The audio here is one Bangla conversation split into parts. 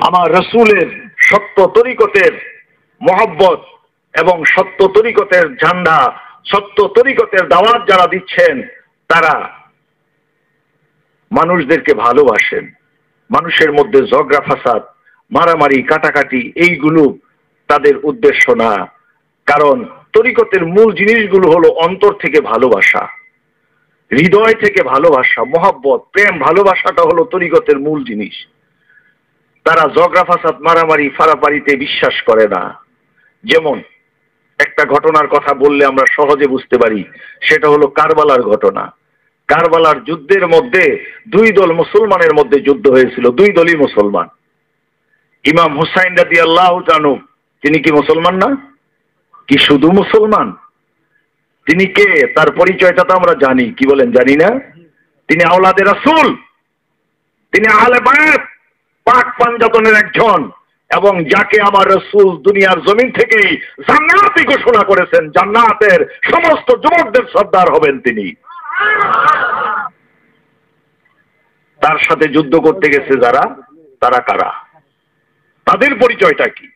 আমার রসুলের সত্য তরিকতের মহব্বত এবং সত্য তরিকতের ঝান্ডা, সত্য তরিকতের দাওয়াত যারা দিচ্ছেন তারা মানুষদেরকে ভালোবাসেন। মানুষের মধ্যে ঝগড়া ফাসাদ, মারামারি, কাটাকাটি এইগুলো তাদের উদ্দেশ্য না। কারণ তরিকতের মূল জিনিসগুলো হলো অন্তর থেকে ভালোবাসা, হৃদয় থেকে ভালোবাসা, মহব্বত, প্রেম, ভালোবাসাটা হলো তরিকতের মূল জিনিস। তারা ঝগড়া ফাসাদ, মারামারি, ফারাপারিতে বিশ্বাস করে না। যেমন একটা ঘটনার কথা বললে আমরা সহজে বুঝতে পারি, সেটা হলো কারবালার ঘটনা। কারবালার যুদ্ধের মধ্যে দুই দল মুসলমানের মধ্যে যুদ্ধ হয়েছিল, দুই দলই মুসলমান। ইমাম হুসাইন রাদিয়াল্লাহু তাআলা তিনি কি মুসলমান না? কি শুধু মুসলমান? তিনি কে? তার পরিচয়টা তো আমরা জানি, কি বলেন জানি না? তিনি আওলাদে রাসূল, তিনি আহলে বায়ত, পাক পাঞ্জাতনের একজন, এবং যাকে আমার রাসূল দুনিয়ার জমিন থেকেই জান্নাতি ঘোষণা করেছেন, জান্নাতের সমস্ত যুবকদের সর্দার হবেন তিনি। তার সাথে যুদ্ধ করতে গেছে যারা, তারা কারা? তাদের পরিচয়টা কি?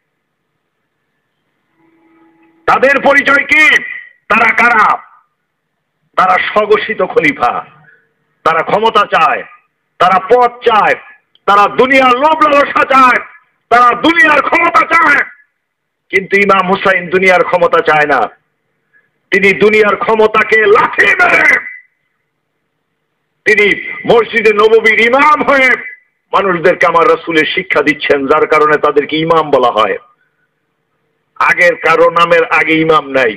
তাদের পরিচয় কি? তারা কারা? তারা স্বঘোষিত খলিফা, তারা ক্ষমতা চায়, তারা পদ চায়, তারা দুনিয়ার লোভ লালসা চায়, তারা দুনিয়ার ক্ষমতা চায়। কিন্তু ইমাম হুসাইন দুনিয়ার ক্ষমতা চায় না। তিনি দুনিয়ার ক্ষমতাকে লাথি মেরে তিনি মসজিদে নববীর ইমাম হয়ে মানুষদেরকে আমার রাসূলের শিক্ষা দিচ্ছেন, যার কারণে তাদেরকে ইমাম বলা হয়। আগের কারো নামের আগে ইমাম নাই।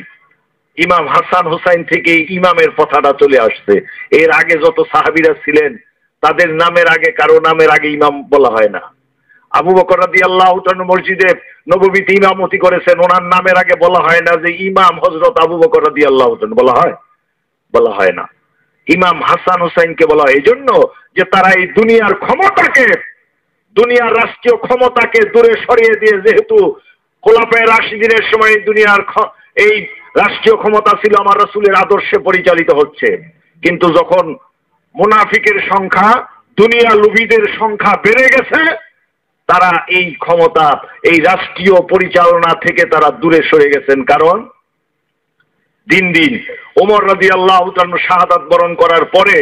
ইমাম হাসান হুসাইন থেকে ইমামের কথাটা চলে আসছে। এর আগে যত সাহাবীরা ছিলেন তাদের নামের আগে, কারো নামের আগে ইমাম বলা হয় না। আবু বকর রাদিয়াল্লাহু তাআলা মসজিদে নববীতে ইমামতি করেছেন, ওনার নামের আগে বলা হয় না যে ইমাম হযরত আবু বকর রাদিয়াল্লাহু তাআলা, বলা হয়? বলা হয় না। ইমাম হাসান হুসাইনকে বলা হয় এজন্য যে তারা এই দুনিয়ার ক্ষমতাকে, দুনিয়ার রাষ্ট্রীয় ক্ষমতাকে দূরে সরিয়ে দিয়ে, যেহেতু খোলাফায়ে রাশিদিনের সময় দুনিয়ার এই রাষ্ট্রীয় ক্ষমতা ছিল আমার রাসূলের আদর্শে পরিচালিত হচ্ছে, কিন্তু যখন মুনাফিকের সংখ্যা, দুনিয়া লোভীদের সংখ্যা বেড়ে গেছে, তারা এই ক্ষমতা, এই রাষ্ট্রীয় পরিচালনা থেকে তারা দূরে সরে গেছেন। কারণ দিন দিন ওমর রাদিয়াল্লাহু তাআলা শাহাদাত বরণ করার পরে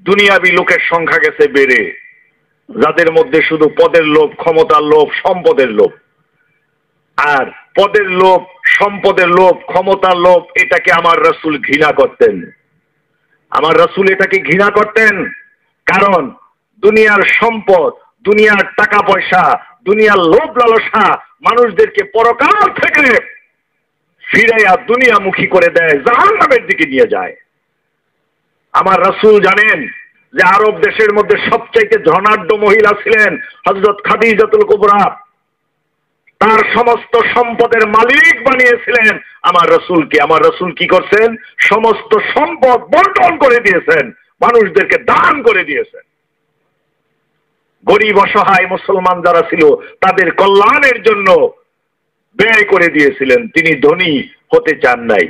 দুনিয়াবি লোকের সংখ্যা গেছে বেড়ে, যাদের মধ্যে শুধু পদের লোভ, ক্ষমতার লোভ, সম্পদের লোভ। আর পদের লোভ, সম্পদের লোভ, ক্ষমতার লোভ, এটাকে আমার রাসূল ঘৃণা করতেন। আমার রাসূল এটাকে ঘৃণা করতেন। কারণ দুনিয়ার সম্পদ, দুনিয়ার টাকা পয়সা, দুনিয়ার লোভ লালসা মানুষদেরকে পরকাল থেকে ফিরাইয়া দুনিয়ামুখী করে দেয়, জাহান্নামের দিকে নিয়ে যায়। আমার রাসূল জানেন যে আরব দেশের মধ্যে সবচাইতে ধনাঢ্য মহিলা ছিলেন হযরত খাদিজাতুল কুবরা। তার সমস্ত সম্পদের মালিক বানিয়েছিলেন আমার রাসূলকে। আমার রাসূল কি করছেন? সমস্ত সম্পদ বন্টন করে দিয়েছেন, মানুষদেরকে দান করে দিয়েছেন। গরিব অসহায় মুসলমান যারা ছিল তাদের কল্যাণের জন্য ব্যয় করে দিয়েছিলেন। তিনি ধনী হতে চান নাই।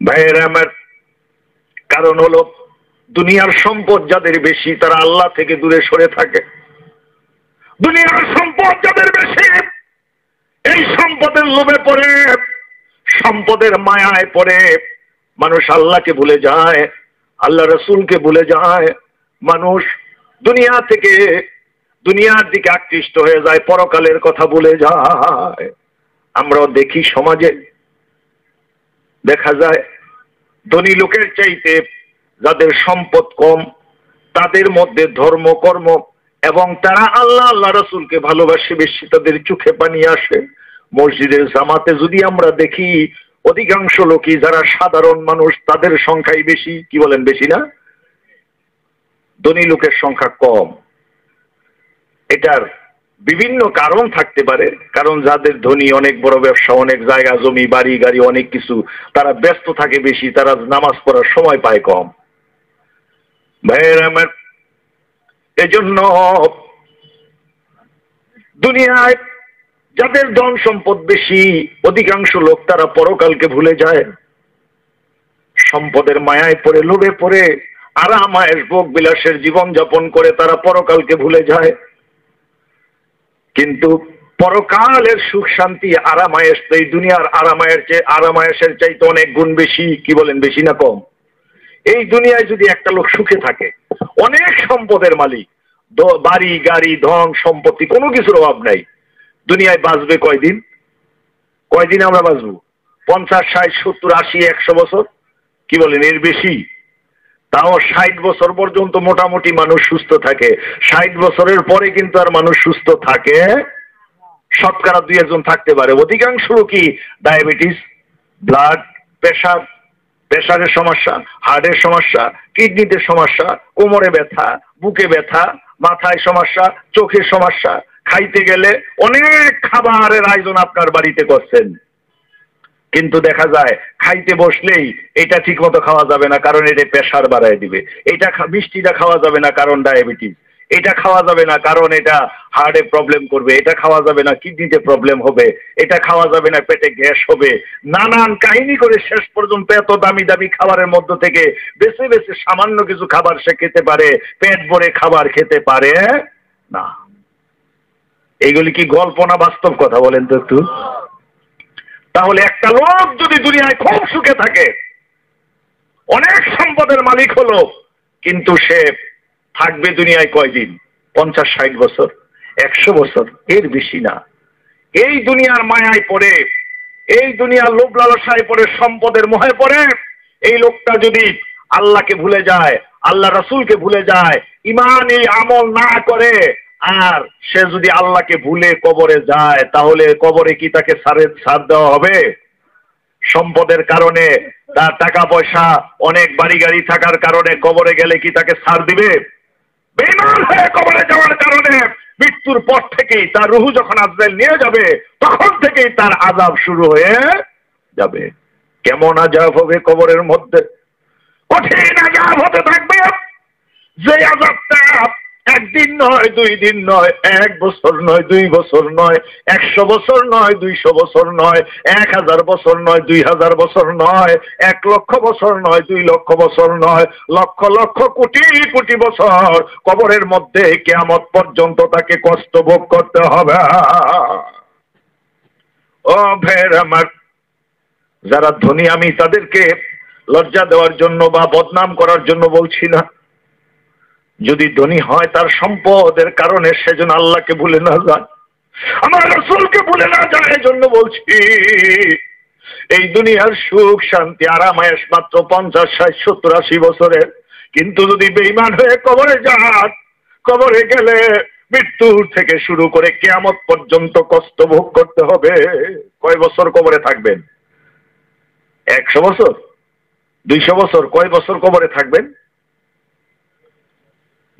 ভাইয়েরা আমার, কারণ হলো দুনিয়ার সম্পদ যাদের বেশি তারা আল্লাহ থেকে দূরে সরে থাকে। দুনিয়ার সম্পদ যাদের বেশি, এই সম্পদের লোভে পড়ে, সম্পদের মায়ায় পড়ে মানুষ আল্লাহকে ভুলে যায়, আল্লাহ রাসূলকে ভুলে যায়। মানুষ দুনিয়া থেকে, দুনিয়ার দিকে আকৃষ্ট হয়ে যায়, পরকালের কথা ভুলে যায়। আমরাও দেখি সমাজে দেখা যায় ধনী লোকের চাইতে যাদের সম্পদ কম, তাদের মধ্যে ধর্ম, কর্ম এবং তারা আল্লাহ, আল্লাহ রাসূলকে ভালোবাসে বেশি, তাদের চোখে পানি আসে। মসজিদের জামাতে যদি আমরা দেখি, অধিকাংশ লোকই যারা সাধারণ মানুষ তাদের সংখ্যাই বেশি। কি বলেন, বেশি না? ধনী লোকের সংখ্যা কম। এটার বিভিন্ন কারণ থাকতে পারে। কারণ যাদের ধনী, অনেক বড় ব্যবসা, অনেক জায়গা জমি, বাড়ি গাড়ি, অনেক কিছু, তারা ব্যস্ত থাকে বেশি, তারা নামাজ পড়ার সময় পায় কম। ভাইয়ের আমার, এজন্য দুনিয়ায় যাদের ধন সম্পদ বেশি, অধিকাংশ লোক তারা পরকালকে ভুলে যায়। সম্পদের মায়ায় পড়ে, লোভে পড়ে আরাম আয়েশ ভোগ বিলাসের জীবন যাপন করে তারা পরকালকে ভুলে যায়। কিন্তু পরকালের সুখ শান্তি আরামায়েশ এই দুনিয়ার আরামায়েশের চাইতে অনেক গুণ বেশি। কি বলেন, বেশি না কম? এই দুনিয়ায় যদি একটা লোক সুখে থাকে, অনেক সম্পদের মালিক, বাড়ি গাড়ি ধন সম্পত্তি, কোনো কিছুর অভাব নাই, দুনিয়ায় বাঁচবে কয়দিন? কয়দিন আমরা বাঁচবো? 50, 60, 70, 80, 100 বছর? কি বলেন, এর বেশি? তাও 60 বছর পর্যন্ত মোটামুটি মানুষ সুস্থ থাকে। 60 বছরের পরে কিন্তু আর মানুষ সুস্থ থাকে, শতকরা 2-1 থাকতে পারে। অধিকাংশ লোকই ডায়াবেটিস, ব্লাড প্রেশার, প্রেশারের সমস্যা, হার্টের সমস্যা, কিডনিতে সমস্যা, কোমরে ব্যথা, বুকে ব্যথা, মাথায় সমস্যা, চোখের সমস্যা। খাইতে গেলে অনেক খাবারের আয়োজন আপনার বাড়িতে করছেন, কিন্তু দেখা যায় খাইতে বসলেই এটা ঠিক মতো খাওয়া যাবে না, কারণ এটা প্রেশার বাড়ায় দিবে। এটা মিষ্টিটা খাওয়া যাবে না, কারণ ডায়াবেটিস। এটা খাওয়া যাবে না, কারণ এটা হার্টে প্রবলেম করবে। এটা খাওয়া যাবে না, কিডনিতে প্রবলেম হবে। এটা খাওয়া যাবে না, পেটে গ্যাস হবে। নানান কাহিনী করে শেষ পর্যন্ত এত দামি দামি খাবারের মধ্য থেকে বেছে বেছে সামান্য কিছু খাবার সে খেতে পারে, পেট ভরে খাবার খেতে পারে না। এইগুলি কি গল্প না বাস্তব কথা বলেন তো একটু? তাহলে একটা লোক যদি দুনিয়ায় খুব সুখে থাকে, অনেক সম্পদের মালিক হলো, কিন্তু সে থাকবে দুনিয়ায় কয়দিন? 50, 60 বছর, 100 বছর, এর বেশি না। এই দুনিয়ার মায়ায় পড়ে, এই দুনিয়ার লোভ লালসায় পড়ে, সম্পদের মোহে পড়ে এই লোকটা যদি আল্লাহকে ভুলে যায়, আল্লাহ রাসূলকে ভুলে যায়, ঈমান এই আমল না করে, আর সে যদি আল্লাহকে ভুলে কবরে যায়, তাহলে কবরে কি তাকে ছাড় দেওয়া হবে? সম্পদের কারণে, তার টাকা পয়সা, অনেক বাড়ি গাড়ি থাকার কারণে কবরে গেলে কি তাকে ছাড় দিবে? বেঈমান হয়ে কবরে যাওয়ার কারণে মৃত্যুর পর থেকেই তার রুহু যখন আজরাইল নিয়ে যাবে, তখন থেকেই তার আযাব শুরু হয়ে যাবে। কেমন আযাব হবে কবরের মধ্যে? কঠিন আযাব হতে থাকবে, যে আযাবটা একদিন নয়, 2 দিন নয়, 1 বছর নয়, 2 বছর নয়, 100 বছর নয়, 200 বছর নয়, 1000 বছর নয়, 2000 বছর নয়, 1 লক্ষ বছর নয়, 2 লক্ষ বছর নয়, লক্ষ লক্ষ কোটি কোটি বছর কবরের মধ্যে কিয়ামত পর্যন্ত তাকে কষ্ট ভোগ করতে হবে। ও ভাইয়ের আমার, যারা ধনী, আমি তাদেরকে লজ্জা দেওয়ার জন্য বা বদনাম করার জন্য বলছি না। যদি ধনী হয় তার সম্পদের কারণে, সেজন্য আল্লাহকে ভুলে না যায়, আমার রাসূলকে ভুলে না যায়, এজন্য বলছি এই দুনিয়ার সুখ শান্তি আরামায়েশ মাত্র 50, 60, 70, 80 বছরের, কিন্তু যদি বেঈমান হয়ে কবরে যান, কবরে গেলে মৃত্যুর থেকে শুরু করে কিয়ামত পর্যন্ত কষ্ট ভোগ করতে হবে। কয় বছর কবরে থাকবেন? 100 বছর, 200 বছর? কয় বছর কবরে থাকবেন?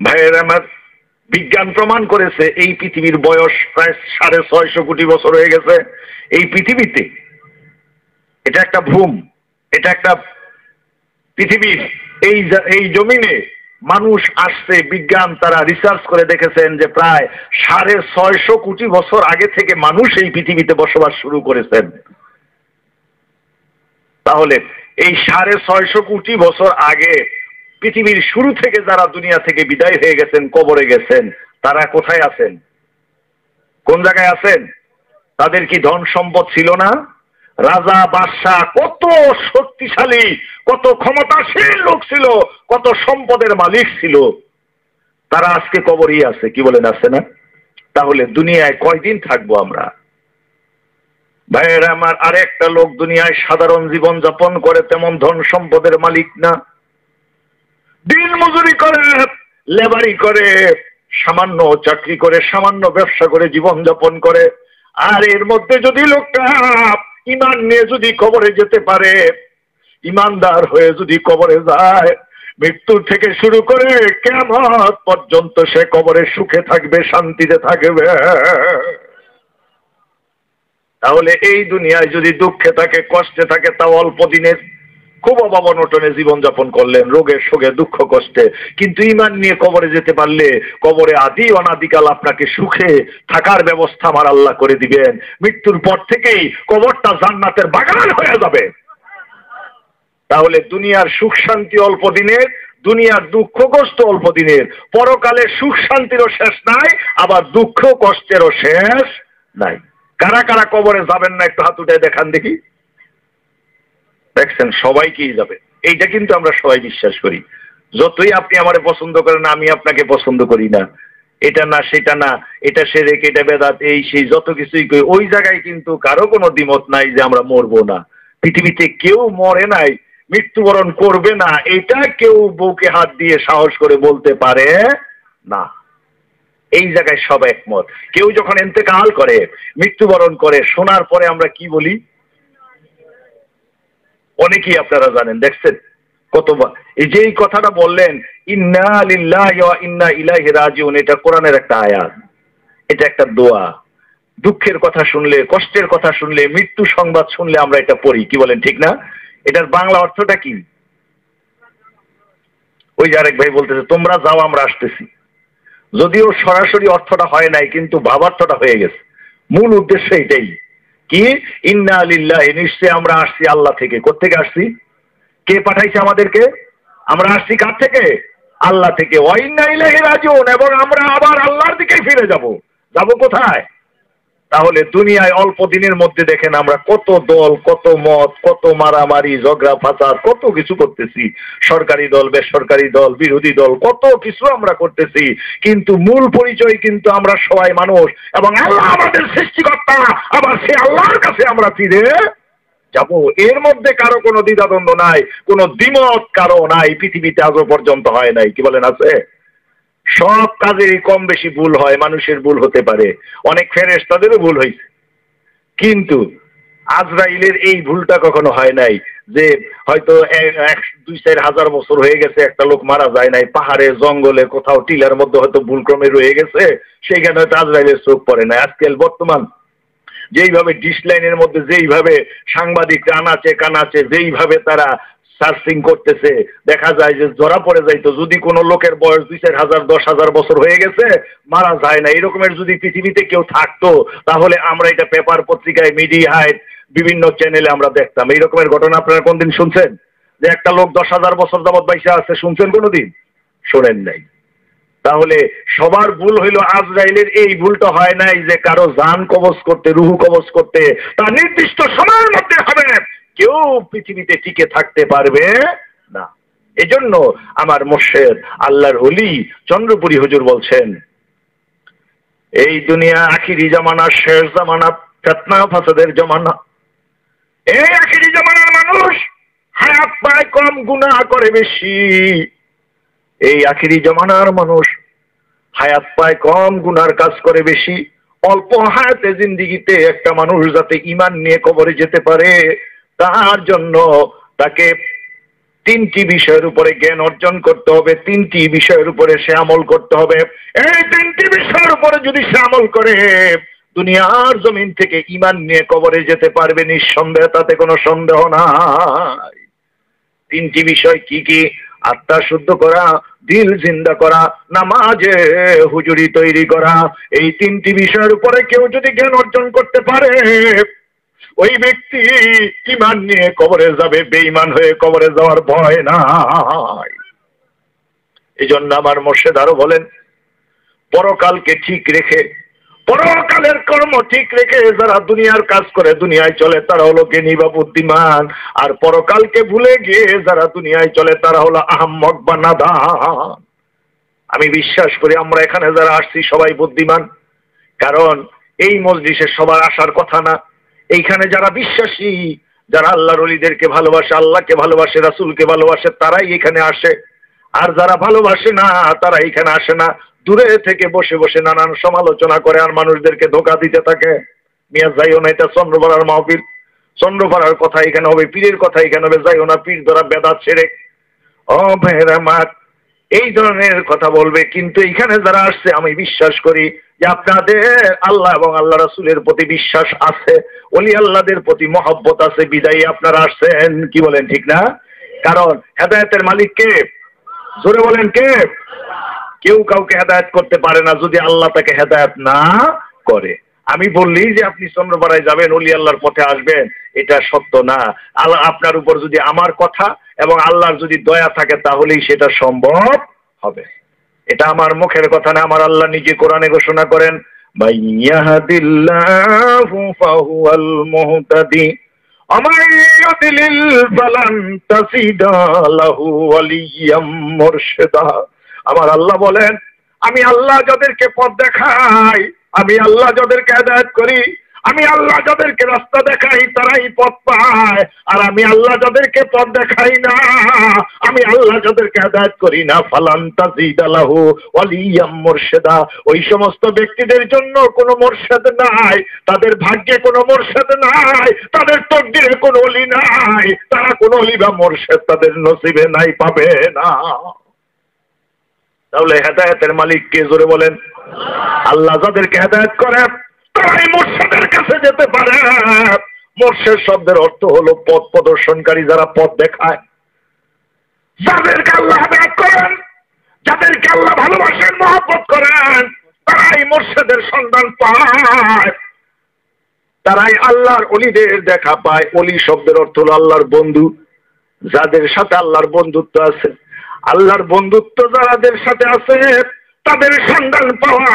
ভাইয়ের আমার, বিজ্ঞান প্রমাণ করেছে এই পৃথিবীর বয়স প্রায় 650 কোটি বছর হয়ে গেছে। এই পৃথিবীতে, এটা একটা ভূম, এটা একটা পৃথিবীর, এই জমিনে মানুষ আসছে। বিজ্ঞান তারা রিসার্চ করে দেখেছেন যে প্রায় 650 কোটি বছর আগে থেকে মানুষ এই পৃথিবীতে বসবাস শুরু করেছেন। তাহলে এই 650 কোটি বছর আগে পৃথিবীর শুরু থেকে যারা দুনিয়া থেকে বিদায় হয়ে গেছেন, কবরে গেছেন, তারা কোথায় আছেন? কোন জায়গায় আছেন? তাদের কি ধন সম্পদ ছিল না? রাজা বাদশাহ, কত শক্তিশালী, কত ক্ষমতাশীল লোক ছিল, কত সম্পদের মালিক ছিল, তারা আজকে কবরেই আছে। কি বলেন, আছে না? তাহলে দুনিয়ায় কয়দিন থাকবো আমরা? ভাইয়েরা আমার, আরেকটা লোক দুনিয়ায় সাধারণ জীবন যাপন করে, তেমন ধন সম্পদের মালিক না, দিন মজুরি করে, লেবারি করে, সামান্য চাকরি করে, সামান্য ব্যবসা করে জীবন যাপন করে। আর এর মধ্যে যদি লোকটা ঈমান নিয়ে যদি কবরে যেতে পারে, ঈমানদার হয়ে যদি কবরে যায়, মৃত্যু থেকে শুরু করে কিয়ামত পর্যন্ত সে কবরে সুখে থাকবে, শান্তিতে থাকবে। তাহলে এই দুনিয়ায় যদি দুঃখে থাকে, কষ্টে থাকে, তাও অল্প দিনের, খুব অভাব অনটনে জীবন যাপন করলেন, রোগে শোকে দুঃখ কষ্টে, কিন্তু ঈমান নিয়ে কবরে যেতে পারলে কবরে আদি অনাদিকাল আপনাকে সুখে থাকার ব্যবস্থা আমার আল্লাহ করে দিবেন। মৃত্যুর পর থেকেই কবরটা জান্নাতের বাগান হয়ে যাবে। তাহলে দুনিয়ার সুখ শান্তি অল্প দিনের, দুনিয়ার দুঃখ কষ্ট অল্প দিনের, পরকালে সুখ শান্তিরও শেষ নাই, আবার দুঃখ কষ্টেরও শেষ নাই। কারা কারা কবরে যাবেন না একটু হাত উঠে দেখান দেখি। দেখছেন সবাইকেই যাবে, এইটা কিন্তু আমরা সবাই বিশ্বাস করি। যতই আপনি আমারে পছন্দ করেন, আমি আপনাকে পছন্দ করি না, এটা না সেটা না, এটা শিরক এটা বেদাত এই সেই যত কিছুই করি, ওই জায়গায় কিন্তু কারো কোনো দ্বিমত নাই যে আমরা মরবো না। পৃথিবীতে কেউ মরে নাই, মৃত্যুবরণ করবে না, এটা কেউ বুকে হাত দিয়ে সাহস করে বলতে পারে না। এই জায়গায় সব একমত। কেউ যখন ইন্তেকাল করে, মৃত্যুবরণ করে, শোনার পরে আমরা কি বলি? অনেকেই আপনারা জানেন, দেখছেন কতবার এই যে এই কথাটা বললেন, ইন্না লিল্লাহি ওয়া ইন্না ইলাইহি রাজিউন, এটা কোরআনের একটা আয়াত, এটা একটা দোয়া। দুঃখের কথা শুনলে, কষ্টের কথা শুনলে, মৃত্যু সংবাদ শুনলে আমরা এটা পড়ি, কি বলেন ঠিক না? এটার বাংলা অর্থটা কি? ওই যে আরেক ভাই বলতেছে তোমরা যাও আমরা আসতেছি, যদিও সরাসরি অর্থটা হয় নাই কিন্তু ভাবার্থটা হয়ে গেছে। মূল উদ্দেশ্য এটাই কি, ইন্না লিল্লাহি, নিশ্চয় আমরা আসছি আল্লাহ থেকে। কোত্থেকে আসছি? কে পাঠাইছে আমাদেরকে? আমরা আসছি কার থেকে? আল্লাহ থেকে। ওয়া ইন্না ইলাইহি রাজিউন, এবং আমরা আবার আল্লাহর দিকে ফিরে যাব। যাব কোথায়? তাহলে দুনিয়ায় অল্প দিনের মধ্যে দেখেন আমরা কত দল, কত মত, কত মারামারি ঝগড়া ফাসাদ, কত কিছু করতেছি। সরকারি দল, বেসরকারি দল, বিরোধী দল, কত কিছু আমরা করতেছি, কিন্তু মূল পরিচয় কিন্তু আমরা সবাই মানুষ, এবং আল্লাহ আমাদের সৃষ্টিকর্তা, আবার সে আল্লাহর কাছে আমরা ফিরে যাব। এর মধ্যে কারো কোনো দ্বিধাদ্বন্দ্ব নাই, কোনো দ্বিমত কারো নাই, পৃথিবীতে আজও পর্যন্ত হয় নাই। কি বলেন আছে? সব কাজেরই কম বেশি ভুল হয়, মানুষের ভুল হতে পারে, অনেক ফেরেশতাদেরও ভুল হয়েছে, কিন্তু আজরাইলের এই ভুলটা কখনো হয় নাই যে হয়তো 2-4 হাজার বছর হয়ে গেছে একটা লোক মারা যায় নাই, পাহাড়ে জঙ্গলে কোথাও টিলার মধ্যে হয়তো ভুলক্রমে রয়ে গেছে, সেইখানে হয়তো আজরাইলের চোখ পড়ে না। আজকাল বর্তমান যেইভাবে ডিশ লাইনের মধ্যে যেইভাবে সাংবাদিক আনাচে কানাচে যেইভাবে তারা সার্চিং করতেছে, দেখা যায় যে ধরা পড়ে যাইতো যদি কোনো লোকের বয়স 2-4 হাজার 10,000 বছর হয়ে গেছে, মারা যায় না, এরকমের যদি পৃথিবীতে কেউ থাকতো, তাহলে আমরা এটা পেপার পত্রিকায় মিডিয়ায় বিভিন্ন চ্যানেলে আমরা দেখতাম। এই রকমের ঘটনা আপনারা কোনদিন শুনছেন যে একটা লোক 10,000 বছর যাবৎ বাইসা আছে? শুনছেন কোনোদিন? শোনেন নাই। তাহলে সবার ভুল হইল, আজরাইলের এই ভুলটা হয় নাই যে কারো জান কবজ করতে, রুহু কবজ করতে তার নির্দিষ্ট সময়ের মধ্যে হবে, কেউ পৃথিবীতে টিকে থাকতে পারবে না। এজন্য আমার মুর্শিদ আল্লাহর ওলি চন্দ্রপুরী হুজুর বলছেন, এই দুনিয়া আখিরি জামানা, শেষ জামানা, ফিতনা ফাসাদের জামানা। এই আখিরি জামানার মানুষ হায়াত পায় কম, গুনাহ করে বেশি। এই আখিরি জামানার মানুষ হায়াত পায় কম, গুনার কাজ করে বেশি। অল্প হায়াতে জিন্দিগিতে একটা মানুষ যাতে ঈমান নিয়ে কবরে যেতে পারে, তার জন্য তাকে 3টি বিষয়ের উপরে জ্ঞান অর্জন করতে হবে, 3টি বিষয়ের উপরে সে আমল করতে হবে। এই 3টি বিষয়ের উপরে যদি সে আমল করে, দুনিয়ার জমিন থেকে ঈমান নিয়ে কবরে যেতে পারবে নিঃসন্দেহে, তাতে কোনো সন্দেহ নাই। 3টি বিষয় কি কি? আত্মা শুদ্ধ করা, দিল জিন্দা করা, নামাজে হুজুরি তৈরি করা। এই 3টি বিষয়ের উপরে কেউ যদি জ্ঞান অর্জন করতে পারে, ওই ব্যক্তি ঈমান নিয়ে কবরে যাবে, বেঈমান হয়ে কবরে যাওয়ার ভয় নাই। এই জন্য আমার মুর্শিদ আরো বলেন, পরকালকে ঠিক রেখে, পরকালের কর্ম ঠিক রেখে যারা দুনিয়ার কাজ করে, দুনিয়ায় চলে, তারা হলো জ্ঞানী বা বুদ্ধিমান। আর পরকালকে ভুলে গিয়ে যারা দুনিয়ায় চলে, তারা হলো আহাম্মক বা নাদান। আমি বিশ্বাস করি আমরা এখানে যারা আসছি সবাই বুদ্ধিমান, কারণ এই মজলিসে সবার আসার কথা না। এইখানে যারা বিশ্বাসী, যারা আল্লাহর ওলিদেরকে ভালোবাসে, আল্লাহকে ভালোবাসে, রাসূলকে ভালোবাসে, তারাই এখানে আসে। আর যারা ভালোবাসে না, তারা এখানে আসে না, দূরে থেকে বসে বসে নানান সমালোচনা করে আর মানুষদেরকে ধোঁকা দিতে থাকে। মিয়া যাইও না, এটা চন্দ্রপাড়ার মাহফিল, চন্দ্রপাড়ার কথা এখানে হবে, পীরের কথা এখানে হবে, যাইও না, পীর ধরা বেদাত শিরক। ও ভাইরা আমার, এই ধরনের কথা বলবে। কিন্তু এখানে যারা আসছে, আমি বিশ্বাস করি যে আপনাদের আল্লাহ এবং আল্লাহ রাসূলের প্রতি বিশ্বাস আছে, ওলি আল্লাহদের প্রতি মহব্বত আছে, বিদায়ী আপনারা আসছেন। কি বলেন ঠিক না? কারণ হেদায়েতের মালিক কে? জোরে বলেন কে? কেউ কাউকে হেদায়েত করতে পারে না যদি আল্লাহ তাকে হেদায়েত না করে। আমি বললেই যে আপনি চন্দ্রপাড়ায় যাবেন, অলি আল্লাহর পথে আসবেন, এটা সত্য না। আল্লাহ আপনার উপর যদি আমার কথা এবং আল্লাহর যদি দয়া থাকে তাহলেই সেটা সম্ভব হবে। এটা আমার মুখের কথা না, আমার আল্লাহ নিজে কোরআনে ঘোষণা করেন, মাইয়াহদিল্লাহু ফাহুয়াল মুহতাদি আমার ইউদিলিল ফালান তাসিদা লাহু ওয়ালিয়াম মুরশিদা। আমার আল্লাহ বলেন, আমি আল্লাহ যাদেরকে পথ দেখাই, আমি আল্লাহ যাদেরকে হেদায়েত করি, আমি আল্লাহ যাদেরকে রাস্তা দেখাই তারাই পথ পায়, আর আমি আল্লাহ যাদেরকে পথ দেখাই না, আমি আল্লাহ যাদেরকে হেদায়েত করি না, ফালান তাজিদা লাহু ওয়ালিয়াম মুরশিদা, ওই সমস্ত ব্যক্তিদের জন্য কোনো মুরশিদ নাই, তাদের ভাগ্যে কোনো মুরশিদ নাই, তাদের তকদিরে কোনো ওলি নাই, তারা কোনো ওলি বা মুরশিদ তাদের নসিবে নাই, পাবে না। তাহলে হেদায়েতের মালিক কে? জোরে বলেন। আল্লাহ যাদেরকে হেদায়েত করে তারাই মুর্শিদের কাছে যেতে পারে। মুর্শিদ শব্দের অর্থ হলো পথ প্রদর্শনকারী, যারা পথ দেখায়। যাদেরকে আল্লাহ হেদায়েত করেন, যাদেরকে আল্লাহ ভালোবাসেন, মহব্বত করেন, তারাই মুর্শিদের সন্ধান পায়, তারাই আল্লাহর ওলিদের দেখা পায়। ওলি শব্দের অর্থ হলো আল্লাহর বন্ধু, যাদের সাথে আল্লাহর বন্ধুত্ব আছে। আল্লাহর বন্ধুত্ব যাদের সাথে আছে তাদের সন্ধান পাওয়া,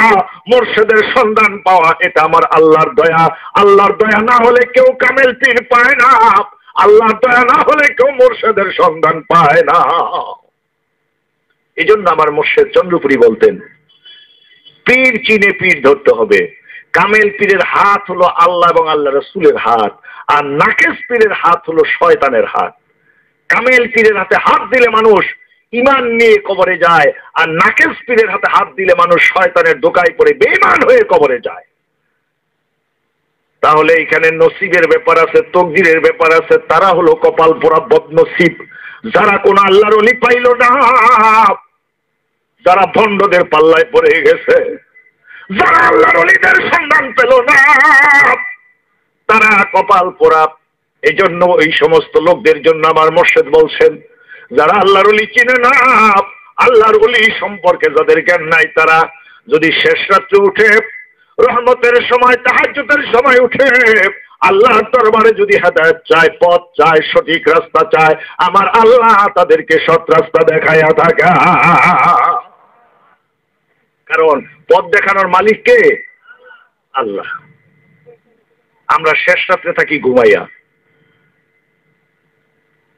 মুর্শিদের সন্ধান পাওয়া, এটা আমার আল্লাহর দয়া। আল্লাহর দয়া না হলে কেউ কামেল পীর পায় না, আল্লাহর দয়া না হলে কেউ মুর্শিদের সন্ধান পায় না। এই জন্য আমার মুর্শিদ চন্দ্রপুরী বলতেন, পীর চিনে পীর ধরতে হবে। কামেল পীরের হাত হলো আল্লাহ এবং আল্লাহ রসুলের হাত, আর নাকেশ পীরের হাত হলো শয়তানের হাত। কামেল পীরের হাতে হাত দিলে মানুষ ঈমান নিয়ে কবরে যায়, আর নাকেশ পীরের হাতে হাত দিলে মানুষ শয়তানের ধোঁকায় পড়ে বেঈমান হয়ে কবরে যায়। তাহলে এখানে নসিবের ব্যাপার আছে, তকদিরের ব্যাপার আছে। তারা হলো কপাল পোড়া বদনসিব, যারা কোন আল্লাহর ওলি পাইল না, যারা ভণ্ডদের পাল্লায় পড়ে গেছে, যারা আল্লাহর ওলিদের সন্ধান পেল না, তারা কপাল পোড়া। এই জন্য এই সমস্ত লোকদের জন্য আমার মুর্শিদ বলছেন, যারা আল্লাহর ওলি চিনে না, আল্লাহর ওলি সম্পর্কে যাদের জ্ঞান নাই, তারা যদি শেষ রাত্রে উঠে, রহমতের সময়, তাহাজ্জুদের সময় উঠে আল্লাহর দরবারে যদি হেদায়েত চায়, পথ চায়, সঠিক রাস্তা চায়, আমার আল্লাহ তাদেরকে সৎ রাস্তা দেখায়া থাকা। কারণ পথ দেখানোর মালিক কে? আল্লাহ। আমরা শেষ রাত্রে থাকি ঘুমাইয়া।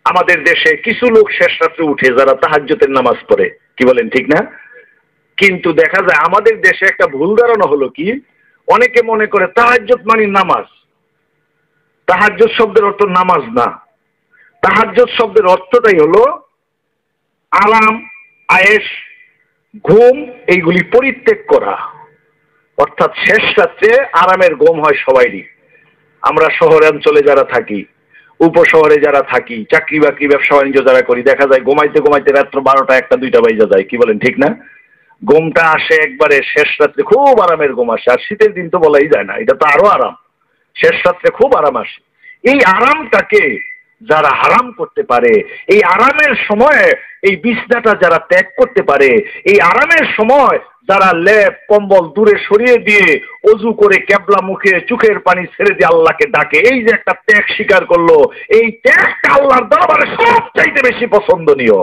আমাদের দেশে কিছু লোক শেষ রাত্রে উঠে যারা তাহাজ্জুদের নামাজ পড়ে, কি বলেন ঠিক না? কিন্তু দেখা যায় আমাদের দেশে একটা ভুল ধারণা হলো কি, অনেকে মনে করে তাহাজ্জুদ মানে নামাজ। তাহাজ্জুদ শব্দের অর্থ নামাজ না। তাহাজ্জুদ শব্দের অর্থটাই হলো আরাম, আয়েশ, ঘুম, এইগুলি পরিত্যাগ করা। অর্থাৎ শেষ রাত্রে আরামের ঘুম হয় সবাইরই। আমরা শহরাঞ্চলে যারা থাকি, উপশহরে যারা থাকি, চাকরি বাকরি ব্যবসা বাণিজ্য যারা করি, দেখা যায় ঘুমাইতে ঘুমাইতে রাত্র 12টা 1টা 2টা বাজে যায়, কি বলেন ঠিক না? ঘুমটা আসে একবারে শেষ রাত্রে, খুব আরামের ঘুম আসে। আর শীতের দিন তো বলাই যায় না, এটা তো আরো আরাম। শেষ রাত্রে খুব আরাম আসে। এই আরামটাকে যারা হারাম করতে পারে, এই আরামের সময় এই বিছনাটা যারা ত্যাগ করতে পারে, এই আরামের সময় যারা লেপ কম্বল দূরে সরিয়ে দিয়ে অজু করে ক্যাবলা মুখে চোখের পানি ছেড়ে দিয়ে আল্লাহকে ডাকে, এই যে একটা ত্যাগ স্বীকার করলো, এই ত্যাগটা আল্লাহর দরবারে সবচাইতে বেশি পছন্দনীয়।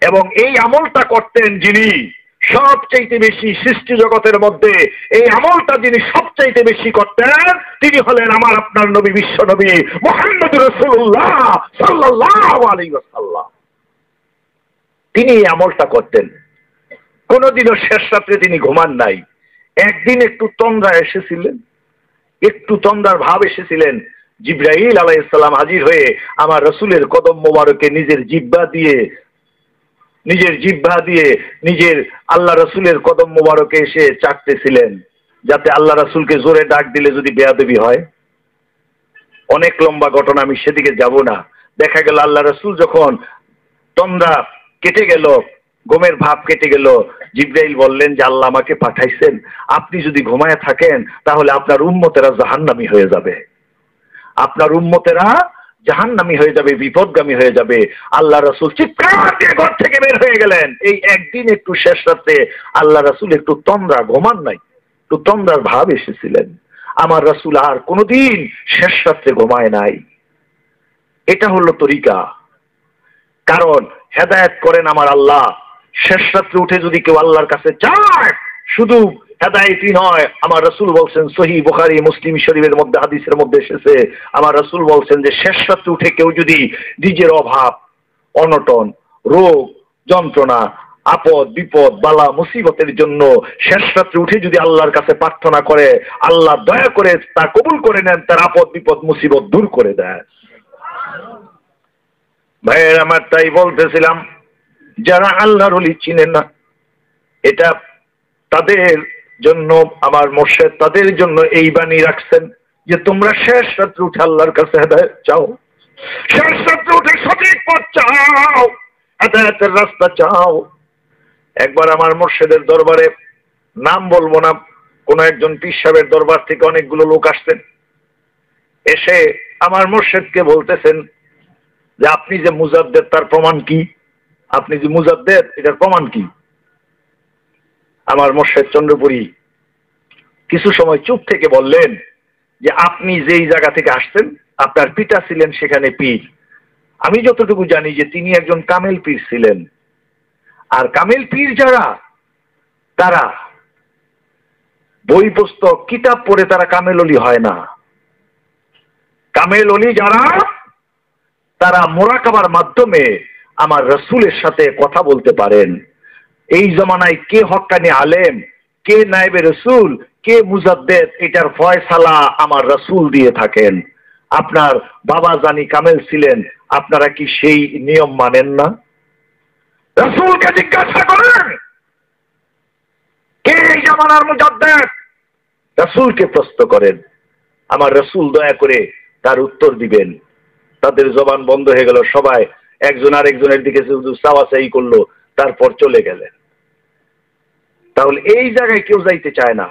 এবং এই আমলটা করতেন যিনি সবচাইতে বেশি সৃষ্টি জগতের মধ্যে, এই আমলটা যিনি সবচাইতে বেশি করতেন, তিনি হলেন আমার আপনার নবী, বিশ্ব নবী মুহাম্মদ রাসূলুল্লাহ সাল্লাল্লাহু আলাইহি ওয়াসাল্লাম। তিনি এই আমলটা করতেন। কোনদিনও শেষ রাত্রে তিনি ঘুমান নাই। একদিন একটু তন্দ্রা এসেছিলেন, একটু তন্দ্রার ভাব এসেছিলেন। জিবরাইল আলাইহিস সালাম হাজির হয়ে আমার রাসূলের কদম মোবারকে নিজের জিহ্বা দিয়ে নিজের আল্লাহ রাসূলের কদম মোবারকে এসে চাটতেছিলেন, যাতে আল্লাহ রাসূলকে জোরে ডাক দিলে যদি বেয়াদবি হয়। অনেক লম্বা ঘটনা, আমি সেদিকে যাব না। দেখা গেল আল্লাহ রাসূল যখন তন্দ্রা কেটে গেল, ঘুমের ভাব কেটে গেল, জিবরাইল বললেন যে আল্লাহ আমাকে পাঠাইছেন, আপনি যদি ঘুমায় থাকেন তাহলে আপনার উম্মতেরা জাহান্নামী হয়ে যাবে, আপনার উম্মতেরা জাহান্নামী হয়ে যাবে, বিপদগামী হয়ে যাবে। আল্লাহ রাসূল চিৎকার দিয়ে ঘর থেকে বের হয়ে গেলেন। এই একদিন একটু শেষ রাতে আল্লাহ রাসূল একটু তন্দ্রা, ঘুমান নাই। একটু তন্দ্রার ভাব এসেছিলেন। আমার রাসূল আর কোনোদিন শেষ রাত্রে ঘুমায় নাই। এটা হলো তরিকা। কারণ হেদায়েত করেন আমার আল্লাহ। শেষ রাত্রে উঠে যদি কেউ আল্লাহর কাছে যায়, শুধু হেদায়েতই নয়, আমার রাসূল বলছেন, সহিহ বুখারী মুসলিম শরীফের মধ্যে হাদিসের মধ্যে এসেছে, আমার রাসূল বলছেন যে শেষ রাত্রে উঠে কেউ যদি নিজের অভাব, অনটন, রোগ, যন্ত্রণা, আপদ বিপদ, বালা মুসিবতের জন্য শেষ রাত্রে উঠে যদি আল্লাহর কাছে প্রার্থনা করে, আল্লাহ দয়া করে তা কবুল করে নেন, তার আপদ বিপদ মুসিবত দূর করে দেয়। ভাইয়ের আমার, তাই বলতেছিলাম, যারা আল্লাহর ওলি চিনেন না, এটা তাদের জন্য আমার মুর্শিদ তাদের জন্য এই বাণী রাখছেন যে তোমরা শেষ রাত্রে উঠে আল্লাহর কাছে হেদায়েত চাও, শেষ রাত্রে উঠে সঠিক পথ চাও, হেদায়েতের রাস্তা চাও। একবার আমার মুর্শিদের দরবারে, নাম বলবো না, কোন একজন পীর সাহেবের দরবার থেকে অনেকগুলো লোক আসতেন। এসে আমার মুর্শিদকে বলতেছেন যে আপনি যে মুজাদ্দেদ তার প্রমাণ কি? আপনি যে মুজাদ্দেদ এটার প্রমাণ কি? আমার মুর্শিদ চন্দ্রপুরী কিছু সময় চুপ থেকে বললেন যে আপনি যেই জায়গা থেকে আসছেন, আপনার পিতা ছিলেন সেখানে পীর। আমি যতটুকু জানি যে তিনি একজন কামেল পীর ছিলেন। আর কামেল পীর যারা, তারা বই পুস্তক কিতাব পড়ে তারা কামেল ওলি হয় না। কামেল ওলি যারা, তারা মুরাকাবার মাধ্যমে আমার রাসূলের সাথে কথা বলতে পারেন। এই জমানায় কে হক্কানি আলেম, কে নায়েবে রাসূল, কে মুজাদ্দেদ, এটার ফয়সালা আমার রাসূল দিয়ে থাকেন। আপনার বাবা জানি কামেল ছিলেন, আপনারা কি সেই নিয়ম মানেন না? রাসূলকে জিজ্ঞাসা করেন কে এই জামানার মুজাদ্দেদ, রাসূলকে প্রশ্ন করেন, আমার রাসূল দয়া করে তার উত্তর দিবেন। তাদের জবান বন্ধ হয়ে গেল, সবাই একজন আরেকজনের দিকে শুধু চাওয়াচাই করলো, তারপর চলে গেলেন। তাহলে এই জায়গায় কেউ যাইতে চায় না,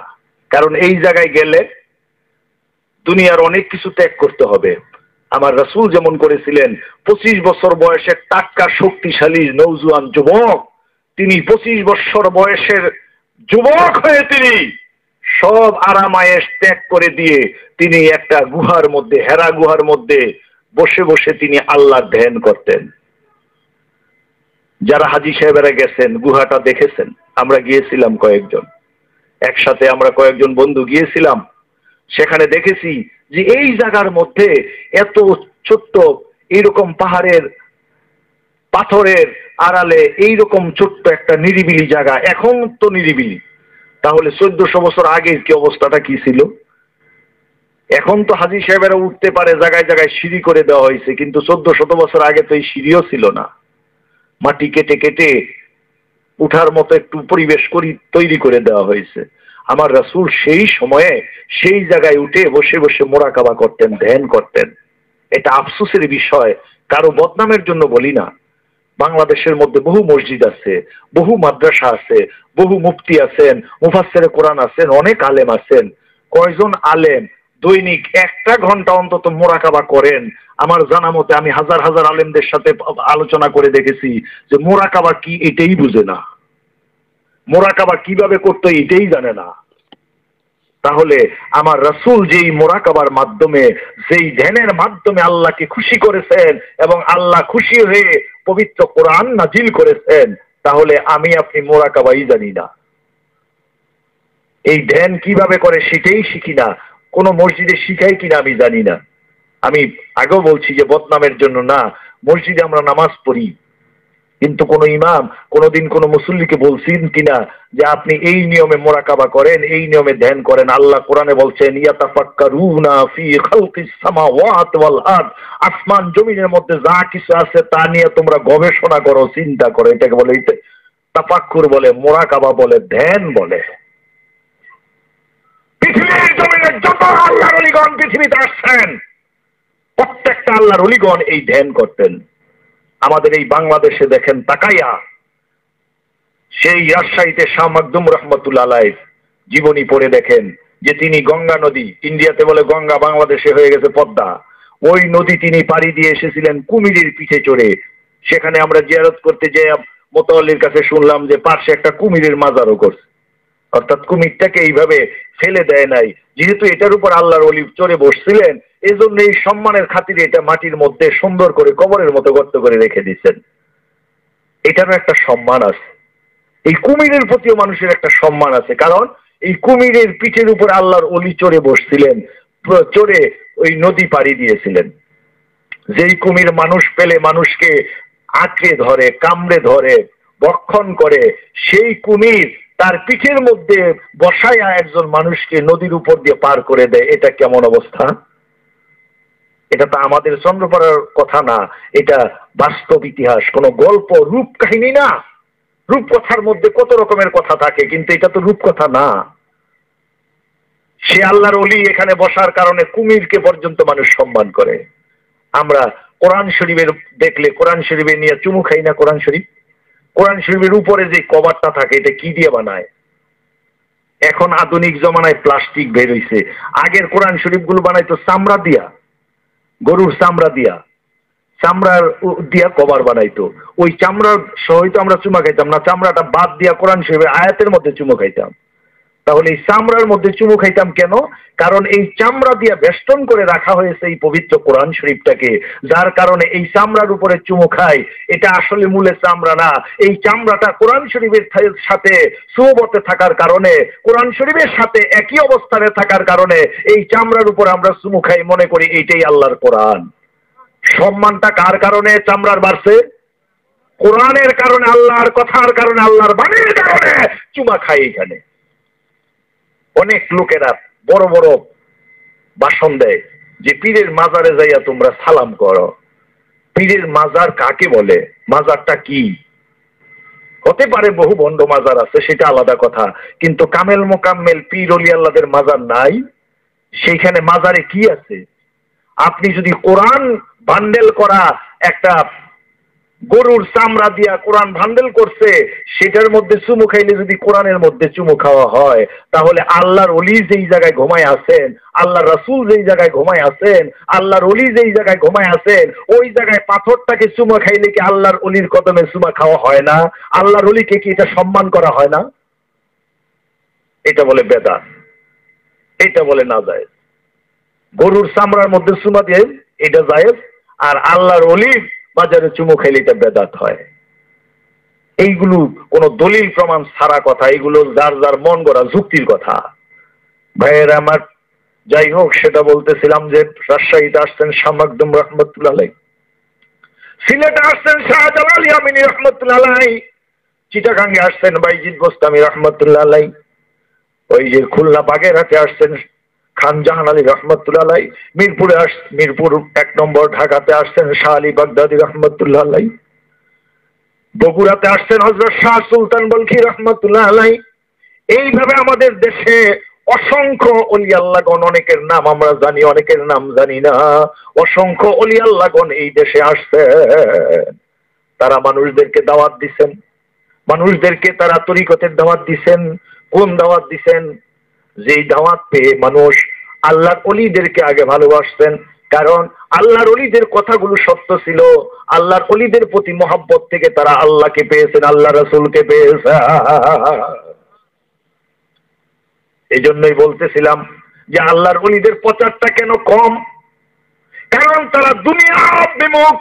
কারণ এই জায়গায় গেলে দুনিয়ার অনেক কিছু ত্যাগ করতে হবে। আমার রাসূল যেমন করেছিলেন, 25 বছর বয়সের টাটকা শক্তিশালী নওজোয়ান যুবক, তিনি 25 বছর বয়সের যুবক হয়ে তিনি সব আরামায়েশ ত্যাগ করে দিয়ে তিনি একটা গুহার মধ্যে, হেরা গুহার মধ্যে বসে বসে তিনি আল্লাহর ধ্যান করতেন। যারা হাজী সাহেবেরা গেছেন, গুহাটা দেখেছেন, আমরা গিয়েছিলাম কয়েকজন, একসাথে আমরা কয়েকজন বন্ধু গিয়েছিলাম। সেখানে দেখেছি যে এই জায়গার মধ্যে এত ছোট্ট এইরকম পাহাড়ের পাথরের আড়ালে এইরকম ছোট্ট একটা নিরিবিলি জায়গা, এখন তো নিরিবিলি, তাহলে 1400 বছর আগের কি অবস্থাটা কি ছিল? এখন তো হাজী সাহেবেরা উঠতে পারে, জায়গায় জায়গায় সিঁড়ি করে দেওয়া হয়েছে, কিন্তু 1400 বছর আগে তো এই সিঁড়িও ছিল না। মাটি কেটে কেটে উঠার মতো একটু পরিবেশ তৈরি করে দেওয়া হয়েছে। আমার রাসূল সেই সময়ে সেই জায়গায় উঠে বসে বসে মোরাকাবা করতেন, ধ্যান করতেন। এটা আফসোসের বিষয়, কারো বদনামের জন্য বলি না। বাংলাদেশের মধ্যে বহু মসজিদ আছে, বহু মাদ্রাসা আছে, বহু মুফতি আছেন, মুফাসসিরে কোরআন আছেন, অনেক আলেম আছেন। কয়জন আলেম দৈনিক 1 ঘন্টা অন্তত মোরাকাবা করেন? আমার জানা মতে আমি হাজার হাজার আলেমদের সাথে আলোচনা করে দেখেছি যে মোরাকাবা কি এটাই বুঝে না, মোরাকাবা কিভাবে করতে এটাই জানে না। তাহলে আমার রাসূল যেই মোরাকাবার মাধ্যমে, যেই ধ্যানের মাধ্যমে আল্লাহকে খুশি করেছেন এবং আল্লাহ খুশি হয়ে পবিত্র কোরআন নাজিল করেছেন, তাহলে আমি আপনি মোরাকাবাই জানি না। এই ধ্যান কিভাবে করে সেটাই শিখি না, কোন মসজিদে শিখাই কিনা আমি জানি না। আমি আগেও বলছি যে বদনামের জন্য না, মসজিদে আমরা নামাজ পড়ি, কিন্তু কোন ইমাম কোনদিন কোন মুসল্লিকে বলছেন কিনা যে আপনি এই নিয়মে মোরাকাবা করেন, এই নিয়মে ধ্যান করেন? আল্লাহ কোরআনে বলছেন, ইয়াতাফাক্কারুনা ফি খালকিস সামাওয়াতি ওয়াল আরদ, আসমান জমিনের মধ্যে যা কিছু আছে তা নিয়ে তোমরা গবেষণা করো, চিন্তা করো। এটাকে বলে তাফাক্কুর বলে, মোরাকাবা বলে, ধ্যান বলে। পৃথিবীর জমিনে যত আল্লাহর ওলিগণ পৃথিবীতে আসছেন, প্রত্যেকটা আল্লাহর ওলিগণ এই ধ্যান করতেন। আমাদের এই বাংলাদেশে দেখেন তাকাইয়া, সেই রাজশাহীতে শাহ মাকদুম রহমতুল্লাহ আলাইহ জীবনী পড়ে দেখেন যে তিনি গঙ্গা নদী, ইন্ডিয়াতে বলে গঙ্গা, বাংলাদেশে হয়ে গেছে পদ্মা, ওই নদী তিনি পাড়ি দিয়ে এসেছিলেন কুমিরের পিঠে চড়ে। সেখানে আমরা জিয়ারত করতে যেয়ে মোতাওয়াল্লির কাছে শুনলাম যে পাশে একটা কুমিরের মাজারও করছে। অর্থাৎ কুমিরটাকে এইভাবে ফেলে দেয় নাই, যেহেতু এটার উপর আল্লাহর ওলি চড়ে বসছিলেন, এই জন্য এই সম্মানের খাতিরে এটা মাটির মধ্যে সুন্দর করে কবরের মতো গর্ত করে রেখে দিচ্ছেন। এটারও একটা সম্মান আছে। এই কুমিরের প্রতিও মানুষের একটা সম্মান আছে, কারণ এই কুমিরের পিঠের উপর আল্লাহর ওলি চড়ে বসছিলেন, চড়ে ওই নদী পাড়ি দিয়েছিলেন। যেই কুমির মানুষ পেলে মানুষকে আঁকড়ে ধরে, কামড়ে ধরে, বক্ষণ করে, সেই কুমির তার পিঠের মধ্যে বসায়া একজন মানুষকে নদীর উপর দিয়ে পার করে দেয়। এটা কেমন অবস্থা? এটা তো আমাদের চন্দ্রপাড়ার কথা না, এটা বাস্তব ইতিহাস, কোন গল্প রূপ কাহিনী না। রূপকথার মধ্যে কত রকমের কথা থাকে, কিন্তু এটা তো রূপকথা না। সে আল্লাহর ওলি এখানে বসার কারণে কুমিরকে পর্যন্ত মানুষ সম্মান করে। আমরা কোরআন শরীফের দেখলে কোরআন শরীফে নিয়ে চুমু খাই না? কোরআন শরীফ, কোরআন শরীফের উপরে যে কভারটা থাকে এটা কি দিয়ে বানায়? এখন আধুনিক জমানায় প্লাস্টিক বের হইছে। আগের কোরআন শরীফ গুলো বানাইতো চামড়া দিয়া, গরুর চামড়া দিয়া, চামড়ার দিয়া কভার বানাইতো। ওই চামড়ার সহিত আমরা চুমা খাইতাম না, চামড়াটা বাদ দিয়া কোরআন শরীফের আয়াতের মধ্যে চুমু খাইতাম। তাহলে এই চামড়ার মধ্যে চুমু খাইতাম কেন? কারণ এই চামড়া দিয়ে বেষ্টন করে রাখা হয়েছে এই পবিত্র কোরআন শরীফটাকে, যার কারণে এই চামড়ার উপরে চুমু খাই। এটা আসলে মূলে চামড়া না, এই চামড়াটা কোরআন শরীফের সাথে সুবতে থাকার কারণে, কোরআন শরীফের সাথে একই অবস্থানে থাকার কারণে এই চামড়ার উপর আমরা চুমু খাই, মনে করি এইটাই আল্লাহর কোরআন। সম্মানটা কার কারণে চামড়ার বাড়ছে? কোরআনের কারণে, আল্লাহর কথার কারণে, আল্লাহর বাণীর কারণে চুমা খাই। এখানে অনেক লোকেরা বড় বড় ভাষণ দেয় যে পীরের মাজারে যাইয়া তোমরা সালাম করো। পীরের মাজার কাকে বলে? মাজারটা কি? হতে পারে বহু ভণ্ড মাজার আছে, সেটা আলাদা কথা, কিন্তু কামেল মোকাম্মেল পীর ওলি আল্লাহদের মাজার নাই। সেইখানে মাজারে কি আছে? আপনি যদি কোরআন বান্ডেল করা একটা গরুর চামড়া দিয়া কোরআন বান্ডেল করছে, সেটার মধ্যে চুমু খাইলে যদি কোরআনের মধ্যে চুমু খাওয়া হয়, তাহলে আল্লাহর ওলি যেই জায়গায় ঘুমায় আছেন, আল্লাহ রাসূল যেই জায়গায় ঘুমায় আছেন, আল্লাহর ওলি যেই জায়গায় ঘুমায় আছেন, ওই জায়গায় পাথরটাকে চুমা খাইলে কি আল্লাহর ওলির কদমে চুমা খাওয়া হয় না? আল্লাহর ওলিকে কি এটা সম্মান করা হয় না? এটা বলে বেদাত, এটা বলে না জায়েজ। গরুর চামড়ার মধ্যে চুমা দিয়ে এটা জায়েজ, আর আল্লাহর ওলির বাজারে চুমু খাইলে এটা বেদাত হয়। এইগুলো কোন দলিল প্রমাণ ছাড়া কথা, এগুলো যার যার মন গড়া যুক্তির কথা। ভাইয়ের আমার, যাই হোক, সেটা বলতেছিলাম যে রাজশাহীতে আসছেন শাহ মাকদুম রহমতুল্লাহ আলাইহি, সিলেটে আসছেন শাহজালাল ইয়ামিনী রহমতুল্লাহ আলাইহি, চিটাগাঙ্গে আসছেন বাইজিদ গোস্তামি রহমতুল্লাহ আলাইহি, ওই যে খুলনা বাগেরহাটে আসছেন খান জাহান আলী রহমতুল্লাহ আলাইহি, মিরপুর 1 নম্বর ঢাকাতে আসছেন শাহ আলী বাগদাদি রহমতুল্লাহ আলাইহি, বগুড়াতে আসছেন হযরত শাহ সুলতান বলখি রহমতুল্লাহ আলাইহি। এইভাবে আমাদের দেশে অসংখ্য ওলি আল্লাহগণ, অনেকের নাম আমরা জানি, অনেকের নাম জানি না, অসংখ্য ওলি আল্লাহগণ এই দেশে আসছেন। তারা মানুষদেরকে দাওয়াত দিচ্ছেন, মানুষদেরকে তারা তরিকতের দাওয়াত দিচ্ছেন। কোন দাওয়াত দিচ্ছেন? যেই দাওয়াত পেয়ে মানুষ আল্লাহর ওলিদেরকে আগে ভালোবাসতেন, কারণ আল্লাহর ওলিদের কথাগুলো সত্য ছিল। আল্লাহর ওলিদের প্রতি মহব্বত থেকে তারা আল্লাহকে পেয়েছেন, আল্লাহ রাসূলকে পেয়েছেন। এই জন্যই বলতেছিলাম যে আল্লাহর ওলিদের প্রচারটা কেন কম? কারণ তারা দুনিয়া বিমুখ,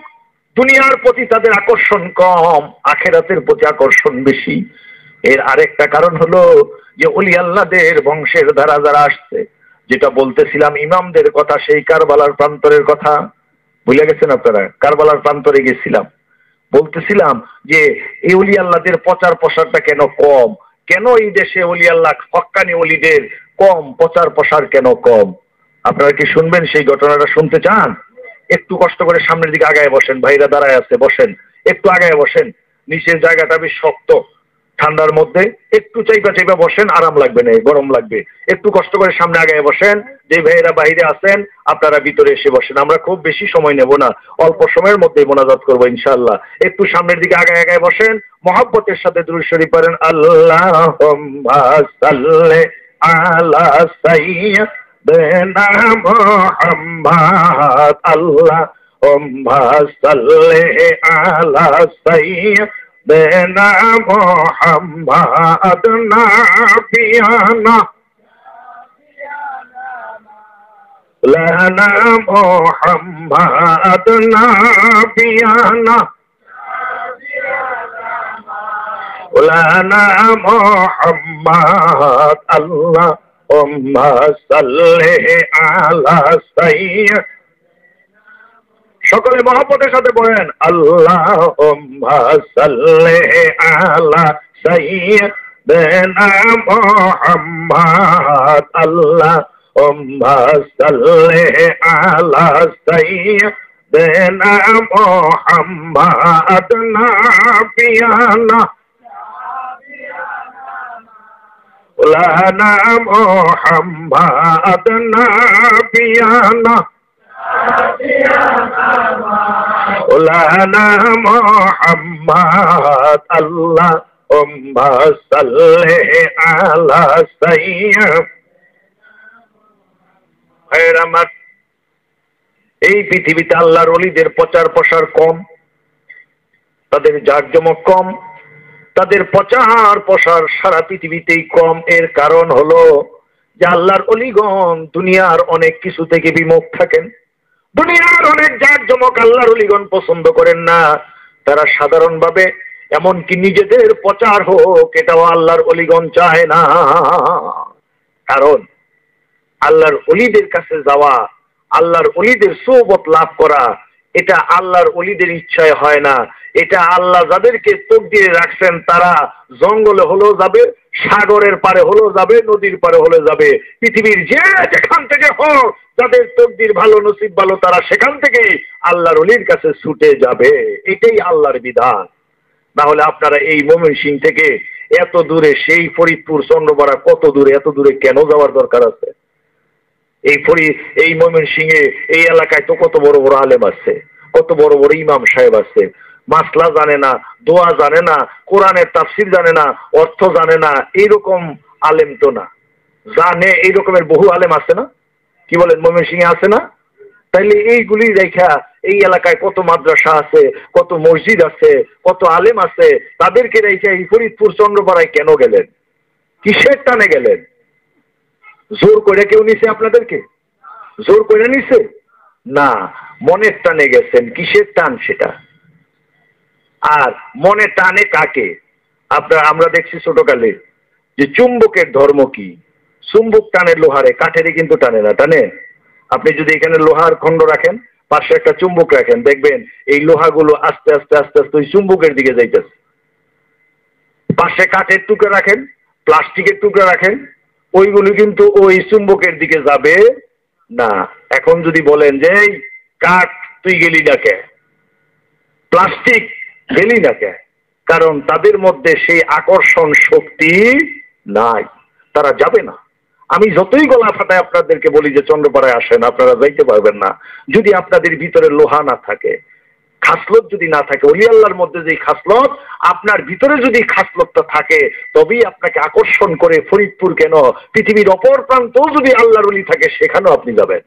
দুনিয়ার প্রতি তাদের আকর্ষণ কম, আখিরাতের প্রতি আকর্ষণ বেশি। এর আরেকটা কারণ হলো যে ওলি আল্লাহদের বংশের দ্বারা যারা আসছে, যেটা বলতেছিলাম ইমামদের কথা, সেই কারবালার প্রান্তরের কথা ভুলে গেছেন আপনারা? কারবালার প্রান্তরে গেছিলাম, বলতেছিলাম যে এই ওলি আল্লাহদের প্রচার প্রসারটা কেন কম? কেন এই দেশে ওলি আল্লাহ হক্কানি ওলিদের কম, প্রচার প্রসার কেন কম? আপনারা কি শুনবেন? সেই ঘটনাটা শুনতে চান? একটু কষ্ট করে সামনের দিকে আগায় বসেন, ভাইরা দাঁড়ায় আছে, বসেন, একটু আগায় বসেন। নিচের জায়গাটা বেশ শক্ত, ঠান্ডার মধ্যে একটু চাইপা চাইপা বসেন, আরাম লাগবে না, গরম লাগবে। একটু কষ্ট করে সামনে আগায় বসেন। যে ভাইয়েরা বাইরে আছেন আপনারা ভিতরে এসে বসেন। আমরা খুব বেশি সময় নেব না, অল্প সময়ের মধ্যেই মোনাজাত করবো ইনশাআল্লাহ। একটু সামনের দিকে আগায় আগায় বসেন, মহব্বতের সাথে দুরূদ শরীফ পড়েন। আল্লাহুম্মা সাল্লি আলা সাইয়্যিদিনা মুহাম্মাদ, আল্লাহুম্মা সাল্লি আলা সাইয়্যিদিনা দেনা মোহাম্মদ নাবিয়ানা লানা মোহাম্মদ নাবিয়ানা লানা মোহাম্মদ আল্লাহুম্মা সাল্লি আলা সাইয়্যিদ সকলে মহব্বতের সাথে বলেন আল্লাহুম্মা সাল্লি আলা সাইয়্যিদিনা মুহাম্মদ আল্লাহুম্মা সাল্লি আলা সাইয়্যিদিনা মুহাম্মদ নাবিয়ানা লানা মুহাম্মদ নাবিয়ানা লানা মুহাম্মদ আল্লাহুম্মা সাল্লি আলা সাইয়্যিদিনা এই পৃথিবীতে আল্লাহর ওলিদের প্রচার প্রসার কম, তাদের জাঁকজমক কম, তাদের প্রচার প্রসার সারা পৃথিবীতেই কম। এর কারণ হলো যে আল্লাহর ওলিগণ দুনিয়ার অনেক কিছু থেকে বিমুখ থাকেন। দুনিয়ার অনেক জাঁকজমক আল্লাহর ওলিগণ পছন্দ করেন না। তারা সাধারণভাবে এমনকি নিজেদের প্রচার হোক এটাও আল্লাহর ওলিগণ চায় না। কারণ আল্লাহর ওলিদের কাছে যাওয়া, আল্লাহর ওলিদের সোহবত লাভ করা, এটা আল্লাহর ওলিদের ইচ্ছায় হয় না। এটা আল্লাহ যাদেরকে তকদিরে রাখছেন তারা জঙ্গলে হলেও যাবে, সাগরের পারে হলেও যাবে, নদীর পারে হলে যাবে, পৃথিবীর যেখান থেকে হোক যাদের তকদির ভালো, নসিব ভালো, তারা সেখান থেকেই আল্লাহর ওলির কাছে ছুটে যাবে। এটাই আল্লাহর বিধান। না হলে আপনারা এই ময়মনসিংহ থেকে এত দূরে, সেই ফরিদপুর চন্দ্রপাড়া কত দূরে, এত দূরে কেন যাওয়ার দরকার আছে? এই ময়মনসিংহে এই এলাকায় তো কত বড় বড় আলেম আছে, কত বড় বড় ইমাম সাহেব আছে, মাসলা জানে না, দোয়া জানে না, কোরআনের তাফসির জানে না, অর্থ জানে না, এইরকম আলেম তো না। জানে এই রকমের বহু আলেম আছে না? কি বলেন, ময়মনসিংহে আছে না? তাইলে এইগুলি রেখা এই এলাকায় কত মাদ্রাসা আছে, কত মসজিদ আছে, কত আলেম আছে, তাদেরকে রেখে এই ফরিদপুর চন্দ্রপাড়ায় কেন গেলেন? কিসের টানে গেলেন? জোর করে কেউ নিছে আপনাদেরকে? জোর করে নিছে না, মনের টানে গেছেন। কিসের টান সেটা? আর মনে টানে কাকে? আমরা দেখছি ছোটকালে যে চুম্বকের ধর্ম কি? চুম্বক টানে লোহারে, কাঠেরে কিন্তু টানে না। টানে? আপনি যদি এখানে লোহার খণ্ড রাখেন, পাশে একটা চুম্বক রাখেন, দেখবেন এই লোহাগুলো আস্তে আস্তে আস্তে আস্তে ওই চুম্বকের দিকে যাইতেছে। পাশে কাঠের টুকরা রাখেন, প্লাস্টিকের টুকরা রাখেন, ওইগুলো কিন্তু ওই চুম্বকের দিকে যাবে না। এখন যদি বলেন যে এই কাঠ তুই গেলি না কে, প্লাস্টিক গেলি না কে, কারণ তাদের মধ্যে সেই আকর্ষণ শক্তি নাই, তারা যাবে না। আমি যতই গলা ফাটায় আপনাদেরকে বলি যে চন্দ্রপাড়ায় আসেন, আপনারা যাইতে পারবেন না যদি আপনাদের ভিতরে লোহা না থাকে, খাসলত যদি না থাকে। ওলি আল্লাহর মধ্যে যে খাসলত, আপনার ভিতরে যদি খাসলতটা থাকে তবেই আপনাকে আকর্ষণ করে। ফরিদপুর কেন, পৃথিবীর অপর প্রান্তেও যদি আল্লাহর ওলি থাকে সেখানেও আপনি যাবেন।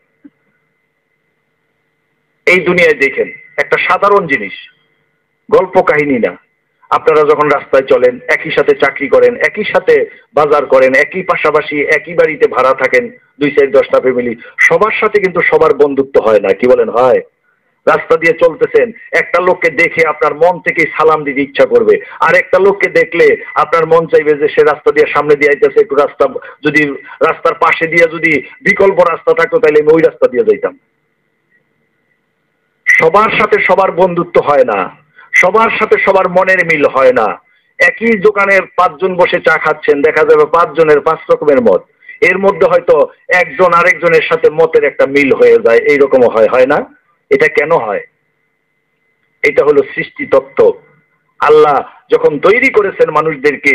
এই দুনিয়ায় দেখেন একটা সাধারণ জিনিস, গল্প কাহিনী না। আপনারা যখন রাস্তায় চলেন, একই সাথে চাকরি করেন, একই সাথে বাজার করেন, একই পাশাপাশি একই বাড়িতে ভাড়া থাকেন, 2-4-10টা ফ্যামিলি, সবার সাথে কিন্তু সবার বন্ধুত্ব হয় না। কি বলেন, হয়? রাস্তা দিয়ে চলতেছেন, একটা লোককে দেখে আপনার মন থেকে সালাম দিতে ইচ্ছা করবে, আর একটা লোককে দেখলে আপনার মন চাইবে যে সে রাস্তা দিয়ে সামনে দিয়ে আইতেছে, একটু রাস্তা, যদি রাস্তার পাশে দিয়ে যদি বিকল্প রাস্তা থাকতো তাহলে আমি ওই রাস্তা দিয়ে যাইতাম। সবার সাথে সবার বন্ধুত্ব হয় না, সবার সাথে সবার মনের মিল হয় না। একই দোকানের 5 জন বসে চা খাচ্ছেন, দেখা যাবে 5 জনের 5 রকমের মত, এর মধ্যে হয়তো একজন আরেকজনের সাথে মতের একটা মিল হয়ে যায়। এইরকমও হয় না? এটা কেন হয়? এটা হলো সৃষ্টি তত্ত্ব। আল্লাহ যখন তৈরি করেছেন মানুষদেরকে,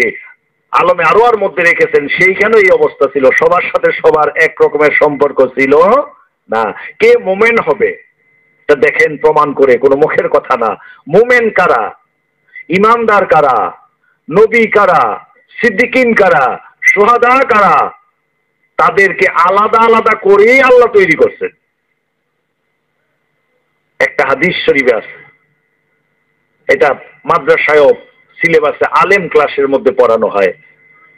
আলমে আরওয়ার মধ্যে রেখেছেন, সেইখানে এই অবস্থা ছিল। সবার সাথে সবার এক রকমের সম্পর্ক ছিল না। কে মোমেন হবে তা দেখেন প্রমাণ করে, কোনো মুখের কথা না। মোমেন কারা, ইমানদার কারা, নবী কারা, সিদ্দিকিন কারা, সুহাদা কারা, তাদেরকে আলাদা আলাদা করেই আল্লাহ তৈরি করছেন। একটা হাদিস শরীফে আছে, এটা মাদ্রাসায়ও সিলেবাসে আলেম ক্লাসের মধ্যে পড়ানো হয়,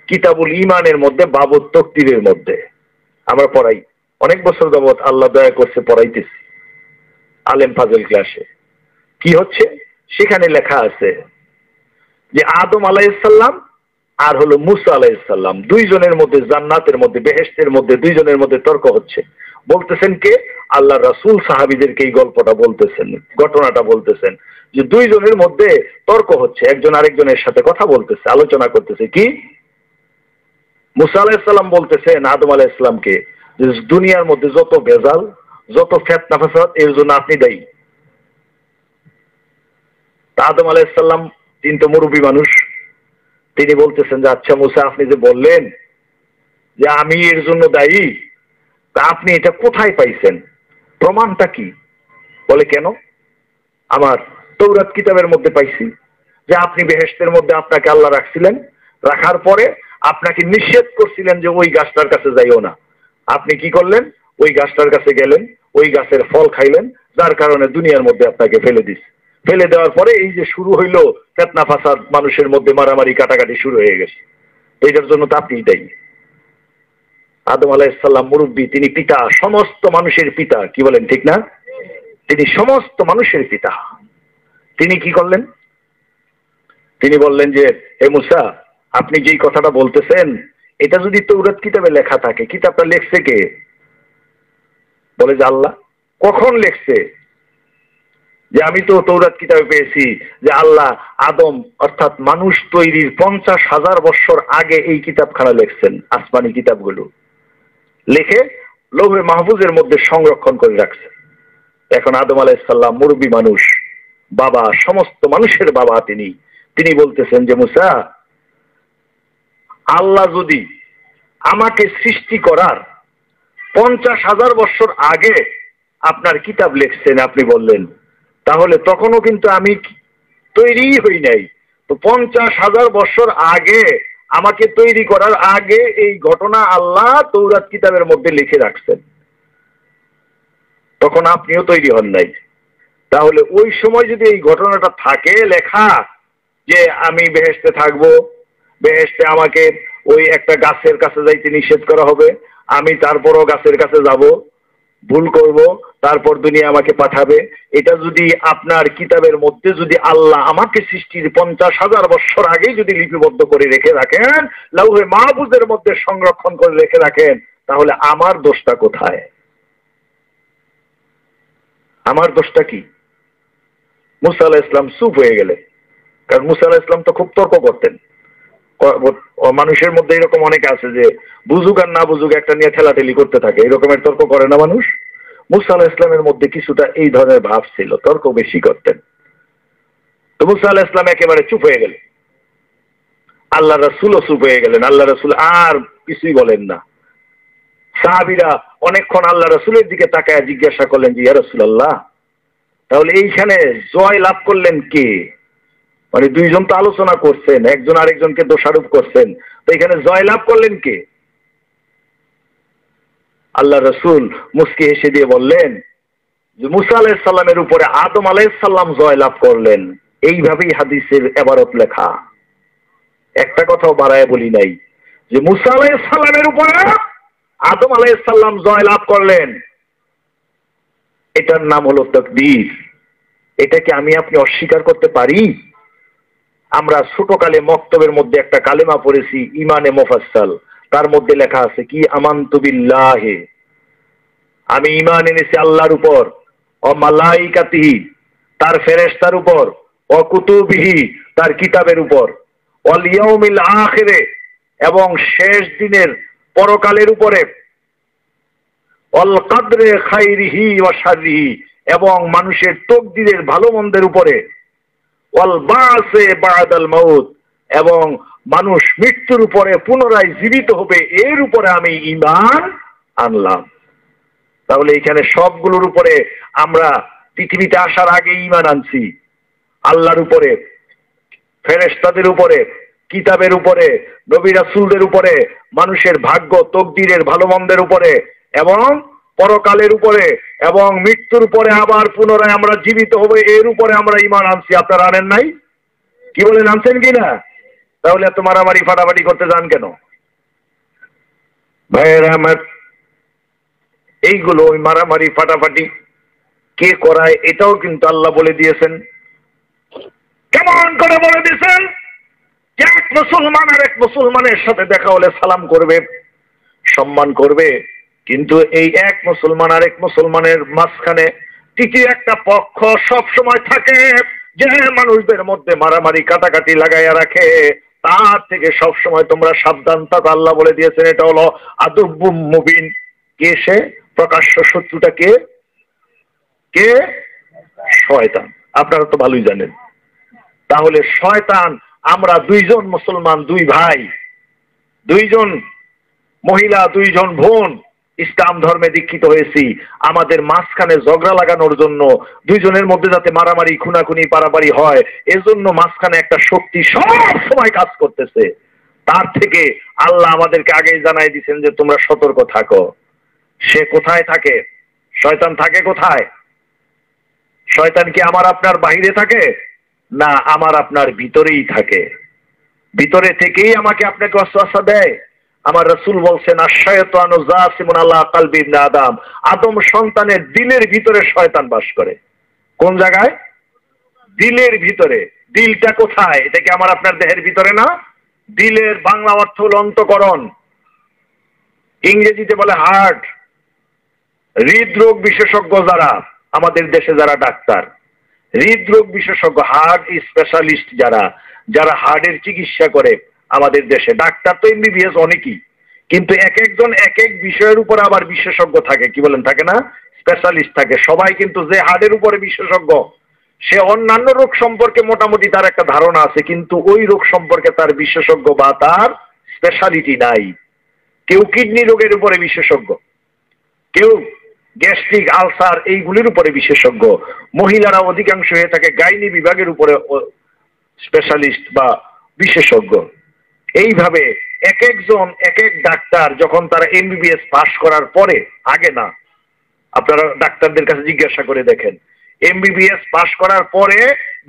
কিতাবুল ইমানের মধ্যে, বাবুত তকদিরের মধ্যে আমরা পড়াই। অনেক বছর যাবৎ আল্লাহ দয়া করছে পড়াইতেছি আলেম ফাজল ক্লাসে। কি হচ্ছে সেখানে লেখা আছে যে আদম আলাইহিসসালাম আর হলো মুসা আলাইহিসসালাম দুইজনের মধ্যে, জান্নাতের মধ্যে, বেহেশতের মধ্যে দুইজনের মধ্যে তর্ক হচ্ছে। বলতেছেন কে? আল্লাহ রাসূল সাহাবীদেরকে এই গল্পটা বলতেছেন, ঘটনাটা বলতেছেন যে দুইজনের মধ্যে তর্ক হচ্ছে, একজন আরেকজনের সাথে কথা বলতেছে, আলোচনা করতেছে। কি? মুসা আলাইহিসসালাম বলতেছেন আদম আলাইহিসসালামকে যে দুনিয়ার মধ্যে যত ভেজাল, যত ফিতনা ফাসাদ, এর জন্য আপনি দায়ী। আদম আলাইহিসসালাম তিনি তো মুরব্বী মানুষ, তিনি বলতেছেন যে আচ্ছা মুসা, আপনি যে বললেন যে আমি এর জন্য দায়ী, তা আপনি এটা কোথায় পাইছেন? প্রমাণটা কি? বলে কেন? আমার তৌরাত কিতাবের মধ্যে পাইছি যে আপনি বেহেশতের মধ্যে আপনাকে আল্লাহ রাখছিলেন, রাখার পরে আপনাকে নিষেধ করছিলেন যে ওই গাছটার কাছে যাইও না। আপনি কি করলেন? ওই গাছটার কাছে গেলেন, ওই গাছের ফল খাইলেন, যার কারণে দুনিয়ার মধ্যে আপনাকে ফেলে দিস। ফেলে দেওয়ার পরে এই যে শুরু হইলো ফিতনা ফাসাদ, মানুষের মধ্যে মারামারি কাটাকাটি শুরু হয়ে গেছে, এটার জন্য তো আপনিই দায়ী। আদম আলাইহিসসালাম মুরব্বী, তিনি পিতা, সমস্ত মানুষের পিতা, কি বলেন ঠিক না? তিনি সমস্ত মানুষের পিতা। তিনি কি করলেন? তিনি বললেন যে হে মুসা, আপনি যেই কথাটা বলতেছেন এটা যদি তৌরাত কিতাবে লেখা থাকে, কিতাবটা লেখছে কে? বলে যে আল্লাহ। কখন লেখছে? যে আমি তো তৌরাত কিতাবে পেয়েছি যে আল্লাহ আদম অর্থাৎ মানুষ তৈরির 50,000 বছর আগে এই কিতাবখানা লেখছেন, আসমানি কিতাবগুলো লিখে লৌহে মাহফুজের মধ্যে সংরক্ষণ করে রাখছেন। এখন আদম আলাইহিসসালাম মুরব্বী মানুষ, বাবা, সমস্ত মানুষের বাবা, তিনি বলতেছেন যে মুসা, আল্লাহ যদি আমাকে সৃষ্টি করার 50,000 বছর আগে আপনার কিতাব লিখছেন, আপনি বললেন, তাহলে তখনও কিন্তু আমি তৈরি হই নাই। তো 50,000 বছর আগে, আমাকে তৈরি করার আগে এই ঘটনা আল্লাহ তৌরাত কিতাবের মধ্যে লিখে রাখছেন, তখন আপনিও তৈরি হন নাই। তাহলে ওই সময় যদি এই ঘটনাটা থাকে লেখা যে আমি বেহেশতে থাকবো, বেহেশতে আমাকে ওই একটা গাছের কাছে যাইতে নিষেধ করা হবে, আমি তারপরও গাছের কাছে যাব, ভুল করব, তারপর দুনিয়া আমাকে পাঠাবে, এটা যদি আপনার কিতাবের মধ্যে যদি আল্লাহ আমাকে সৃষ্টির 50,000 বছর আগেই যদি লিপিবদ্ধ করে রেখে রাখেন, লৌহে মাহফুজের মধ্যে সংরক্ষণ করে রেখে রাখেন, তাহলে আমার দোষটা কোথায়? আমার দোষটা কি? মুসা আলাইহিস সালাম চুপ হয়ে গেলেন। কারণ মুসা আলাইহিস সালাম তো খুব তর্ক করতেন। মানুষের মধ্যে এরকম অনেকে আছে যে বুঝুক আর না বুঝুক একটা নিয়ে ঠেলাঠেলি করতে থাকে, এরকমের তর্ক করে না মানুষ? মুসা আলাইহিস সালামের মধ্যে কিছুটা এই ধরনের ভাব ছিল, তর্ক বেশি করতেন। তো মুসা আলাইহিস সালাম একেবারে চুপ হয়ে গেলেন। আল্লাহ রাসূলও চুপ হয়ে গেলেন। আল্লাহ রাসূল আর কিছুই বলেন না। সাহাবীরা অনেকক্ষণ আল্লাহ রাসূলের দিকে তাকায় জিজ্ঞাসা করলেন যে ইয়া রাসূলুল্লাহ, তাহলে এইখানে জয় লাভ করলেন কে? মানে দুইজন তো আলোচনা করছেন, একজন আরেকজনকে দোষারোপ করছেন, তো এখানে জয় লাভ করলেন কে? আল্লাহ রাসূল মুস্কি হেসে দিয়ে বললেন যে মুসা আলাইহিস সালামের উপরে আদম আলাইহিস সালাম জয় লাভ করলেন। এইভাবেই হাদিসের ইবারত লেখা, একটা কথাও বাড়ায় বলি নাই, যে মুসা আলাইহিস সালামের উপরে আদম আলাইহিস সালাম জয় লাভ করলেন। এটার নাম হলো তাকদীর। এটাকে আমি আপনি অস্বীকার করতে পারি? আমরা ছোটকালে মক্তবের মধ্যে একটা কালেমা পড়েছি, ইমানে মুফাসসাল, তার মধ্যে লেখা আছে কি? আমানতু বিল্লাহি, আমি ঈমান এনেছি আল্লাহর উপর, ও মালাইকাতিহি, তার ফেরেশতার উপর, ও কুতুবিহি, তার কিতাবের উপর, ওয়াল ইয়াউমিল আখিরে, এবং শেষ দিনের পরকালের উপরে, ওয়াল কদরে খাইরিহি ওয়া শাররিহি, এবং মানুষের তকদিরের ভালো মন্দের উপরে, ওয়াল বাসে বাদাল মাউত, এবং মানুষ মৃত্যুর উপরে পুনরায় জীবিত হবে, এর উপরে আমি ঈমান আনলাম। তাহলে এখানে সবগুলোর উপরে আমরা পৃথিবীতে আসার আগে ঈমান আনছি। আল্লাহর উপরে, ফেরেশতাদের উপরে, কিতাবের উপরে, নবী রাসূলদের উপরে, মানুষের ভাগ্য তকদিরের ভালো মন্দের উপরে, এবং পরকালের উপরে, এবং মৃত্যুর পরে আবার পুনরায় আমরা জীবিত হবে, এর উপরে আমরা ঈমান আনছি। আপনারা আনেন নাই? কি বলে, নামছেন কি না? তাহলে এত মারামারি ফাটাফাটি করতে যান কেন? ভাইয়েরা আমার, এইগুলো ওই মারামারি ফাটাফাটি কে করায় এটাও কিন্তু আল্লাহ বলে দিয়েছেন। কেমন করে বলে দিয়েছেন? এক মুসলমান আর এক মুসলমানের সাথে দেখা হলে সালাম করবে, সম্মান করবে, কিন্তু এই এক মুসলমান আর এক মুসলমানের মাঝখানে তৃতীয় একটা পক্ষ সব সময় থাকে, যে মানুষদের মধ্যে মারামারি কাটাকাটি লাগাইয়া রাখে, তার থেকে সব সময় তোমরা সাবধান থাকো। আল্লাহ বলে দিয়েছেন এটা হলো আদুব্বুম মুবিন। কে সে? প্রকাশ্য শত্রুটা কে? কে? শয়তান। আপনারা তো ভালোই জানেন। তাহলে শয়তান, আমরা দুইজন মুসলমান, দুই ভাই, দুইজন মহিলা, দুইজন বোন ইসলাম ধর্মে দীক্ষিত হয়েছি, আমাদের মাঝখানে ঝগড়া লাগানোর জন্য, দুইজনের মধ্যে যাতে মারামারি খুনাখুনি পারাপারি হয়, এজন্য মাঝখানে একটা শক্তি সব সময় কাজ করতেছে। তার থেকে আল্লাহ আমাদেরকে আগেই জানাই দিয়েছেন যে তোমরা সতর্ক থাকো। সে কোথায় থাকে? শয়তান থাকে কোথায়? শয়তান কি আমার আপনার বাহিরে থাকে? না, আমার আপনার ভিতরেই থাকে। ভিতরে থেকেই আমাকে আপনাকে ওয়াসওয়াসা দেয়। আমার রাসূল বলছেন, আশ-শায়তানু জাসিমুন আলা কলবি ইবনে আদম। আদম সন্তানের দিলের ভিতরে শয়তান বাস করে। কোন জায়গায়? দিলের ভিতরে। দিলটা কোথায়? এটা কি আমার আপনার দেহের ভিতরে না? দিলের বাংলা অর্থ হল অন্তঃকরণ, ইংরেজিতে বলে হার্ট। হৃদরোগ বিশেষজ্ঞ যারা আমাদের দেশে, যারা ডাক্তার, হৃদরোগ বিশেষজ্ঞ, হার্ট স্পেশালিস্ট যারা, যারা হার্টের চিকিৎসা করে আমাদের দেশে, ডাক্তার তো এমবিবিএস অনেকই, কিন্তু এক একজন এক এক বিষয়ের উপর আবার বিশেষজ্ঞ থাকে। কি বলেন, থাকে না? স্পেশালিস্ট থাকে। সবাই কিন্তু যে হার্টের উপরে বিশেষজ্ঞ, সে অন্যান্য রোগ সম্পর্কে মোটামুটি তার একটা ধারণা আছে, কিন্তু ওই রোগ সম্পর্কে তার বিশেষজ্ঞ বা তার স্পেশালিটি নাই। কেউ কিডনি রোগের উপরে বিশেষজ্ঞ, কেউ গ্যাস্ট্রিক, আলসার এইগুলির উপরে বিশেষজ্ঞ। মহিলারা অধিকাংশ হয়ে থাকে গাইনি বিভাগের উপরে স্পেশালিস্ট বা বিশেষজ্ঞ। এইভাবে এক একজন এক এক ডাক্তার যখন তারা এমবিবিএস পাশ করার পরে, আগে না, আপনারা ডাক্তারদের কাছে জিজ্ঞাসা করে দেখেন, এমবিবিএস পাশ করার পরে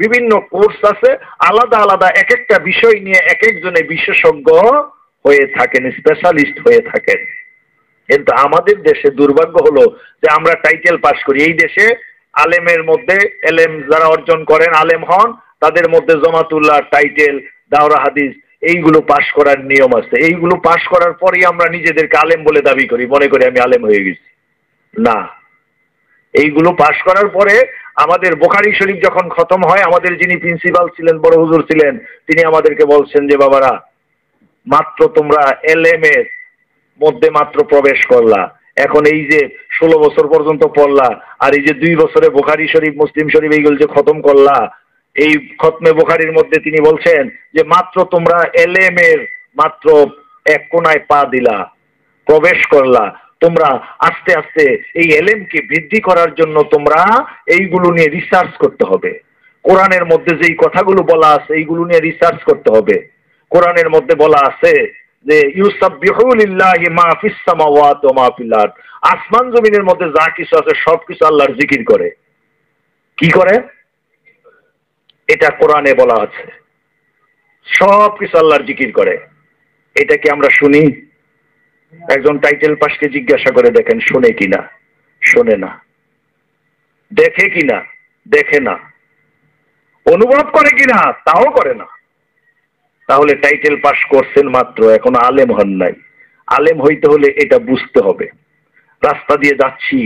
বিভিন্ন কোর্স আছে, আলাদা আলাদা এক একটা বিষয় নিয়ে এক একজনে বিশেষজ্ঞ হয়ে থাকেন, স্পেশালিস্ট হয়ে থাকেন। কিন্তু আমাদের দেশে দুর্ভাগ্য হলো যে আমরা টাইটেল পাশ করি। এই দেশে আলেমের মধ্যে, এলেম যারা অর্জন করেন, আলেম হন, তাদের মধ্যে জমাতুল্লাহ, টাইটেল, দাওরা হাদিস, এইগুলো পাশ করার নিয়ম আছে। এইগুলো পাশ করার পরেই আমরা নিজেদেরকে আলেম বলে দাবি করি, মনে করি আমি আলেম হয়ে গেছি। না, এইগুলো পাশ করার পরে আমাদের বুখারী শরীফ যখন খতম হয়, আমাদের যিনি প্রিন্সিপাল ছিলেন, বড় হুজুর ছিলেন, তিনি আমাদেরকে বলছেন যে বাবারা, মাত্র তোমরা এলেমের মধ্যে মাত্র প্রবেশ করলা, এখন এই যে 16 বছর পর্যন্ত পড়লা, আর এই যে 2 বছরে বুখারী শরীফ, মুসলিম শরীফ এইগুলো যে খতম করলা, এই খতমে বুখারীর মধ্যে তিনি বলছেন যে মাত্র তোমরা এলেমের মাত্র এক কোনায় পা দিলা, প্রবেশ করলা। তোমরা আস্তে আস্তে এই এলেমকে বৃদ্ধি করার জন্য তোমরা এইগুলো নিয়ে রিসার্চ করতে হবে। কোরআনের মধ্যে যেই কথাগুলো বলা আছে এইগুলো নিয়ে রিসার্চ করতে হবে। কোরআনের মধ্যে বলা আছে যে ইউসাব্বিহু লিল্লাহি মা ফিস সামাওয়াতি ওয়া মা ফিল আরদ, আসমান জমিনের মধ্যে যা কিছু আছে সবকিছু আল্লাহর জিকির করে। কি করে? এটা কোরআনে বলা আছে, সবকিছু আল্লাহর জিকির করে। এটা কি আমরা শুনি? একজন টাইটেল পাশকে জিজ্ঞাসা করে দেখেন, শুনে কিনা? শোনে না। দেখে কিনা? দেখে না। অনুভব করে কিনা? তাও করে না। তাহলে টাইটেল পাস করছেন মাত্র, এখন আলেম হন নাই। আলেম হইতে হলে এটা বুঝতে হবে। রাস্তা দিয়ে যাচ্ছি,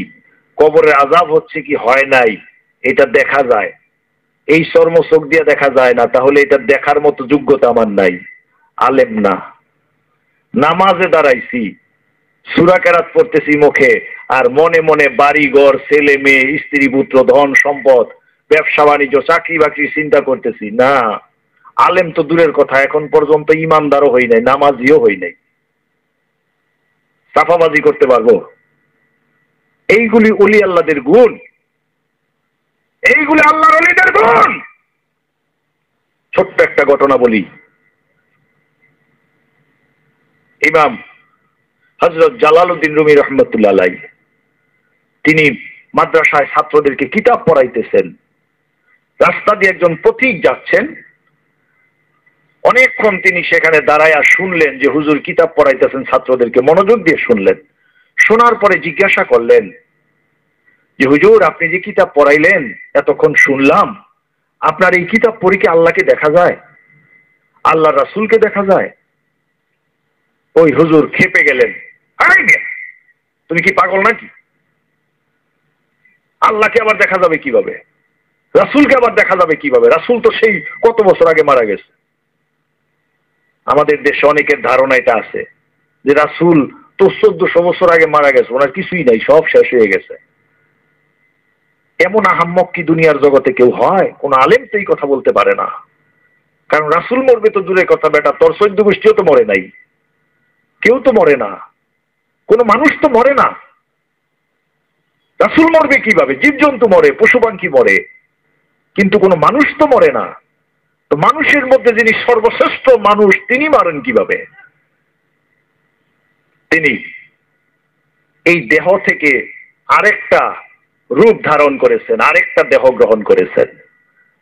কবরের আযাব হচ্ছে কি হয় নাই এটা দেখা যায়, এই চর্ম চোখ দিয়ে দেখা যায় না, তাহলে এটা দেখার মতো যোগ্যতা আমার নাই, আলেম না। নামাজে দাঁড়াইছি, সূরা কেরাত পড়তেছি মুখে, আর মনে মনে বাড়ি ঘর, ছেলে মেয়ে, স্ত্রী পুত্র, ধন সম্পদ, ব্যবসা বাণিজ্য, চাকরি বাকরি চিন্তা করতেছি না, আলেম তো দূরের কথা, এখন পর্যন্ত ইমানদারও হই নাই, নামাজিও হই নাই। সাফাবাজি করতে পারবো? এইগুলি ওলি আল্লাহদের গুণ, এইগুলি আল্লাহর ওলিদের গুণ। ছোট্ট একটা ঘটনা বলি। ইমাম হযরত জালালউদ্দিন রুমি রাহমাতুল্লাহ আলাইহি, তিনি মাদ্রাসায় ছাত্রদেরকে কিতাব পড়াইতেছেন। রাস্তা দিয়ে একজন পথিক যাচ্ছেন, অনেকক্ষণ তিনি সেখানে দাঁড়ায় আর শুনলেন যে হুজুর কিতাব পড়াইতেছেন, ছাত্রদেরকে মনোযোগ দিয়ে শুনলেন। শোনার পরে জিজ্ঞাসা করলেন যে হুজুর আপনি যে কিতাব পড়াইলেন এতক্ষণ শুনলাম, আপনার এই কিতাব পড়ে কি আল্লাহকে দেখা যায়, আল্লাহ রাসূলকে দেখা যায়? ওই হুজুর খেপে গেলেন, তুমি কি পাগল নাকি? আল্লাহকে আবার দেখা যাবে কিভাবে, রাসূলকে আবার দেখা যাবে কিভাবে? রাসূল তো সেই কত বছর আগে মারা গেছে। আমাদের দেশে অনেকের ধারণা এটা আছে যে রাসূল তো 1400 বছর আগে মারা গেছে, ওনার কিছুই নাই, সব শেষ হয়ে গেছে। এমন আহাম্মক কি দুনিয়ার জগতে কেউ হয়? কোন আলেম তো এই কথা বলতে পারে না। কারণ রাসূল মরবে তো দূরের কথা, বেটা তোর 14 গোষ্ঠীও তো মরে নাই, কেউ তো মরে না, কোন মানুষ তো মরে না। রাসূল মরবে কিভাবে? জীবজন্তু মরে, পশু পাখি মরে, কিন্তু কোন মানুষ তো মরে না। তো মানুষের মধ্যে যিনি সর্বশ্রেষ্ঠ মানুষ, তিনি মারেন কিভাবে? তিনি এই দেহ থেকে আরেকটা রূপ ধারণ করেছেন, আরেকটা দেহ গ্রহণ করেছেন।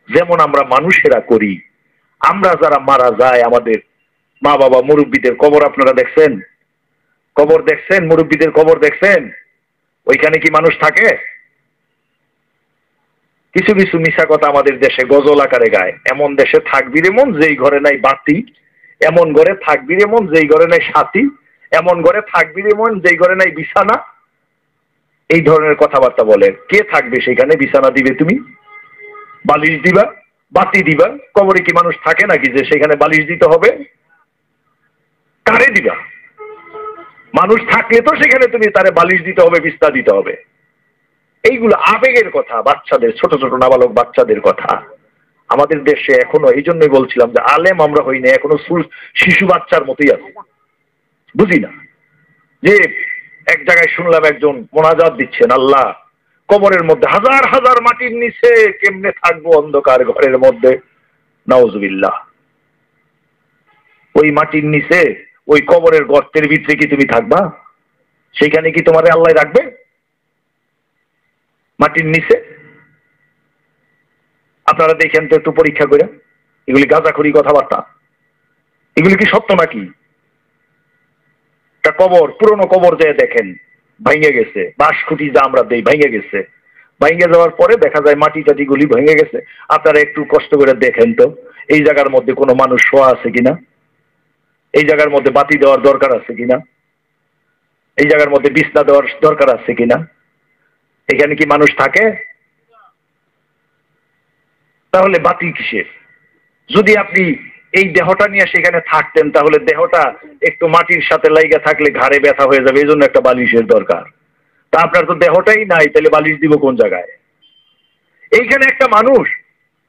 যেমন আমরা মানুষেরা করি, আমরা যারা মারা যায়, আমাদের মা বাবা মুরব্বীদের কবর আপনারা দেখছেন? কবর দেখছেন? মুরব্বীদের কবর দেখছেন? ওইখানে কি মানুষ থাকে? কিছু কিছু মিশা কথা আমাদের দেশে গজল আকারে গায়, এমন দেশে থাকবি রে মন যেই ঘরে নাই বাতি, এমন ঘরে থাকবি রে মন যেই ঘরে নাই সাথী, এমন ঘরে থাকবি রে মন যেই ঘরে নাই বিছানা। এই ধরনের কথাবার্তা বলে। কে থাকবে সেখানে? বিছানা দিবে তুমি, বালিশ দিবা, বাতি দিবা? কবরে কি মানুষ থাকে নাকি যে সেখানে বালিশ দিতে হবে? কারে দিবা? মানুষ থাকলে তো সেখানে তুমি তারে বালিশ দিতে হবে, বিছনা দিতে হবে। এইগুলো আবেগের কথা, বাচ্চাদের, ছোট ছোট নাবালক বাচ্চাদের কথা। আমাদের দেশে এখনো, এই জন্যই বলছিলাম যে আলেম আমরা হই না, এখনো শিশু বাচ্চার মতোই আছে। বুঝি না যে এক জায়গায় শুনলাম একজন মোনাজাত দিচ্ছেন, আল্লাহ কবরের মধ্যে হাজার হাজার মাটির নিচে কেমনে থাকবো অন্ধকার ঘরের মধ্যে, নাউজুবিল্লাহ। ওই মাটির নিচে, ওই কবরের গর্তের ভিতরে কি তুমি থাকবা? সেখানে কি তোমারে আল্লাহ রাখবে? মাটির নিচে? আপনারা দেখেন তো একটু পরীক্ষা করে, এগুলি গাঁজাখড়ি কথাবার্তা, এগুলি কি সত্য নাকি? একটা কবর, পুরনো কবর যায় দেখেন, ভেঙে গেছে, বাঁশ খুঁটি যা আমরা দেই ভেঙে গেছে, ভেঙে যাওয়ার পরে দেখা যায় মাটি টাটি গুলি ভেঙে গেছে। আপনারা একটু কষ্ট করে দেখেন তো এই জায়গার মধ্যে কোনো মানুষ শোয়া আছে কিনা, এই জায়গার মধ্যে বাতি দেওয়ার দরকার আছে কিনা, এই জায়গার মধ্যে বিছনা দেওয়ার দরকার আছে কিনা? এখানে কি মানুষ থাকে? তাহলে বাতি কিসের? যদি আপনি এই দেহটা নিয়ে সেখানে থাকতেন, তাহলে দেহটা একটু মাটির সাথে লাইগা থাকলে ঘাড়ে ব্যথা হয়ে যাবে, এই জন্য একটা বালিশের দরকার। তা আপনার তো দেহটাই নাই, তাহলে বালিশ দিব কোন জায়গায়? এইখানে একটা মানুষ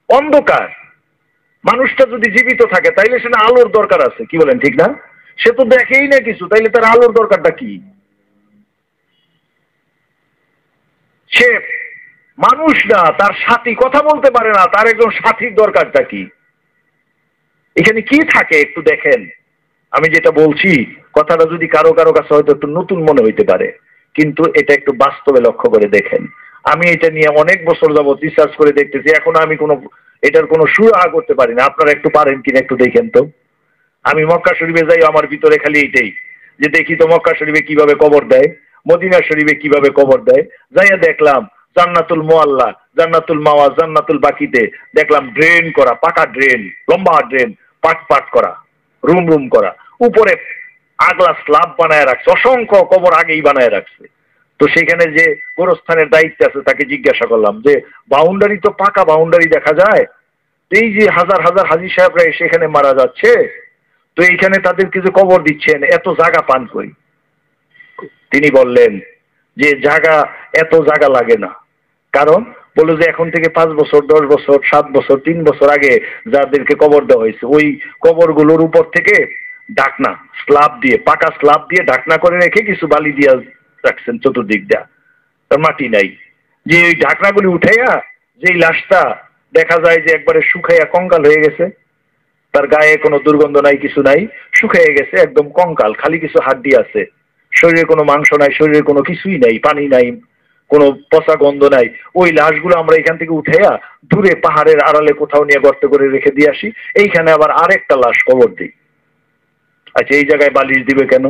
অন্ধকার, মানুষটা যদি জীবিত থাকে তাইলে সে আলোর দরকার আছে, কি বলেন ঠিক না? সে তো দেখেই না কিছু, তাইলে তার আলোর দরকারটা কি? সে মানুষ না, তার সাথী কথা বলতে পারে না, তার একজন সাথীর দরকারটা কি? এখানে কি থাকে একটু দেখেন। আমি যেটা বলছি কথাটা যদি কারো কারো কাছে হয়তো একটু নতুন মনে হইতে পারে, কিন্তু এটা একটু বাস্তবে লক্ষ্য করে দেখেন। আমি এটা নিয়ে অনেক বছর যাবত রিসার্চ করে দেখতেছি, এখন আমি এটার কোনো সুরাহা করতে পারি না। আপনারা একটু পারেন কিনা একটু দেখেন তো। আমি মক্কা শরীফে যাই, আমার ভিতরে খালি এইটাই যে দেখি তো মক্কা শরীফে কিভাবে কবর দেয়, মদিনা শরীফে কিভাবে কবর দেয়। যাইয়া দেখলাম জান্নাতুল মুআল্লা, জান্নাতুল মাওয়া, জান্নাতুল বাকিতে দেখলাম ড্রেন করা, পাকা ড্রেন, লম্বা ড্রেন, পাট পাট করা, রুম রুম করা, উপরে আগলা স্ল্যাব বানায় রাখছে, অসংখ্য কবর আগেই বানায় রাখছে। তো সেখানে যে গোরস্থানের দায়িত্ব আছে তাকে জিজ্ঞাসা করলাম যে বাউন্ডারি তো পাকা বাউন্ডারি দেখা যায়, এই যে হাজার হাজার হাজী সাহেবরা সেখানে মারা যাচ্ছে, তো এইখানে তাদেরকে যে কবর দিচ্ছেন এত জায়গা পান কই? তিনি বললেন যে জায়গা, এত জায়গা লাগে না। কারণ বললো যে এখন থেকে 5 বছর 10 বছর 7 বছর 3 বছর আগে যাদেরকে কবর দেওয়া হয়েছে, ওই কবরগুলোর উপর থেকে ঢাকনা স্ল্যাব দিয়ে, পাকা স্ল্যাব দিয়ে ঢাকনা করে রেখে কিছু বালি দিয়ে রাখছেন চতুর্দিক দিয়া, তার মাটি নাই। যে ওই ঢাকনাগুলি উঠাইয়া যেই লাশটা দেখা যায় যে একবারে শুকাইয়া কঙ্কাল হয়ে গেছে, তার গায়ে কোনো দুর্গন্ধ নাই, কিছু নাই, শুকিয়ে গেছে একদম কঙ্কাল, খালি কিছু হাড্ডি আছে, শরীরে কোনো মাংস নাই, শরীরে কোনো কিছুই নাই, পানি নাই, কোনো পচা গন্ধ নাই, ওই লাশগুলো আমরা এখান থেকে উঠাইয়া দূরে পাহাড়ের আড়ালে কোথাও নিয়ে গর্ত করে রেখে দিয়ে আসি, এইখানে আবার আরেকটা লাশ কবর দিই। আচ্ছা, এই জায়গায় বালিশ দিবে কেন?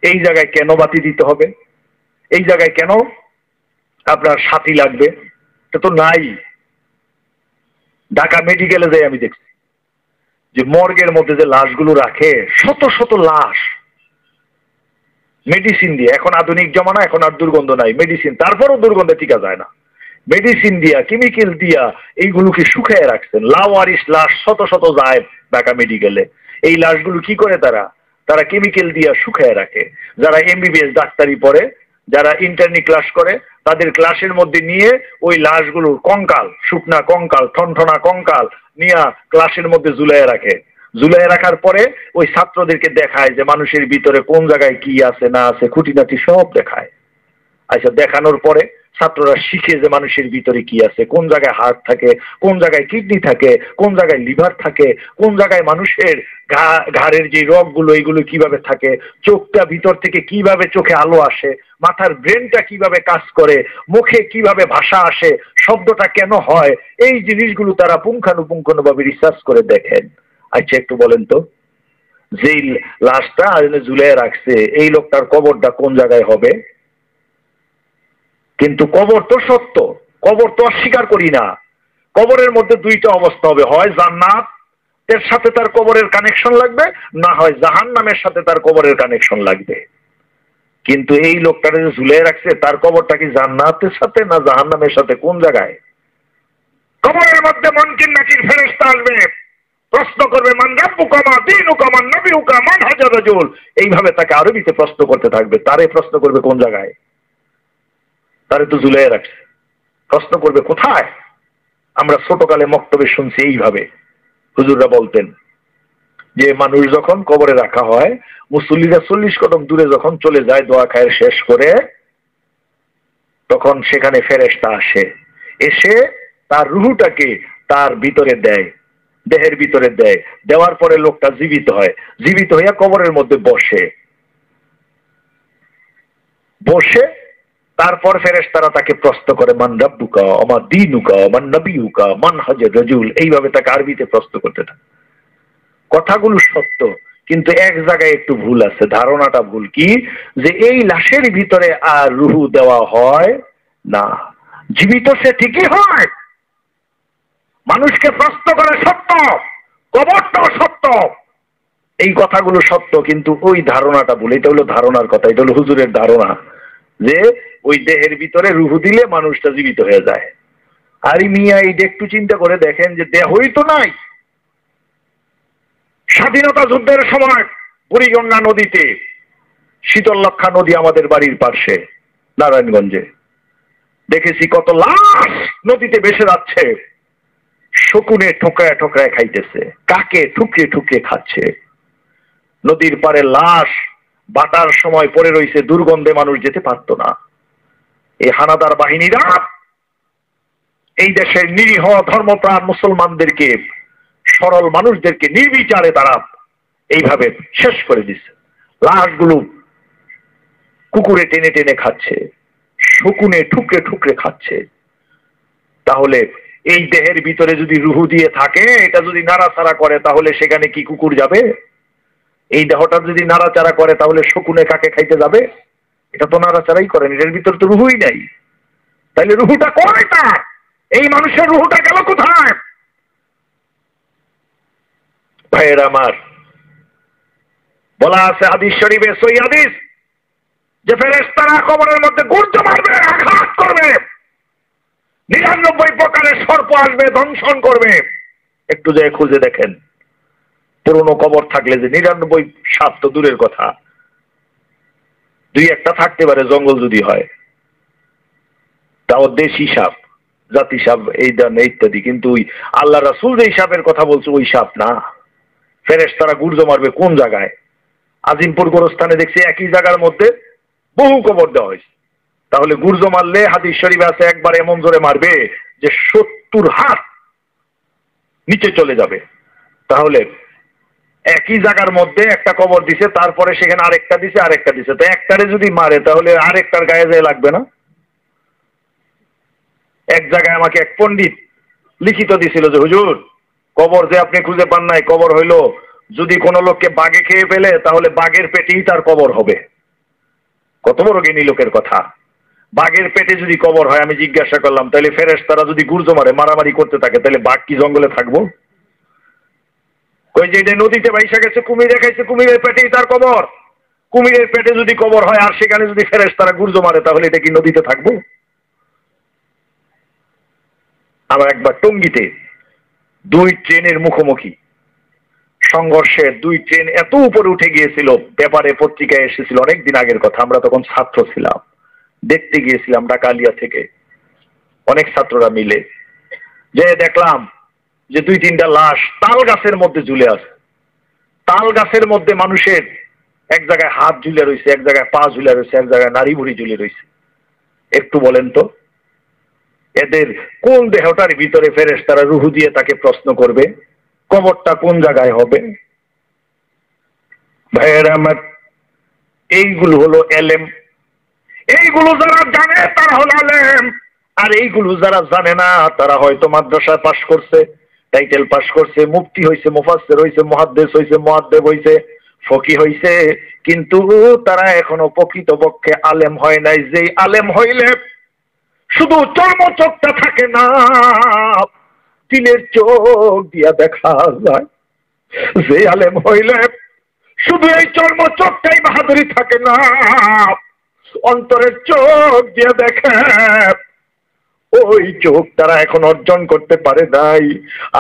এই জায়গায় কেন বাতি দিতে হবে? এই জায়গায় কেন আপনার সাথী লাগবে? এটা তো নাই। ঢাকা মেডিকেলে যাই আমি দেখছি যে মর্গের মধ্যে যে লাশগুলো রাখে, শত শত লাশ মেডিসিন দিয়ে, এখন আধুনিক জমানা, এখন আর দুর্গন্ধ নাই, মেডিসিন, তারপরও দুর্গন্ধে টিকা যায় না, মেডিসিন দিয়া, কেমিক্যাল দিয়া এইগুলোকে শুকিয়ে রাখছেন। লাওয়ারিস লাশ শত শত যায় ঢাকা মেডিকেলে। এই লাশগুলো কি করে তারা তারা কেমিক্যাল দিয়া শুকিয়ে রাখে। যারা এমবিবিএস ডাক্তারি পড়ে, যারা ইন্টার্নি ক্লাস করে, তাদের ক্লাসের মধ্যে নিয়ে ওই লাশগুলোর কঙ্কাল, শুকনা কঙ্কাল, ঠনঠনা কঙ্কাল নিয়ে ক্লাসের মধ্যে ঝুলাইয়া রাখে। ঝুলাই রাখার পরে ওই ছাত্রদেরকে দেখায় যে মানুষের ভিতরে কোন জায়গায় কি আছে না আছে, খুঁটিনাটি সব দেখায়। আচ্ছা, দেখানোর পরে ছাত্ররা শিখে যে মানুষের ভিতরে কি আছে, কোন জায়গায় হার্ট থাকে, কোন জায়গায় কিডনি থাকে, কোন জায়গায় লিভার থাকে, কোন জায়গায় মানুষের ঘাড়ের যে রগগুলো এইগুলো কিভাবে থাকে, চোখটা ভিতর থেকে কিভাবে চোখে আলো আসে, মাথার ব্রেনটা কিভাবে কাজ করে, মুখে কিভাবে ভাষা আসে, শব্দটা কেন হয়, এই জিনিসগুলো তারা পুঙ্খানুপুঙ্খানুভাবে রিসার্চ করে দেখেন। আচ্ছা, একটু বলেন তো, যেই লাশটা ঝুলিয়ে রাখছে এই লোকটার কবরটা কোন জায়গায় হবে? কিন্তু কবর তো সত্য, কবর তো অস্বীকার করি না। কবরের মধ্যে দুইটা অবস্থা হবে, হয় জান্নাতের সাথে তার কবরের কানেকশন লাগবে, না হয় জাহান্নামের সাথে তার কবরের কানেকশন লাগবে। কিন্তু এই লোকটারে যে ঝুলিয়ে রাখছে তার কবরটা কি জান্নাতের সাথে না জাহান্নামের সাথে, কোন জায়গায়? কবরের মধ্যে মুনকির নাকির ফেরেশতা আসবে, প্রশ্ন করবে মান রাব্বুকা মা দীনুকা মান নবিয়ুকা মান হাজা রাজুল, এইভাবে তাকে আরবিতে প্রশ্ন করতে থাকবে। তারে প্রশ্ন করবে কোন জায়গায়? তারে তো ঝুলিয়ে রাখছে, প্রশ্ন করবে কোথায়? আমরা ছোটকালে মক্তবে শুনছি এইভাবে হুজুররা বলতেন যে মানুষ যখন কবরে রাখা হয়, মুসল্লিরা 40 কদম দূরে যখন চলে যায় দোয়া খায়ের শেষ করে, তখন সেখানে ফেরেশতা আসে, এসে তার রুহটাকে তার ভিতরে দেয়, দেহের ভিতরে দেয়, দেওয়ার পরে লোকটা জীবিত হয়, জীবিত হইয়া কবরের মধ্যে বসে বসে তারপর ফেরেশতারা তাকে প্রশ্ন করে মান রাব্বুকা ওমা দীনুকা মান নবিয়ুকা মান হাজা রাজুল, এইভাবে তাকে আরবিতে প্রশ্ন করতে থাকে। কথাগুলো সত্য, কিন্তু এক জায়গায় একটু ভুল আছে, ধারণাটা ভুল। কি? যে এই লাশের ভিতরে আর রুহু দেওয়া হয় না, জীবিত সে ঠিকই হয়, মানুষকে প্রশ্ন করে সত্য, কবরটাও সত্য, এই কথাগুলো সত্য, কিন্তু ওই ধারণাটা ভুল। এটা হলো ধারণার কথা, এটা হলো হুজুরের ধারণা যে ওই দেহের ভিতরে রুহু দিলে মানুষটা জীবিত হয়ে যায়। আর মিয়া এইটা একটু চিন্তা করে দেখেন যে দেহই তো নাই। স্বাধীনতা যুদ্ধের সময় বুড়িগঙ্গা নদীতে, শীতললক্ষা নদী আমাদের বাড়ির পাশে নারায়ণগঞ্জে, দেখেছি কত লাশ নদীতে ভেসে যাচ্ছে, শকুনে ঠোকরায় ঠোকরায় খাইতেছে, কাকে ঠুকরে ঠুকরে খাচ্ছে। নদীর পারে লাশ বাটার সময় পড়ে রয়েছে, দুর্গন্ধে মানুষ যেতে পারত না। এই হানাদার বাহিনীরা এই দেশের নিরীহ ধর্মপ্রাণ মুসলমানদেরকে, সরল মানুষদেরকে নির্বিচারে তারা এইভাবে শেষ করে দিচ্ছে। লাশগুলো কুকুরে টেনে টেনে খাচ্ছে, শকুনে ঠুকরে ঠুকরে খাচ্ছে। তাহলে এই দেহের ভিতরে যদি রুহু দিয়ে থাকে, এটা যদি নাড়াচাড়া করে, তাহলে সেখানে কি কুকুর যাবে? এই দেহটা যদি নাড়াচাড়া করে, তাহলে শকুনে কাকে খাইতে যাবে? এটা তো নাড়াচাড়াই করেন, এর ভিতরে তো রুহুই নাই। তাইলে রুহুটা কোথায়? তার এই মানুষের রুহুটা গেল কোথায়? ভাইয়ের আমার, বলা আছে হাদিস শরীফে, সহিহ হাদিস, যে ফেরেশতারা কবরের মধ্যে গুর্জ মারবে, আঘাত করবে, 99 প্রকারের সর্প আসবে, দংশন করবে। একটু যে খুঁজে দেখেন, পুরনো কবর থাকলে যে 99 সাপ তো দূরের কথা, 2-1টা থাকতে পারে জঙ্গল যদি হয়, তাও দেশি সাপ, জাতি সাপ, এই ধরনের ইত্যাদি। কিন্তু ওই আল্লাহ রাসূল যে সাপের কথা বলছে ওই সাপ না। ফেরেশতারা গুর্জ মারবে কোন জায়গায়? আজিমপুর গোরস্থানে দেখছি একই জায়গার মধ্যে বহু কবর দেওয়া হয়েছে। তাহলে গুর্জ মারলে হাদিস শরীফে আছে একবার এমন জোরে মারবে যে 70 হাত নিচে চলে যাবে। তাহলে একই জায়গার মধ্যে একটা কবর দিছে, তারপরে সেখানে আরেকটা দিছে, আরেকটা দিছে, তো একটারে যদি মারে তাহলে আরেকটার গায়ে যায় লাগবে না? এক জায়গায় আমাকে এক পণ্ডিত লিখিত দিছিল যে হুজুর, কবর যে আপনি খুঁজে পান নাই, কবর হইল যদি কোনো লোককে বাঘে খেয়ে ফেলে তাহলে বাঘের পেটেই তার কবর হবে। কত বড় জ্ঞানী লোকের কথা! বাঘের পেটে যদি কবর হয়, আমি জিজ্ঞাসা করলাম তাহলে ফেরেশতারা যদি গুর্জো মারে, মারামারি করতে থাকে, তাহলে বাঘ কি জঙ্গলে থাকবো? ওই যে এটা নদীতে ভাইসা গেছে, কুমিরে খাইছে, কুমিরের পেটেই তার কবর। কুমিরের পেটে যদি কবর হয় আর সেখানে যদি ফেরেশতারা গুর্জো মারে, তাহলে এটা কি নদীতে থাকবো? আবার একবার টঙ্গীতে দুই ট্রেনের মুখোমুখি সংঘর্ষে দুই ট্রেন এত উপরে উঠে গিয়েছিল, পেপারে পত্রিকায় এসেছিল, অনেকদিন আগের কথা। আমরা তখন ছাত্র ছিলাম, দেখতে গিয়েছিলাম ডাকালিয়া থেকে অনেক ছাত্ররা মিলে। যে দেখলাম যে দুই তিনটা লাশ তাল গাছের মধ্যে ঝুলে আছে। তাল গাছের মধ্যে মানুষের এক জায়গায় হাত ঝুলে রয়েছে, এক জায়গায় পা ঝুলে রয়েছে, এক জায়গায় নাড়ি ভুড়ি ঝুলে রয়েছে। একটু বলেন তো, এদের কোন দেহটার ভিতরে ফেরেশতারা রুহু দিয়ে তাকে প্রশ্ন করবে? কবরটা কোন জায়গায় হবে? ভাইয়েরা আমার, এইগুলো হলো এলেম। এইগুলো যারা জানে তারা হলো আলেম, আর এইগুলো যারা জানে না তারা হয়তো মাদ্রাসায় পাশ করছে, টাইটেল পাশ করছে, মুফতি হয়েছে, মুফাসসির হয়েছে, মুহাদ্দিস হয়েছে, মুআদ্দিব হয়েছে, ফকিহ হয়েছে, কিন্তু তারা এখনো প্রকৃতপক্ষে আলেম হয় নাই। যেই আলেম হইলে শুধু চর্মচোখটা থাকে না, তিলের চোখ দিয়া দেখা যায়। যে আলেম হইলে শুধু এই চর্মচোখটাই বাহাদুরি থাকে না, অন্তরের চোখ দিয়ে দেখে, ওই চোখ তারা এখন অর্জন করতে পারে নাই।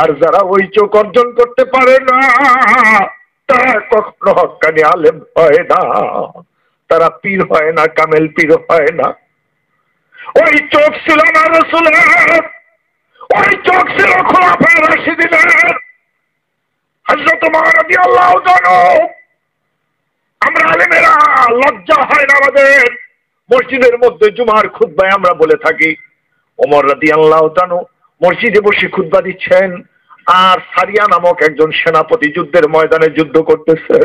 আর যারা ওই চোখ অর্জন করতে পারে না তারা কখনো হক্কানি আলেম হয় না, তারা পীর হয় না, কামেল পীর হয় না। ওই চোখ ছিল না রাসূলের, ওই চোখ ছিল খোলাফায়ে রাশিদিনের, হযরত ওমর রাদিয়াল্লাহু তাআলা। আমরা আলেমেরা লজ্জা হয় না আমাদের, মসজিদের মধ্যে জুমার খুতবায় আমরা বলে থাকি ওমর রাদিয়াল্লাহু তাআলা মসজিদে বসে খুতবা দিচ্ছেন, আর সারিয়া নামক একজন সেনাপতি যুদ্ধের ময়দানে যুদ্ধ করতেছে।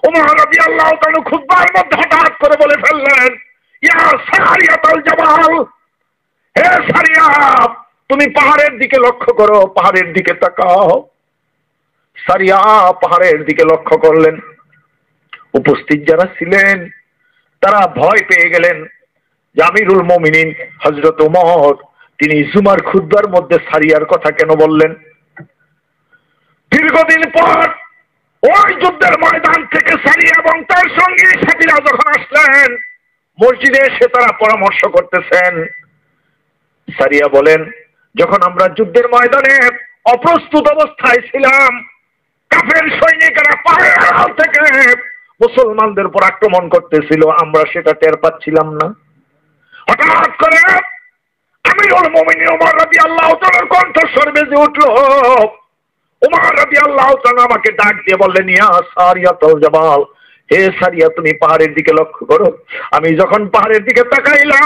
ওমর রাদিয়াল্লাহু তাআলা খুতবার মধ্যে হঠাৎ করে বলে ফেললেন, ইয়া সারিয়াতুল জাবাল, হে সারিয়া, তুমি পাহাড়ের দিকে লক্ষ্য করো, পাহাড়ের দিকে তাকাও। সারিয়া পাহাড়ের দিকে লক্ষ্য করলেন। উপস্থিত যারা ছিলেন তারা ভয় পেয়ে গেলেন যে আমিরুল মুমিনিন হযরত ওমর তিনি জুমার খুতবার মধ্যে সারিয়ার কথা কেন বললেন? দীর্ঘদিন পর ওই যুদ্ধের ময়দান থেকে সারিয়া এবং তার সঙ্গী সাথীরা যখন আসলেন, মসজিদে এসে তারা পরামর্শ করতেছেন। সারিয়া বলেন, যখন আমরা যুদ্ধের ময়দানে অপ্রস্তুত অবস্থায় ছিলাম, কাফের সৈনিকেরা পাহাড়ের আড়াল থেকে মুসলমানদের উপর আক্রমণ করতেছিল, আমরা সেটা টের পাচ্ছিলাম না। হঠাৎ করে আমিরুল মুমিনিন ওমর রাদিয়াল্লাহু তাআলার কণ্ঠস্বর বেজে উঠল। ওমর রাদিয়াল্লাহু তাআলা আমাকে ডাক দিয়ে বললেন, ইয়া সারিয়াতুল জাবাল, হে সারিয়া, তুমি পাহাড়ের দিকে লক্ষ্য করো। আমি যখন পাহাড়ের দিকে তাকাইলাম,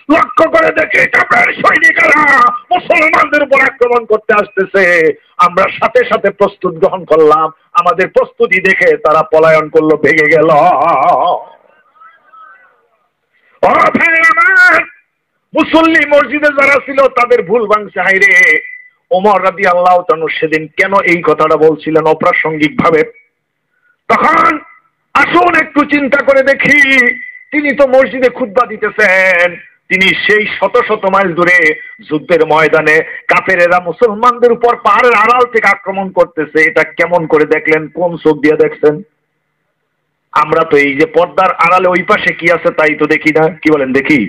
লক্ষ্য করে দেখি কাফের সৈনিকেরা মুসলমানদের উপর আক্রমণ করতে আসতেছে। আমরা সাথে সাথে প্রস্তুত গ্রহণ করলাম, আমাদের প্রস্তুতি দেখে তারা পলায়ন করলো, ভেগে গেল। মুসল্লি মসজিদে যারা ছিল তাদের ভুল ভাঙছে। হাইরে, ওমর রাদিয়াল্লাহু তাআলা সেদিন কেন এই কথাটা বলছিলেন অপ্রাসঙ্গিক ভাবে? তখন আসুন একটু চিন্তা করে দেখি, তিনি তো মসজিদে খুতবা দিতেছেন, তিনি সেই শত শত মাইল দূরে যুদ্ধের ময়দানে কাফেরেরা মুসলমানদের উপর পাহাড়ের আড়াল থেকে আক্রমণ করতেছে। এটা কেমন করে দেখলেন? কোন চোখ দিয়ে দেখছেন? আমরা তো এই যে পর্দার আড়ালে ওই পাশে কি আছে তাই তো দেখি না। কি বলেন? দেখি,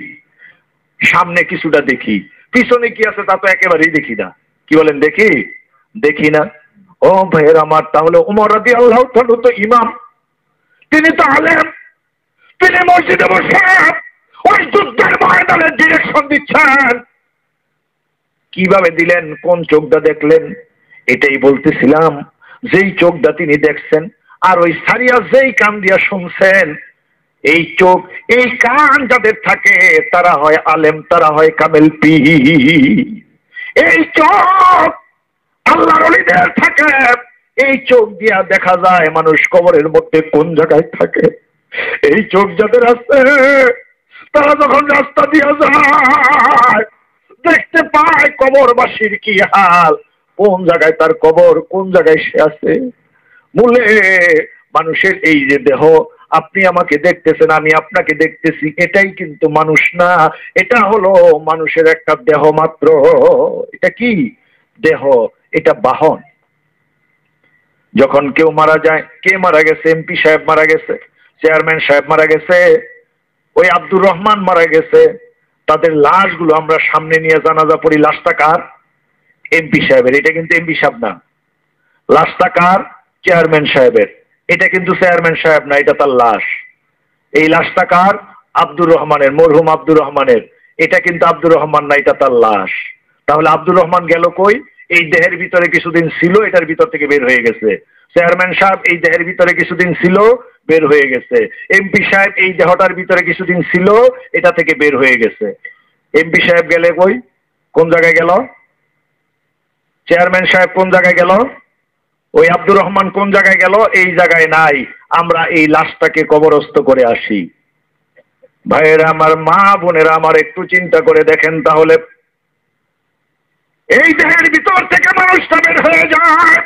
সামনে কিছুটা দেখি, পিছনে কি আছে তা তো একেবারেই দেখি না। কি বলেন? দেখি, দেখি না। ও ভাইয়ের আমার, তাহলে ওমর রাদিয়াল্লাহু তাআলা তো ইমাম, তিনি তো আলেম, তিনি মসজিদে বসে ওই যুদ্ধের ময়দানে ডিরেকশন দিচ্ছেন। কিভাবে দিলেন? কোন চোখটা দেখলেন? এটাই বলতেছিলাম, যেই চোখটা তিনি দেখছেন আর ওই সারিয়া যেই কান দিয়া শুনছেন, এই চোখ এই কান যাদের থাকে তারা হয় আলেম, তারা হয় কামেল পীর। এই চোখ আল্লাহর ওলিদের থাকে, এই চোখ দিয়া দেখা যায় মানুষ কবরের মধ্যে কোন জায়গায় থাকে। এই চোখ যাদের আছে তারা যখন রাস্তা দিয়ে যায় দেখতে পায় কবরবাসীর কি হাল, কোন জায়গায় তার কবর, কোন জায়গায় সে আছে। মূলে মানুষের এই যে দেহ, আপনি আমাকে দেখতেছেন, আমি আপনাকে দেখতেছি, এটাই কিন্তু মানুষ না, এটা হলো মানুষের একটা দেহ মাত্র। এটা কি দেহ? এটা বাহন। যখন কেউ মারা যায়, কে মারা গেছে? এমপি সাহেব মারা গেছে, চেয়ারম্যান সাহেব মারা গেছে, ওই আব্দুর রহমান মারা গেছে, তাদের লাশগুলো আমরা সামনে নিয়ে জানাজা পড়ি। লাশটা কার? এমপি সাহেবের। এটা কিন্তু এমপি সাহেব না। লাশটা কার? চেয়ারম্যান সাহেবের। এটা কিন্তু চেয়ারম্যান সাহেব না, এটা তার লাশ। এই লাশটা কার? আব্দুর রহমানের, মরহুম আব্দুর রহমানের। এটা কিন্তু আব্দুর রহমান না, এটা তার লাশ। তাহলে আব্দুর রহমান গেল কই? এই দেহের ভিতরে কিছুদিন ছিল, এটার ভিতর থেকে বের হয়ে গেছে। চেয়ারম্যান সাহেব এই দেহের ভিতরে কিছুদিন ছিল, বের হয়ে গেছে। এমপি সাহেব এই দেহটার ভিতরে কিছুদিন ছিল, এটা থেকে বের হয়ে গেছে। এমপি সাহেব গেলে কই? কোন জায়গায় গেল? চেয়ারম্যান সাহেব কোন জায়গায় গেল? ওই আব্দুর রহমান কোন জায়গায় গেল? এই জায়গায় নাই। আমরা এই লাশটাকে কবরস্থ করে আসি। ভাইয়েরা আমার, মা বোনেরা আমার, একটু চিন্তা করে দেখেন তাহলে, এই দেহের ভিতর থেকে মানুষটা বের হয়ে যায়,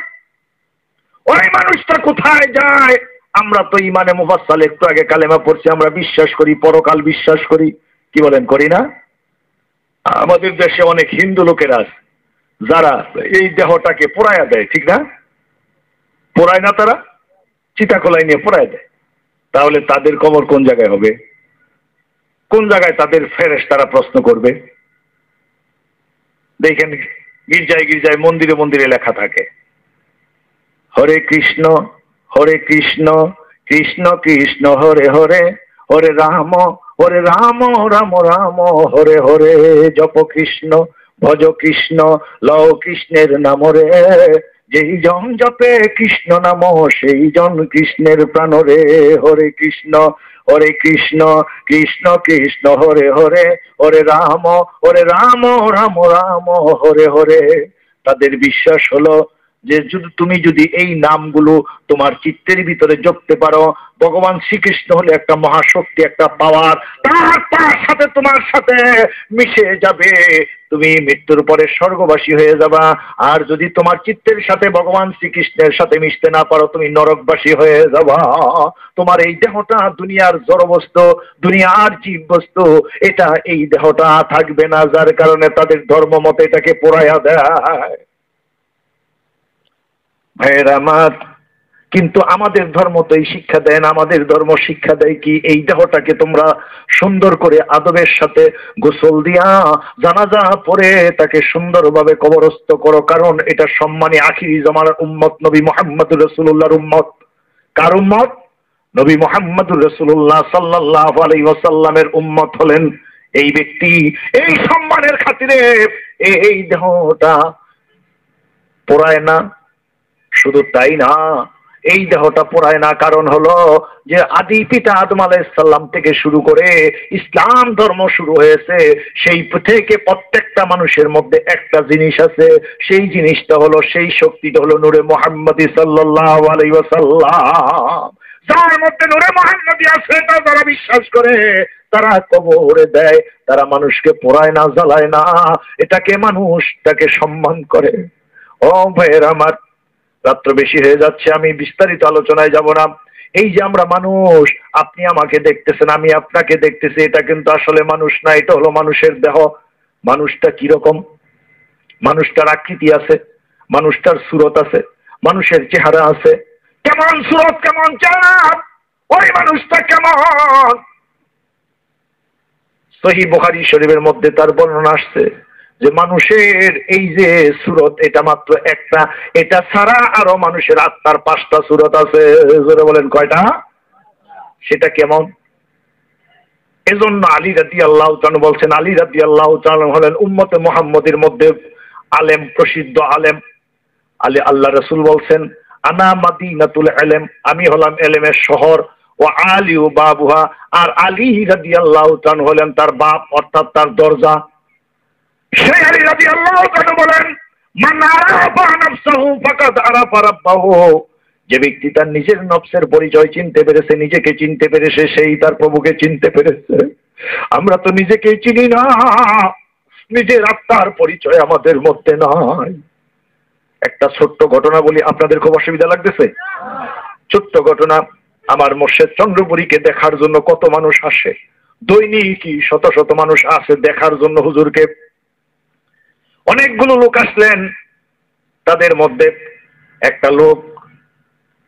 ওই মানুষটা কোথায় যায়? আমরা তো ইমানে মুফাসসাল একটু আগে কালেমা পড়ছি, আমরা বিশ্বাস করি, পরকাল বিশ্বাস করি। কি বলেন, করি না? আমাদের দেশে অনেক হিন্দু লোকেরা আছে যারা এই দেহটাকে পোড়ায়া দেয়, ঠিক না? পোড়ায় না, তারা চিতাকলাই নিয়ে পোড়ায় দেয়। তাহলে তাদের কবর কোন জায়গায় হবে? কোন জায়গায় তাদের ফেরেশতারা প্রশ্ন করবে? দেখেন, গির্জায় গির্জায়, মন্দিরে মন্দিরে লেখা থাকে, হরে কৃষ্ণ হরে কৃষ্ণ, কৃষ্ণ কৃষ্ণ হরে হরে, হরে রাম রাম রাম হরে হরে, জপ কৃষ্ণ ভজ কৃষ্ণ, লও কৃষ্ণের নাম রে, যেই জন জপে কৃষ্ণ নাম সেই জন কৃষ্ণের প্রাণ রে। হরে কৃষ্ণ কৃষ্ণ কৃষ্ণ হরে হরে, হরে রাম রাম রাম হরে হরে। তাদের বিশ্বাস হলো যে তুমি যদি এই নামগুলো তোমার চিত্তের ভিতরে জপতে পারো, ভগবান শ্রীকৃষ্ণ হলে একটা মহাশক্তি, একটা পাওয়ার, তার সাথে তোমার সাথে মিশে যাবে, তুমি মৃত্যুর পরে স্বর্গবাসী হয়ে যাবা। আর যদি তোমার চিত্তের সাথে ভগবান শ্রীকৃষ্ণের সাথে মিশতে না পারো, তুমি নরকবাসী হয়ে যাবা। তোমার এই দেহটা দুনিয়ার জড় বস্তু, দুনিয়ার জীব বস্তু, এটা এই দেহটা থাকবে না, যার কারণে তাদের ধর্ম মতে এটাকে পোড়াইয়া দেয়। ভাইয়েরা আমার, কিন্তু আমাদের ধর্ম তো এই শিক্ষা দেয় না। আমাদের ধর্ম শিক্ষা দেয় কি? এই দেহটাকে তোমরা সুন্দর করে আদবের সাথে গোসল দিয়া জানাজা পরে তাকে সুন্দরভাবে কবরস্থ করো, কারণ এটা সম্মানী আখিরি জামানার উম্মত নবী মুহাম্মদুর রাসূলুল্লাহর উম্মত। কার উম্মত? নবী মুহাম্মদুর রাসূলুল্লাহ সাল্লাল্লাহু আলাইহি ওয়াসাল্লামের উম্মত হলেন এই ব্যক্তি। এই সম্মানের খাতিরে এই দেহটা পোড়ায় না। শুধু তাই না, এই দেহটা পোড়ায় না, কারণ হলো যে আদি পিতা আদম আলাইহিস সালাম থেকে শুরু করে ইসলাম ধর্ম শুরু হয়েছে, সেই থেকে প্রত্যেকটা মানুষের মধ্যে একটা জিনিস আছে, সেই জিনিসটা হলো, সেই শক্তিটা হলো নূরে মুহাম্মদী সাল্লাল্লাহু আলাইহি ওয়াসাল্লাম। যার মধ্যে নূরে মুহাম্মদী আছে, তা যারা বিশ্বাস করে তারা কবরে দেয়, তারা মানুষকে পোড়ায় না, জ্বালায় না, এটাকে মানুষটাকে সম্মান করে। ও ভাইয়ের আমার, রাত্র বেশি হয়ে যাচ্ছে, আমি বিস্তারিত আলোচনায় যাব না। এই যে আমরা মানুষ, আপনি আমাকে দেখতেছেন, আমি আপনাকে দেখতেছি, এটা কিন্তু আসলে মানুষ না, এটা হলো মানুষের দেহ। মানুষটা কিরকম? মানুষটার আকৃতি আছে, মানুষটার সুরত আছে, মানুষের চেহারা আছে। কেমন সুরত, কেমন চেহারা, ওই মানুষটা কেমন? সহিহ বুখারী শরীফের মধ্যে তার বর্ণনা আসছে যে মানুষের এই যে সুরত, এটা মাত্র একটা, এটা ছাড়া আরো মানুষের আত্মার 5টা সুরত আছে। জোরে বলেন, কয়টা? সেটা কেমন? এজন্য আলী রাদিয়াল্লাহু তাআলা বলছেন, আলী রাদিয়াল্লাহু তাআলা হলেন উম্মতে মুহাম্মদের মধ্যে আলেম, প্রসিদ্ধ আলেম। আল্লাহ রাসূল বলছেন, আনা মাদিনাতুল ইলম, আমি হলাম ইলমের শহর, ও আলী ও বাবুহা, আর আলী রাদিয়াল্লাহু তাআলা হলেন তার বাপ, অর্থাৎ তার দরজা। সেই আলী রাদিয়াল্লাহু তাআলা বলেন, মান আরাফা নাফসাহু ফাকাদ আরাফা রাব্বাহু, যে ব্যক্তি তার নিজের নফসের পরিচয় চিনতে পেরেছে, নিজেকে চিনতে পেরেছে, সেই তার প্রভুকে চিনতে পেরেছে। আমরা তো নিজেকেই চিনি না, নিজের আত্মার পরিচয় আমাদের মধ্যে নাই। একটা ছোট্ট ঘটনা বলি, আপনাদের খুব অসুবিধা লাগতেছে? ছোট্ট ঘটনা। আমার মোর্শেদ চন্দ্রপুরীকে দেখার জন্য কত মানুষ আসে, দৈনিকই শত শত মানুষ আসে দেখার জন্য হুজুরকে। অনেকগুলো লোক আসলেন, তাদের মধ্যে একটা লোক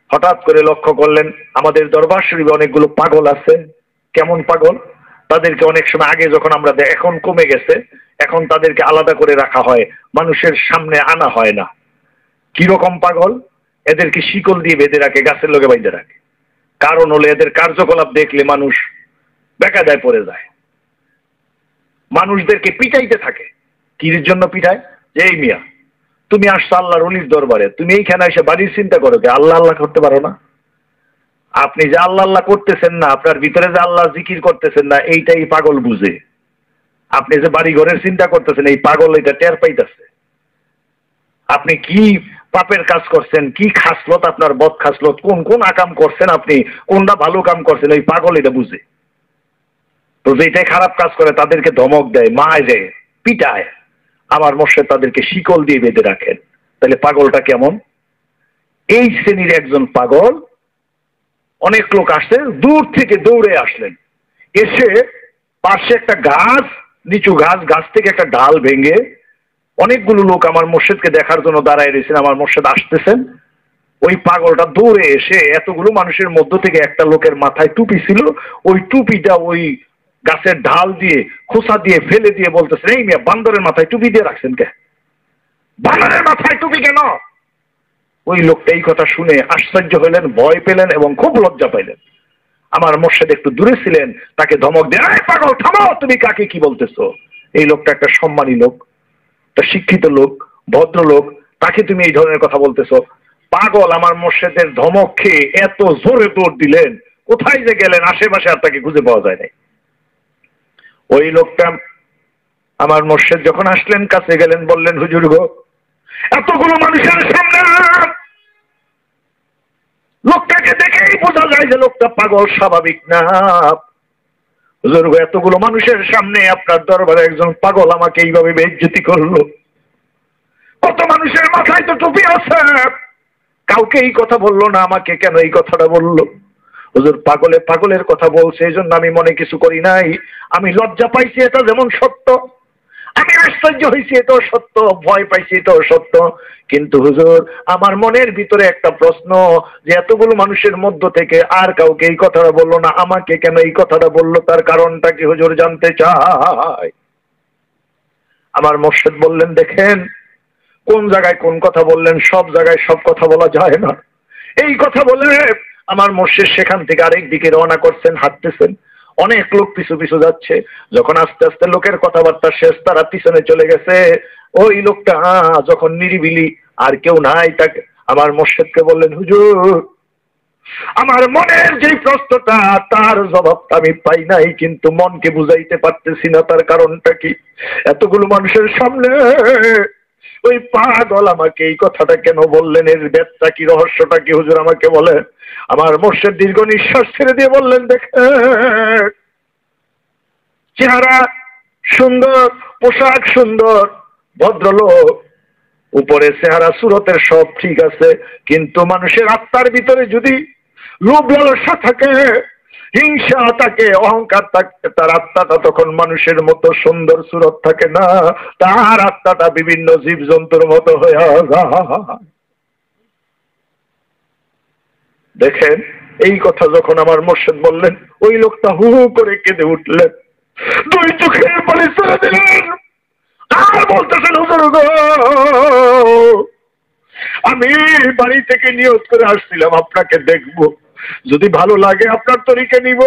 হঠাৎ করে লক্ষ্য করলেন আমাদের দরবার শরীফে অনেকগুলো পাগল আছে। কেমন পাগল? তাদেরকে অনেক সময় আগে যখন আমরা এখন কমে গেছে, এখন তাদেরকে আলাদা করে রাখা হয়, মানুষের সামনে আনা হয় না। কিরকম পাগল? এদেরকে শিকল দিয়ে বেঁধে রাখে, গাছের লোকে বাইধে রাখে। কারণ হলো এদের কার্যকলাপ দেখলে মানুষ বেকায়দায় পড়ে যায়। মানুষদেরকে পিটাইতে থাকে। কির জন্য পিটায়? যে এই মিয়া, তুমি আসছো আল্লাহর ওলির দরবারে, তুমি এইখানে এসে বাড়ির চিন্তা করো, কে আল্লাহ আল্লাহ করতে পারো না? আপনি যে আল্লাহ আল্লাহ করতেছেন না, আপনার ভিতরে যে আল্লাহ জিকির করতেছেন না, এইটাই পাগল বুঝে। আপনি যে বাড়ি ঘরের চিন্তা করতেছেন, এই পাগল এটা টের পাইতেছে। আপনি কি পাপের কাজ করছেন, কি খাসলত আপনার বদ খাসলত, কোন কোন আকাম করছেন, আপনি কোনটা ভালো কাম করছেন, ওই পাগল এটা বুঝে। তো যেটাই খারাপ কাজ করে তাদেরকে ধমক দেয়, মারে, পিটায়। আমার মোর্শেদ তাদেরকে শিকল দিয়ে বেঁধে রাখেন। তাহলে পাগলটা কেমন? এই শ্রেণীর একজন পাগল। অনেক লোক আসছে, দূর থেকে দৌড়ে আসলেন, এসে পাশে একটা গাছ, নিচু গাছ, গাছ থেকে একটা ডাল ভেঙে অনেকগুলো লোক আমার মোর্শেদকে দেখার জন্য দাঁড়ায় রয়েছেন। আমার মোর্শেদ আসতেছেন, ওই পাগলটা দৌড়ে এসে এতগুলো মানুষের মধ্য থেকে একটা লোকের মাথায় টুপি ছিল, ওই টুপিটা ওই গাছের ঢাল দিয়ে খোসা দিয়ে ফেলে দিয়ে বলতেছেন, এই মিয়া, বান্দরের মাথায় টুপি দিয়ে রাখছেন কে? বান্দরের মাথায় টুপি কেন? ওই লোকটা এই কথা শুনে আশ্চর্য হলেন, ভয় পেলেন এবং খুব লজ্জা পাইলেন। আমার মোর্শেদ একটু দূরে ছিলেন, তাকে ধমক দিয়ে, এই পাগল থামো, তুমি কাকে কি বলতেছো? এই লোকটা একটা সম্মানী লোক, একটা শিক্ষিত লোক, ভদ্রলোক, তাকে তুমি এই ধরনের কথা বলতেছো? পাগল আমার মোর্শেদের ধমক খেয়ে এত জোরে দৌড় দিলেন, কোথায় যে গেলেন, আশেপাশে আর তাকে খুঁজে পাওয়া যায় নাই। ওই লোকটা আমার মোর্শেদ যখন আসলেন, কাছে গেলেন, বললেন, হুজুর গো, এতগুলো মানুষের সামনে লোকটাকে দেখেই বোঝা যায় যে লোকটা পাগল, স্বাভাবিক না। হুজুর গো, এতগুলো মানুষের সামনে আপনার দরবারে একজন পাগল আমাকে এইভাবে বেইজ্জতি করলো। কত মানুষের মাথায় তো টুপি আছে, কাউকে এই কথা বললো না, আমাকে কেন এই কথাটা বললো? হুজুর, পাগলে পাগলের কথা বলছে, এই জন্য আমি মনে কিছু করি নাই। আমি লজ্জা পাইছি, এটা যেমন সত্য, আমি আশ্চর্য হয়েছি, এটাও সত্য, ভয় পাইছি, এটাও সত্য। কিন্তু হুজুর, আমার মনের ভিতরে একটা প্রশ্ন, যে এতগুলো মানুষের মধ্য থেকে আর কাউকে এই কথাটা বললো না, আমাকে কেন এই কথাটা বললো, তার কারণটা কি হুজুর জানতে চাই। আমার মোর্শেদ বললেন, দেখেন, কোন জায়গায় কোন কথা বললেন, সব জায়গায় সব কথা বলা যায় না। এই কথা বলে আমার মোর্শেদ সেখান থেকে আরেক দিকে রওনা করছেন, হাঁটতেছেন। অনেক লোক পিছু পিছু যাচ্ছে। যখন আস্তে আস্তে লোকের কথাবার্তা শেষ, তারা পিছনে চলে গেছে। ওই লোকটা যখন নিরিবিলি আর কেউ নাই, তাকে আমার মোর্শেদকে বললেন, হুজুর, আমার মনের যে প্রশ্নটা, তার জবাবটা আমি পাই নাই, কিন্তু মনকে বুঝাইতে পারতেছি না, তার কারণটা কি? এতগুলো মানুষের সামনে ওই পাগল আমাকে এই কথাটা কেন বললেন, এর ব্যাপারটা কি, রহস্যটা কি হুজুর আমাকে বলে। আমার মোর্শেদ দীর্ঘ নিঃশ্বাস ছেড়ে দিয়ে বললেন, দেখে, চেহারা সুন্দর, পোশাক সুন্দর, ভদ্রলোক, উপরে চেহারা সুরতের সব ঠিক আছে, কিন্তু মানুষের আত্মার ভিতরে যদি লোভ লালসা থাকে, হিংসা থাকে, অহংকার থাকে, তার আত্মাটা তখন মানুষের মতো সুন্দর সুরত থাকে না, তার আত্মাটা বিভিন্ন জীবজন্তুর মতো হয়ে যায়। দেখেন, এই কথা যখন আমার মোর্শেদ বললেন, ওই লোকটা হু হু করে কেঁদে উঠলেন, দুই চোখের পানি ছেড়ে দিলেন, আর বলতেছেন, হুজুর গো, আমি বাড়ি থেকে নিয়ত করে আসছিলাম আপনাকে দেখব, যদি ভালো লাগে আপনার তরিকে নিব।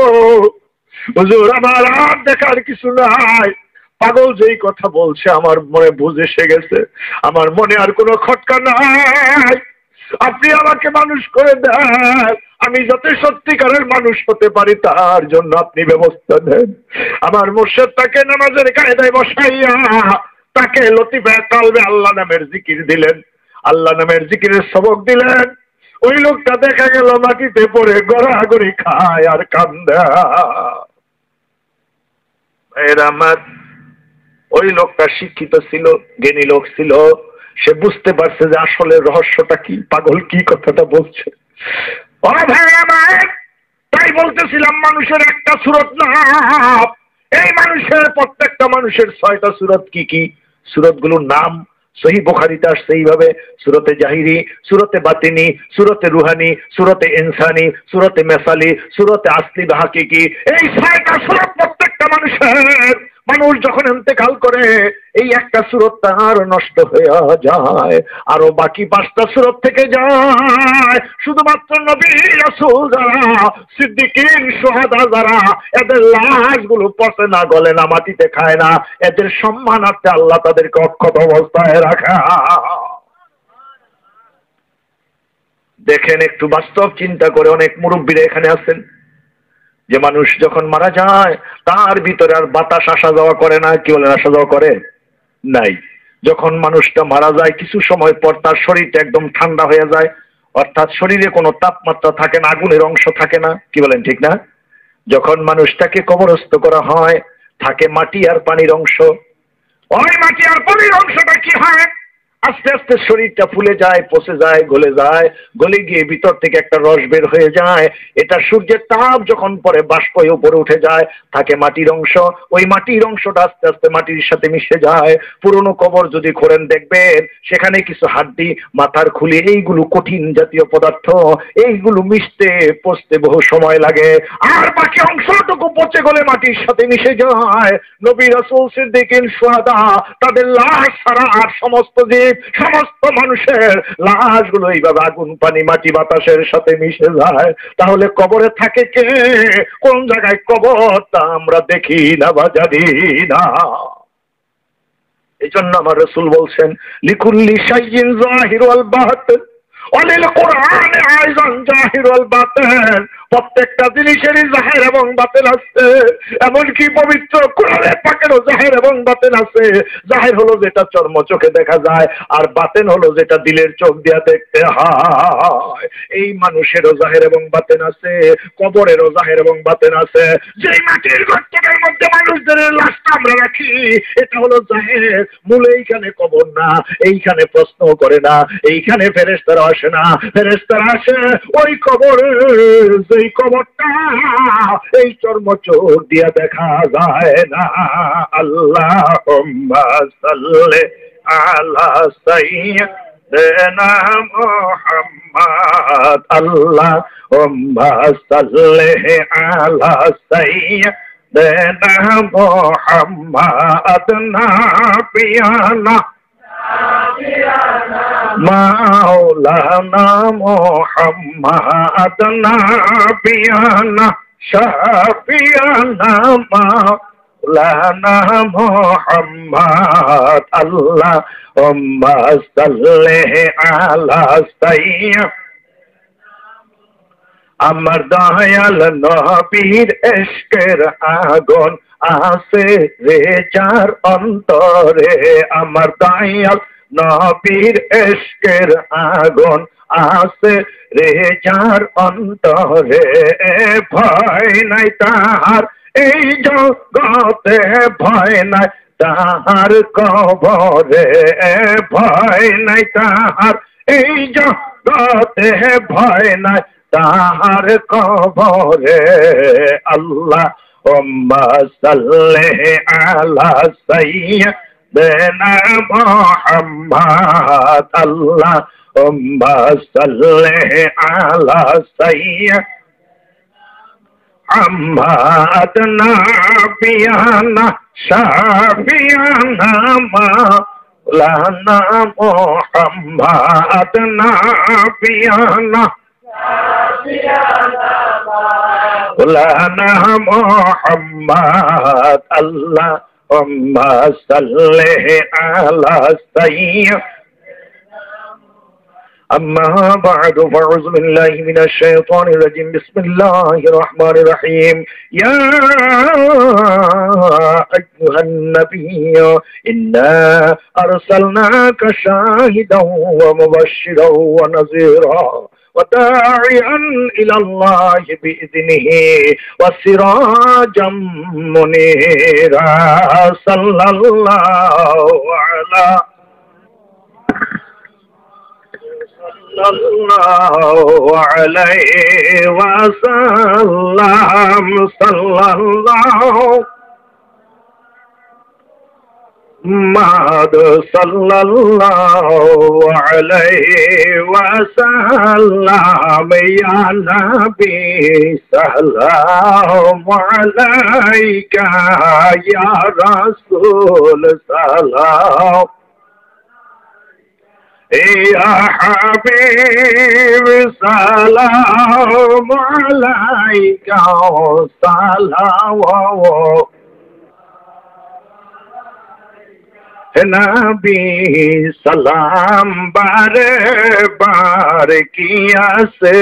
হুজুর, আমার আর দেখার কিছু নাই। পাগল যেই কথা বলছে আমার মনে বুঝে এসে গেছে, আমার মনে আর কোনো খটকা নাই। আপনি আমাকে মানুষ করে দেন, আমি যাতে সত্যিকারের মানুষ হতে পারি তার জন্য আপনি ব্যবস্থা দেন। আমার মুর্শিদ তাকে নামাজের কায়দায় বসাইয়া তাকে লতিফা কালবে আল্লাহ নামের জিকির দিলেন, আল্লাহ নামের জিকিরের সবক দিলেন। ওই লোকটা দেখা গেল মাটিতে পড়ে গড়াগড়ি খায় আর কান্দে। এর আমার ওই লোকটা শিক্ষিত ছিল, জ্ঞানী লোক ছিল, সে বুঝতে পারছে যে আসলে রহস্যটা কি, পাগল কি কথাটা বলছে। ও ভাই আমার, তাই বলতেছিলাম মানুষের একটা সুরত না, এই মানুষের প্রত্যেকটা মানুষের 6টা সুরত। কি কি সুরত গুলোর নাম সহিহ বুখারীতে আসছে এইভাবে: সুরতে জাহিরি, সুরতে বাতিনি, সুরতে রুহানি, সুরতে ইনসানি, সুরতে মেসালি, সুরতে আসলি বা হাকিকি। এই 6টা সুরত প্রত্যেকটা মানুষের, মানুষ যখন ইন্তেকাল করে এই একটা সুরত তার নষ্ট হয়ে যায়, আরো বাকি 5টা সুরত থেকে যায়। শুধুমাত্র নবী রাসূল যারা, সিদ্দিকীন, শুহাদা যারা, এদের লাশগুলো পচে না, গলে না, মাটিতে খায় না, এদের সম্মানার্থে আল্লাহ তাদেরকে অক্ষত অবস্থায় রাখা। দেখেন, একটু বাস্তব চিন্তা করে, অনেক মুরব্বীরা এখানে আছেন যে মানুষ যখন মারা যায় তার ভিতরে আর বাতাস আসা যাওয়া করে না। কি বলেন, আসা যাওয়া করে নাই? যখন মানুষটা মারা যায় কিছু সময় পর তার শরীরটা একদম ঠান্ডা হয়ে যায়, অর্থাৎ শরীরে কোনো তাপমাত্রা থাকে না, আগুনের অংশ থাকে না। কি বলেন, ঠিক না? যখন মানুষটাকে কবরস্থ করা হয় থাকে মাটি আর পানির অংশ। ওই মাটি আর পানির অংশটা কি হয়, আস্তে আস্তে শরীরটা ফুলে যায়, পচে যায়, গলে যায়, গলে গিয়ে ভিতর থেকে একটা রস বের হয়ে যায়। এটা সূর্যের তাপ যখন পরে বাষ্প হয়ে উপরে উঠে যায়, থাকে মাটির অংশ। ওই মাটির অংশটা আস্তে আস্তে মাটির সাথে মিশে যায়। পুরনো কবর যদি খোঁড়েন দেখবেন সেখানে কিছু হাড্ডি, মাথার খুলি, এইগুলো কঠিন জাতীয় পদার্থ, এইগুলো মিশতে পচতে বহু সময় লাগে। আর বাকি অংশটুকু পচে গলে মাটির সাথে মিশে যায়। নবী রাসূল, সিদ্দিকীন, শুহাদা, তাদের লাশ ছাড়া আর সমস্ত জীব, সমস্ত মানুষের লাশগুলো এইভাবে আগুন, পানি, মাটি, বাতাসের সাথে মিশে যায়। তাহলে কবরে থাকে কে, কোন জায়গায় কবর, তা আমরা দেখি না বা জানি না। এই জন্য আমার রাসূল বলছেন, লিকুল্লি শাইইন যাহির ওয়াল বাতিন ওয়ালিল কুরআনে আইযান জাহির ওয়াল বাতিন। প্রত্যেকটা জিনিসেরই জাহির এবং বাতিন আছে, এমনকি পবিত্র কোরআনে পাকেরও জাহির এবং বাতিন আছে। জাহির হলো যেটা চর্ম চোখে দেখা যায়, আর বাতিন হলো যেটা দিলের চোখ দিয়ে দেখতে হয়। এই মানুষেরও জাহির এবং বাতিন আছে, কবরেরও জাহির এবং বাতিন আছে। যেই মাটির গর্তের মধ্যে মানুষদের লাশটা আমরা রাখি, এটা হলো জাহির। মূলে এইখানে কবর না, এইখানে প্রশ্ন করে না, এইখানে ফেরেশতারা আসে না। ফেরেশতারা আসে ওই কবরে, যেই কবরটা এই চর্ম চোখ দিয়ে দেখা যায় না। আল্লাহুম্মা সাল্লি আলা সাইয়্যিদিনা মুহাম্মাদ। আল্লাহুম্মা সাল্লি আলা সাইয়্যিদিনা মুহাম্মাদ। নাবিয়ানা মাওলানা মুহাম্মাদ, নাবিয়ানা শাফিয়ানা মাওলানা মুহাম্মাদ। আল্লাহুম্মা সাল্লি আলা সাইয়্যিদিনা। আমার দয়াল নবীর ইশকের আগুন আছে রে যার অন্তরে। আমার দয়াল নবীর ইশকের আগুন আছে রে যার অন্তরে। ভয় নাই তাহার এই জগতে, ভয় নাই তাহার কবরে। ভয় নাই তাহার এই জগতে, ভয় নাই তাহার কবরে। আল্লাহুম্মা সাল্লি আলা সাইয়্যিদিনা মুহাম্মাদ। আল্লাহুম্মা সাল্লি আলা সাইয়্যিদিনা মুহাম্মাদ। নাবিয়ানা শাফিয়ানা মাওলানা মুহাম্মাদ। নাবিয়ানা মাওলানা মুহাম্মাদ। আল্লাহুম্মা সাল্লি আলা সাইয়্যিদিনা। أما بعد فأعوذ بالله من الشيطان الرجيم. بسم الله الرحمن الرحيم. يا أيها النبي إنا أرسلناك شاهدا ومبشرا ونذيرا وداعيا إلى الله بإذنه وسراجا منيرا صلى الله عليه وسلم صلى الله محمد صلى الله عليه وسلم يا نبي سلام عليك يا رسول سلام يا حبيب سلام عليك سلام नबी सलाम बारे बार किया से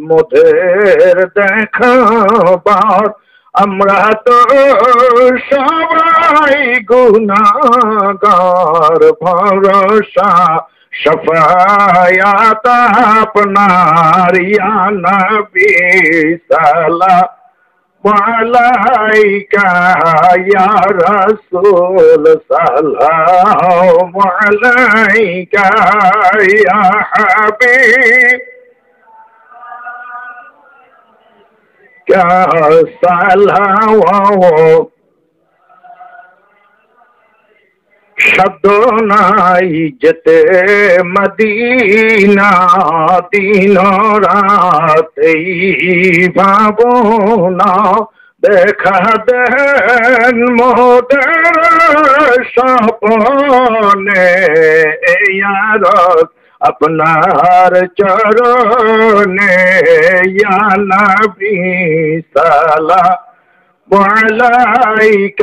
मुदेर देखाবার আমরা তো সবাই গুনাহগার ভরসা শফায়াত আপনার ইয়া নবী সালাম عليك يا رسول سلام عليك يا حبيب يا سلام শব্দ নাই যেতে মদিনা দিন রাতেই ভাবনা দেখা দেন মোদের স্বপনে ইয়ারত আপনার চরণে ইয়া নবী সালাম عليك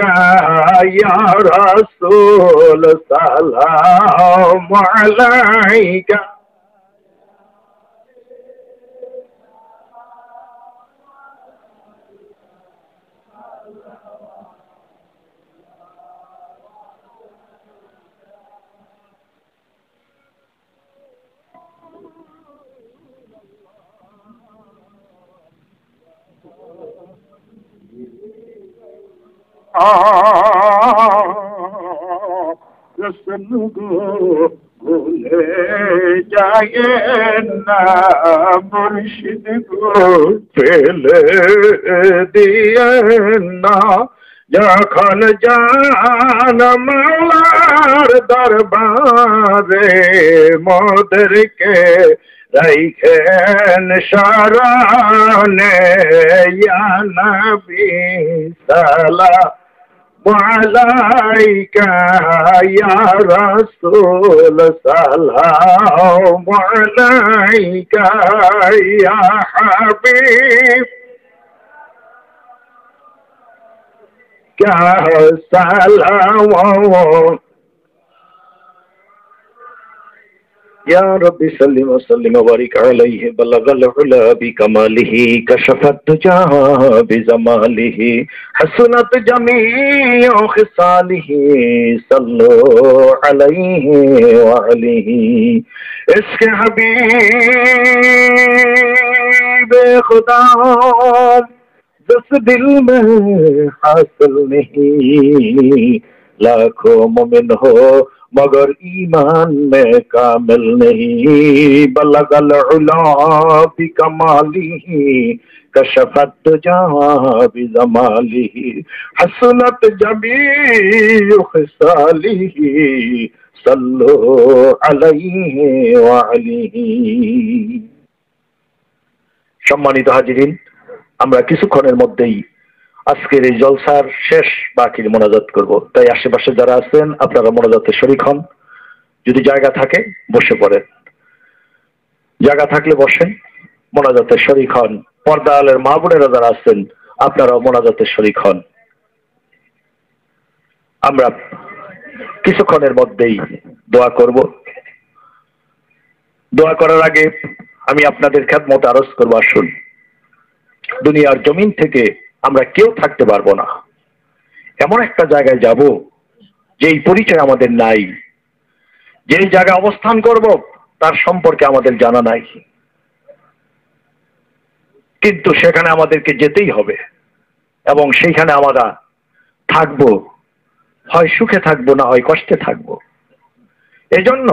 يا رسول سلام عليك रसन को भूले जाए ना मुर्शिद को फेले दिए ना যখন জান মাওলার দরবারে মোদেরকে রাইখেন শরণে ইয়া নবী সালাম عليك يا رسول سلام عليك يا حبيب يا سلام يا رب سلم وسلم وبارك عليه بلغ العلا بكماله كشف الدجى بجماله حسنت جميع خصاله صلوا عليه وعليه عشق حبیب خدا جس دل میں حاصل نہیں لاکھوں مومن ہو मगर ईमान में कामिल नहीं बलगल उला बिकमालिही कशफत जहाँ बिजमालिही हसनत जमीउ खिसालिही सल्लु अलैहि व आलिही। সম্মানিত হাজিরিন, আমরা কিছুক্ষণের মধ্যেই আজকের এই জলসার শেষ বাকির মোনাজাত করব, তাই আশেপাশে যারা আছেন আপনারা মোনাজাতে শরীক হন। যদি জায়গা থাকে বসে পড়েন, জায়গা থাকলে বসেন, মোনাজাতে শরীক হন। পর্দা আলের মা বোনেরা যারা আছেন আপনারাও মোনাজাতে শরীক হন। আমরা কিছুক্ষণের মধ্যেই দোয়া করব। দোয়া করার আগে আমি আপনাদের খেদমতে আরজ করব, আসুন দুনিয়ার জমিন থেকে আমরা কেউ থাকতে পারবো না, এমন একটা জায়গায় যাব যেই পরিচয় আমাদের নাই, যেই জায়গায় অবস্থান করব তার সম্পর্কে আমাদের জানা নাই। কিন্তু সেখানে আমাদেরকে যেতেই হবে এবং সেইখানে আমরা থাকবো, হয় সুখে থাকবো না হয় কষ্টে থাকবো। এজন্য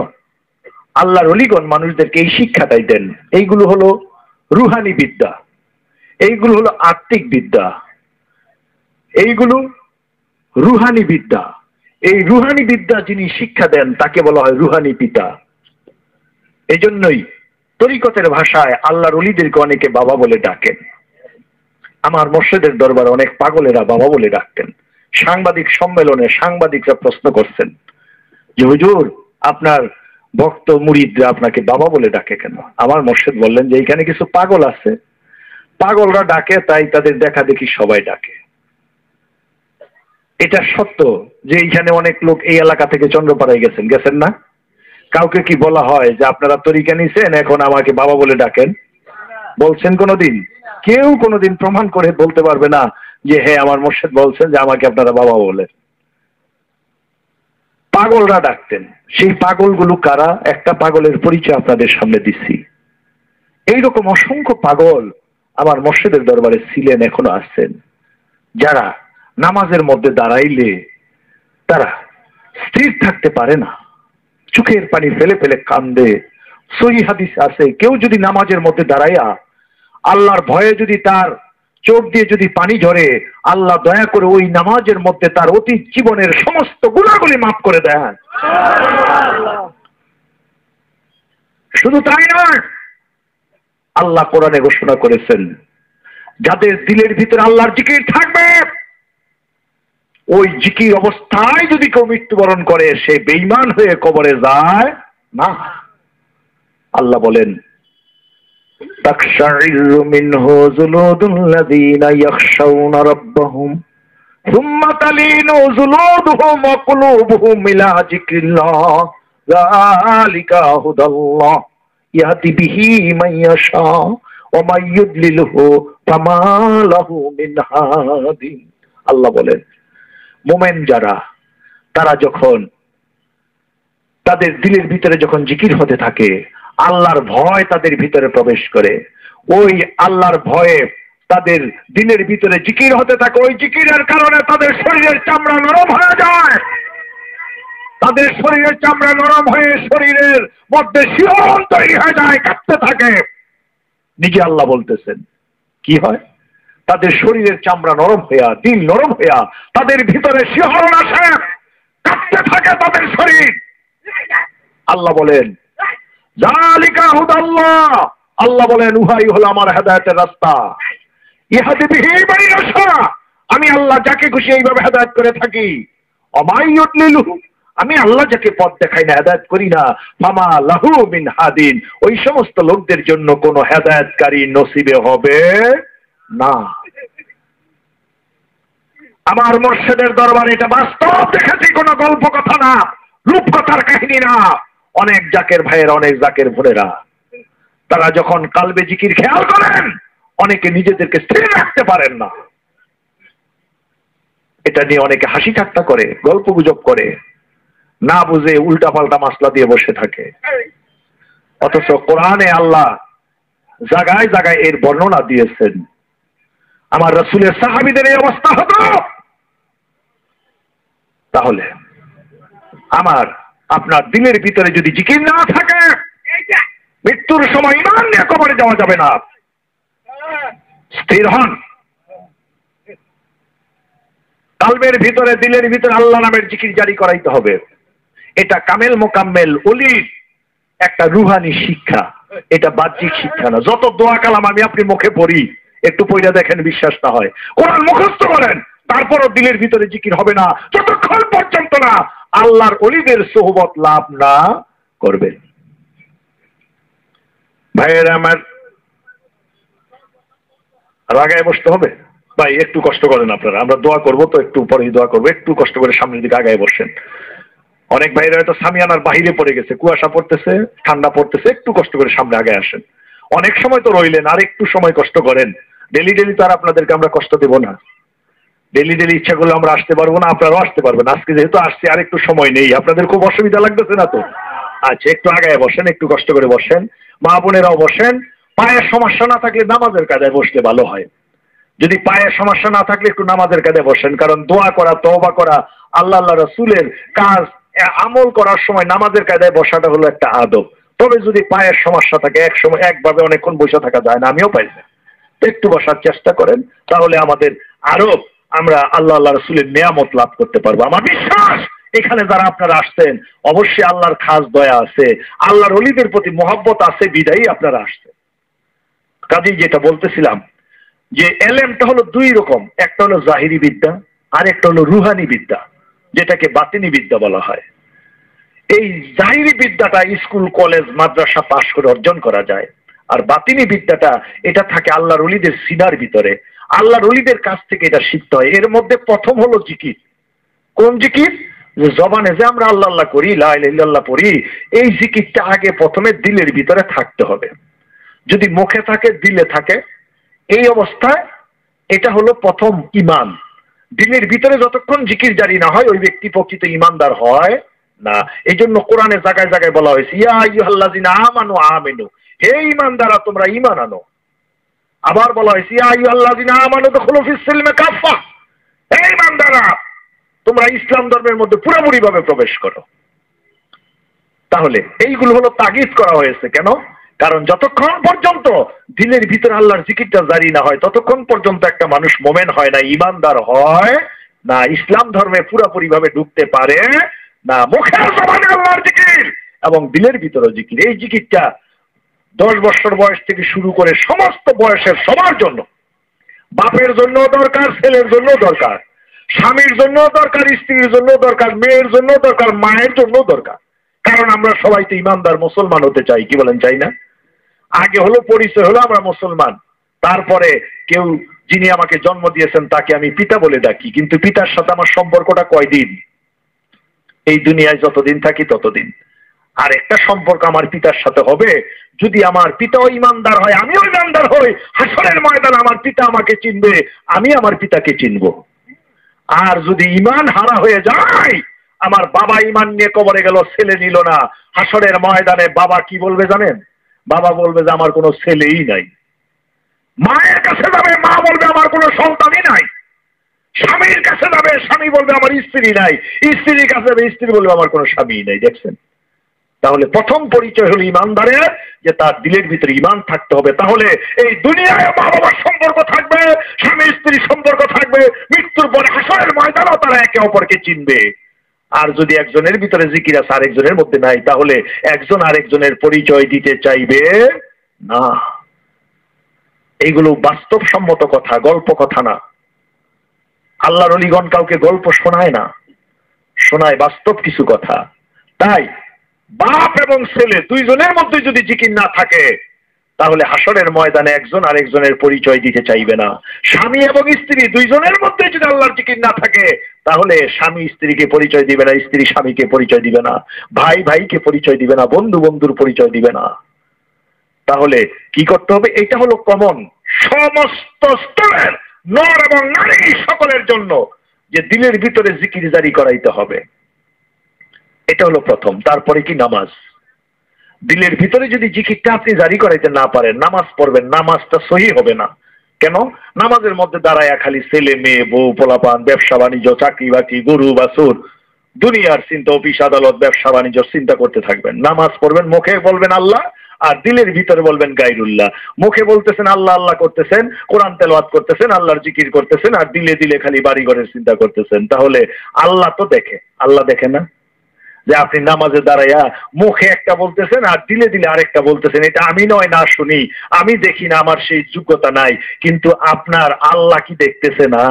আল্লাহর ওলিগণ মানুষদেরকে এই শিক্ষাটাই দেন। এইগুলো হলো রুহানি বিদ্যা, এইগুলো হলো আত্মিক বিদ্যা, এইগুলো রুহানি বিদ্যা। এই রুহানি বিদ্যা যিনি শিক্ষা দেন তাকে বলা হয় রুহানি পিতা। এই জন্যই তরিকতের ভাষায় আল্লাহর ওলিদেরকে অনেকে বাবা বলে ডাকেন। আমার মুর্শিদের দরবারে অনেক পাগলেরা বাবা বলে ডাকতেন। সাংবাদিক সম্মেলনে সাংবাদিকরা প্রশ্ন করছেন যে হুজুর, আপনার ভক্ত মুরিদরা আপনাকে বাবা বলে ডাকে কেন? আমার মুর্শিদ বললেন যে এইখানে কিছু পাগল আছে, পাগলরা ডাকে তাই তাদের দেখা দেখি সবাই ডাকে। এটা সত্য যে এইখানে অনেক লোক এই এলাকা থেকে চন্দ্রপাড়ায় গেছেন না? কাউকে কি বলা হয় যে আপনারা তরিকা নিছেন এখন আমাকে বাবা বলে ডাকেন? বলছেন কোনোদিন? কেউ কোনোদিন প্রমাণ করে বলতে পারবে না যে হ্যাঁ আমার মুর্শিদ বলছেন যে আমাকে আপনারা বাবা বলে। পাগলরা ডাকতেন। সেই পাগলগুলো কারা? একটা পাগলের পরিচয় আপনাদের সামনে দিচ্ছি। এইরকম অসংখ্য পাগল আমার মুর্শিদের দরবারে ছিলেন, এখনো আছেন, যারা নামাজের মধ্যে দাঁড়াইলে তারা স্থির থাকতে পারে না, চোখের পানি ফেলে ফেলে কান্দে। সহিহ হাদিস আছে, কেউ যদি নামাজের মধ্যে দাঁড়াইয়া আল্লাহর ভয়ে যদি তার চোখ দিয়ে যদি পানি ঝরে, আল্লাহ দয়া করে ওই নামাজের মধ্যে তার অতীত জীবনের সমস্ত গুনাহগুলি মাফ করে দেন। শুধু তাই নয়, আল্লাহ কোরআনে ঘোষণা করেছেন যাদের দিলের ভিতরে আল্লাহর জিকির থাকবে, ওই জিকির অবস্থায় যদি কেউ মৃত্যুবরণ করে সে বেঈমান হয়ে কবরে যায় না। আল্লাহ বলেন তাকশাইরু মিনহু যুলুদুল্লাযীনা ইয়াখশাউনা রাব্বাহুম সুম্মা তালিনু যুলুদুহুম ওয়া কুলুবুহুম ইলা যিকরিল্লাহ যালিকা হুদাল্লাহ ইয়াহদি বিহি মান ইয়াশা ওয়া মান ইউদ্লিলহু ফামা লাহু মিন হাদিন। আল্লাহ বলেন মুমিন যারা, তারা যখন তাদের দিলের ভিতরে যখন জিকির হতে থাকে, আল্লাহর ভয় তাদের ভিতরে প্রবেশ করে, ওই আল্লাহর ভয়ে তাদের দিলের ভিতরে জিকির হতে থাকে, ওই জিকিরের কারণে তাদের শরীরের চামড়া নরম হয়ে যায়। তাদের শরীরের চামড়া নরম হয়ে শরীরের মধ্যে শিহরণ তৈরি হয়ে যায়, কাঁপতে থাকে। নিজে আল্লাহ বলতেছেন কি হয়? তাদের শরীরের চামড়া নরম হইয়া, দিল নরম হইয়া তাদের ভিতরে শিহরণ আসে, কাঁপতে থাকে তাদের শরীর। আল্লাহ বলেন যালিকা হুদাল্লাহ, আল্লাহ বলেন উহাই হলো আমার হেদায়েতের রাস্তা। ইহাদি বিহি মান ইয়াশা, আমি আল্লাহ যাকে খুশি এইভাবে হেদায়েত করে থাকি। ওমা ইউদ্লিলহু, আমি আল্লাহ যাকে পথ দেখাই না, হেদায়েত করি না, ফামা লাহু মিন হাদিন, ওই সমস্ত লোকদের জন্য কোনো হেদায়েতকারী নসিবে হবে না। আমার মুর্শিদের দরবারে এটা বাস্তব দেখেছি, কোনো গল্প কথা না, রূপকথার কাহিনী না। অনেক জাকের ভাইয়ের, অনেক জাকের বোনেরা, তারা যখন কালবে জিকির খেয়াল করেন, অনেকে নিজেদেরকে স্থির রাখতে পারেন না। এটা নিয়ে অনেকে হাসি ঠাট্টা করে, গল্প গুজব করে, না বুঝে উল্টা পাল্টা মাসলা দিয়ে বসে থাকে। অথচ কোরআনে আল্লাহ জায়গায় জায়গায় এর বর্ণনা দিয়েছেন। আমার রাসূলের সাহাবীদের এই অবস্থা হতো, তাহলে আমার আপনার দিলের ভিতরে যদি জিকির না থাকে, মৃত্যুর সময় ঈমান নিয়ে কবরে যাওয়া যাবে না। স্থির হন, কালবের ভিতরে দিলের ভিতরে আল্লাহ নামের জিকির জারি করাইতে হবে। এটা কামেল মোকাম্মেল ওলির একটা রুহানি শিক্ষা, এটা বাহ্যিক শিক্ষা না। যত দোয়া কালাম আমি আপনি মুখে পড়ি, একটু পড়া দেখেন, বিশ্বাস না হয় কোরআন মুখস্থ করেন, তারপরও দিলের ভিতরে জিকির হবে না যতক্ষণ পর্যন্ত না আল্লাহর ওলিদের সোহবত লাভ না করবেন। ভাইয়েরা আমার, রাগায় বসতে হবে ভাই, একটু কষ্ট করেন আপনারা। আমরা দোয়া করবো তো, একটু পরে দোয়া করবো, একটু কষ্ট করে সামনের দিকে আগায় বসেন। অনেক ভাইরা হয়তো সামিয়ানার বাহিরে পড়ে গেছে, কুয়াশা পড়তেছে, ঠান্ডা পড়তেছে, একটু কষ্ট করে সামনে আগায় আসেন। অনেক সময় তো রইলেন, আর একটু সময় কষ্ট করেন। ডেলি ডেলি তো আর আপনাদেরকে আমরা কষ্ট দেবো না, ডেলি ডেলি ইচ্ছা করলে আমরা আসতে পারবো না, আপনারাও আসতে পারবেন। আজকে যেহেতু আসছি আর একটু সময় নেই, আপনাদের খুব অসুবিধা লাগতেছে না তো? আচ্ছা, একটু আগায় বসেন, একটু কষ্ট করে বসেন, মা বোনেরাও বসেন, পায়ের সমস্যা না থাকলে নামাজের কায়দায় বসলে ভালো হয়। যদি পায়ের সমস্যা না থাকলে একটু নামাজের কায়দায় বসেন, কারণ দোয়া করা, তওবা করা, আল্লাহ রাসূলের কাজ আমল করার সময় নামাজের কায়দায় বসাটা হলো একটা আদব। তবে যদি পায়ের সমস্যা থাকে, এক সময় একভাবে অনেকক্ষণ বসে থাকা যায় না, আমিও পাই না, একটু বসার চেষ্টা করেন, তাহলে আমাদের আরো আমরা আল্লাহ রাসূলের নিয়ামত লাভ করতে পারবো। আমার বিশ্বাস এখানে যারা আপনারা আসছেন অবশ্যই আল্লাহর খাস দয়া আছে, আল্লাহর ওলিদের প্রতি মহব্বত আছে, বিদায়ী আপনারা আসছেন। কাজেই যেটা বলতেছিলাম যে এলেমটা হলো দুই রকম, একটা হলো জাহিরি বিদ্যা আর একটা হলো রুহানি বিদ্যা, যেটাকে বাতিনি বিদ্যা বলা হয়। এই জাহিরি বিদ্যাটা স্কুল কলেজ মাদ্রাসা পাশ করে অর্জন করা যায়, আর বাতিনি বিদ্যাটা এটা থাকে আল্লাহর ওলিদের সিনার ভিতরে, আল্লাহর ওলিদের কাছ থেকে এটা শিখতে হয়। এর মধ্যে প্রথম হলো জিকির। কোন জিকির? যে জবানে যে আমরা আল্লাহ আল্লাহ করি, লা ইলাহা ইল্লাল্লাহ পড়ি, এই জিকিরটা আগে প্রথমে দিলের ভিতরে থাকতে হবে। যদি মুখে থাকে, দিলে থাকে, এই অবস্থায় এটা হলো প্রথম ঈমান। দিলের ভিতরে যতক্ষণ জিকির জারি না হয় ওই ব্যক্তি প্রকৃত ঈমানদার হয় না। এই জন্য কোরআনে জায়গায় জায়গায় বলা হয়েছে, ইয়া আইয়ুহাল্লাযিনা আমানু আমিনু, হে ঈমানদাররা তোমরা ঈমান আনো। আবার বলা হয়েছে, ইয়া আইয়ুহাল্লাযিনা আমানু দুখুলু ফিস সিলমি কাফা, হে ঈমানদাররা তোমরা ইসলাম ধর্মের মধ্যে পুরোপুরি ভাবে প্রবেশ করো। তাহলে এইগুলো হলো তাগিদ করা হয়েছে। কেন? কারণ যতক্ষণ পর্যন্ত দিলের ভিতরে আল্লাহর জিকিরটা জারি না হয় ততক্ষণ পর্যন্ত একটা মানুষ মোমেন হয় না, ঈমানদার হয় না, ইসলাম ধর্মে পুরোপুরি ভাবে ঢুকতে পারে না। মুখের জবানে আল্লাহর জিকির এবং দিলের ভিতরে জিকির, এই জিকিরটা 10 বছর বয়স থেকে শুরু করে সমস্ত বয়সের সবার জন্য, বাপের জন্য দরকার, ছেলের জন্য দরকার, স্বামীর জন্য দরকার, স্ত্রীর জন্য দরকার, মেয়ের জন্য দরকার, মায়ের জন্য দরকার। কারণ আমরা সবাই তো ঈমানদার মুসলমান হতে চাই, কি বলেন, চাই না? আগে হলো পরিচয় হলো আমরা মুসলমান, তারপরে কেউ যিনি আমাকে জন্ম দিয়েছেন তাকে আমি পিতা বলে ডাকি, কিন্তু পিতার সাথে আমার সম্পর্কটা কয়দিন? এই দুনিয়ায় যতদিন থাকি ততদিন। আর একটা সম্পর্ক আমার পিতার সাথে হবে যদি আমার পিতাও ঈমানদার হয়, আমিও ঈমানদার হই, হাসরের ময়দানে আমার পিতা আমাকে চিনবে, আমি আমার পিতাকে চিনব। আর যদি ঈমান হারা হয়ে যায়, আমার বাবা ঈমান নিয়ে কবরে গেল, ছেলে নিল না, হাসরের ময়দানে বাবা কি বলবে জানেন? বাবা বলবে যে আমার কোনো ছেলেই নাই। মায়ের কাছে যাবে, মা বলবে আমার কোনো সন্তানই নাই। স্বামীর কাছে যাবে, স্বামী বলবে আমার স্ত্রী নাই। স্ত্রীর কাছে যাবে, স্ত্রী বলবে আমার কোনো স্বামী নাই। দেখছেন? তাহলে প্রথম পরিচয় হলো ঈমানদারের যে তার দিলের ভিতরে ঈমান থাকতে হবে। তাহলে এই দুনিয়ায় মা বাবার সম্পর্ক থাকবে, স্বামী স্ত্রীর সম্পর্ক থাকবে, মৃত্যুর পরে হাসরের ময়দানেও তারা একে অপরকে চিনবে। আর যদি একজনের ভিতরে জিকির আছে আরেকজনের মধ্যে নাই, তাহলে একজন আরেকজনের পরিচয় দিতে চাইবে না। এইগুলো বাস্তবসম্মত কথা, গল্প কথা না। আল্লাহর ওলিগণ কাউকে গল্প শোনায় না, শোনায় বাস্তব কিছু কথা। তাই বাপ এবং ছেলে দুইজনের মধ্যে যদি জিকির না থাকে, তাহলে হাসরের ময়দানে একজন আরেকজনের পরিচয় দিতে চাইবে না। স্বামী এবং স্ত্রী দুইজনের মধ্যে যদি আল্লাহর জিকির না থাকে, তাহলে স্বামী স্ত্রীকে পরিচয় দিবে না, স্ত্রী স্বামীকে পরিচয় দিবে না, ভাই ভাইকে পরিচয় দিবে না, বন্ধু বন্ধুর পরিচয় দিবে না। তাহলে কি করতে হবে? এটা হলো কমন সমস্ত স্তরের নর এবং নারী সকলের জন্য, যে দিলের ভিতরে জিকির জারি করাইতে হবে। এটা হলো প্রথম। তারপরে কি? নামাজ। দিলের ভিতরে যদি জিকিরটা আপনি জারি করাইতে না পারেন, নামাজ পড়বেন, নামাজটা সহি হবে না। কেন? নামাজের মধ্যে দাঁড়ায় খালি ছেলে মেয়ে, বউ পোলাপান, ব্যবসা বাণিজ্য, চাকরি বাকরি, গরু বাছুর, দুনিয়ার চিন্তা, অফিস আদালত, ব্যবসা বাণিজ্য চিন্তা করতে থাকবেন। নামাজ পড়বেন, মুখে বলবেন আল্লাহ আর দিলের ভিতরে বলবেন গায়রুল্লাহ। মুখে বলতেছেন আল্লাহ আল্লাহ করতেছেন, কোরআন তেলাওয়াত করতেছেন, আল্লাহর জিকির করতেছেন, আর দিলে দিলে খালি বাড়ি ঘরের চিন্তা করতেছেন। তাহলে আল্লাহ তো দেখে, আল্লাহ দেখে না যে আপনি নামাজে দাঁড়াইয়া মুখে একটা বলতেছেন আর দিলে দিলে আরেকটা বলতেছেন? এটা আমি নয় না শুনি, আমি দেখি না, আমার সেই যোগ্যতা নাই। কিন্তু আপনার আল্লাহ কি দেখতেছে না?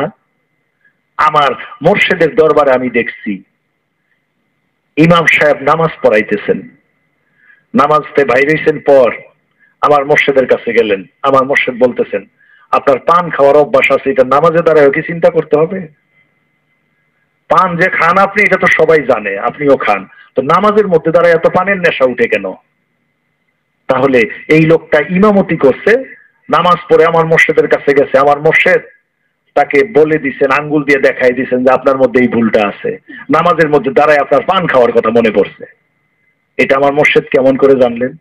আমার মুর্শিদের দরবারে আমি দেখছি, ইমাম সাহেব নামাজ পড়াইতেছেন, নামাজতে বাইরেছেন পর আমার মুর্শিদের কাছে গেলেন, আমার মুর্শিদ বলতেছেন আপনার পান খাওয়ার অভ্যাস আছে, এটা নামাজে দাঁড়ায় কি চিন্তা করতে হবে? পান যে খান আপনি এটা তো সবাই জানে, আপনিও খান, তো নামাজের মধ্যে দাঁড়ায় এত পানের নেশা উঠে কেন? তাহলে এই লোকটা ইমামতি করছে, নামাজ পড়ে আমার মুর্শিদের কাছে গেছে, আমার মুর্শিদ তাকে বলে দিচ্ছেন, আঙ্গুল দিয়ে দেখাই দিচ্ছেন যে আপনার মধ্যে এই ভুলটা আছে, নামাজের মধ্যে দাঁড়ায় আপনার পান খাওয়ার কথা মনে পড়ছে। এটা আমার মুর্শিদ কেমন করে জানলেন?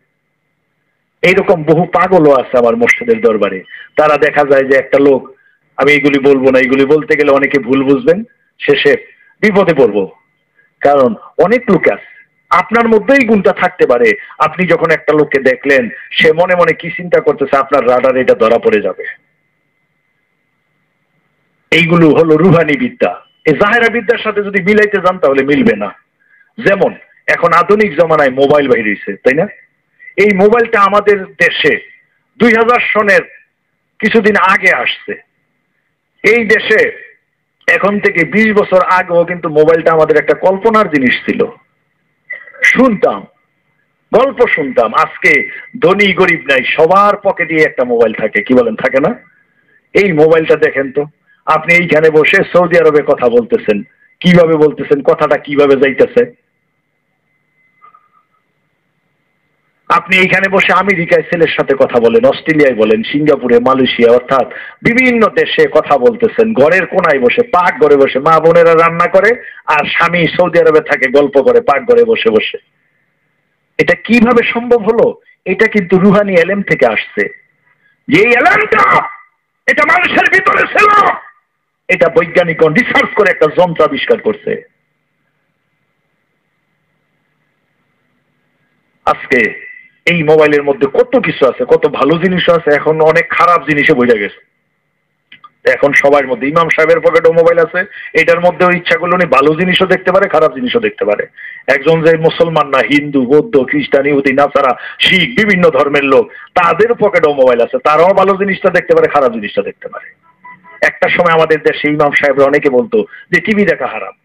এইরকম বহু পাগলও আছে আমার মসজিদের দরবারে। তারা দেখা যায় যে একটা লোক, আমি এইগুলি বলবো না, এইগুলি বলতে গেলে অনেকে ভুল বুঝবেন, শেষে বিপদে পড়বো। কারণ অনেক লোক আছে, আপনার মধ্যে এই গুণটা থাকতে পারে। আপনি যখন একটা লোককে দেখলেন, সে মনে মনে কি চিন্তা করতেছে, আপনার রাডার এটা ধরা পড়ে যাবে। এইগুলো হলো রুহানি বিদ্যা। এই জাহেরা বিদ্যার সাথে যদি মিলাইতে যান তাহলে মিলবে না। যেমন এখন আধুনিক জমানায় মোবাইল বাইর হয়েছে, তাই না? এই মোবাইলটা আমাদের দেশে 2000 সনের কিছুদিন আগে আসছে। এই দেশে এখন থেকে 20 বছর আগেও কিন্তু মোবাইলটা আমাদের একটা কল্পনার জিনিস ছিল। শুনতাম, গল্প শুনতাম। আজকে ধনী গরিব নাই, সবার পকেটে একটা মোবাইল থাকে, কি বলেন, থাকে না? এই মোবাইলটা দেখেন তো, আপনি এইখানে বসে সৌদি আরবে কথা বলতেছেন, কিভাবে বলতেছেন, কথাটা কিভাবে যাইতেছে। আপনি এইখানে বসে আমেরিকায় ছেলের সাথে কথা বলেন, অস্ট্রেলিয়ায় বলেন, সিঙ্গাপুরে, মালয়েশিয়া, অর্থাৎ বিভিন্ন দেশে কথা বলতেছেন। ঘরের কোনায় বসে, পাক ঘরে বসে মা বোনেরা রান্না করে, আর স্বামী সৌদি আরবে থাকে, গল্প করে পাক ঘরে বসে বসে। এটা কিভাবে সম্ভব হলো? এটা কিন্তু রুহানি এলেম থেকে আসছে। যে এলেমটা এটা মানুষের ভিতরে ছিল, এটা বৈজ্ঞানিকগণ রিসার্চ করে একটা যন্ত্র আবিষ্কার করছে। আজকে এই মোবাইলের মধ্যে কত কিছু আছে, কত ভালো জিনিসও আছে, এখন অনেক খারাপ জিনিসও বোঝা গেছে। এখন সবার মধ্যে, ইমাম সাহেবের পকেটেও মোবাইল আছে, এটার মধ্যেও ইচ্ছা করলে উনি ভালো জিনিসও দেখতে পারে, খারাপ জিনিসও দেখতে পারে। একজন যে মুসলমান না, হিন্দু, বৌদ্ধ, খ্রিস্টান, ইহুদি, নাসারা, শিখ, বিভিন্ন ধর্মের লোক, তাদের পকেটেও মোবাইল আছে, তারাও ভালো জিনিসটা দেখতে পারে, খারাপ জিনিসটা দেখতে পারে। একটা সময় আমাদের দেশে ইমাম সাহেবরা অনেকে বলতো যে টিভি দেখা হারাম।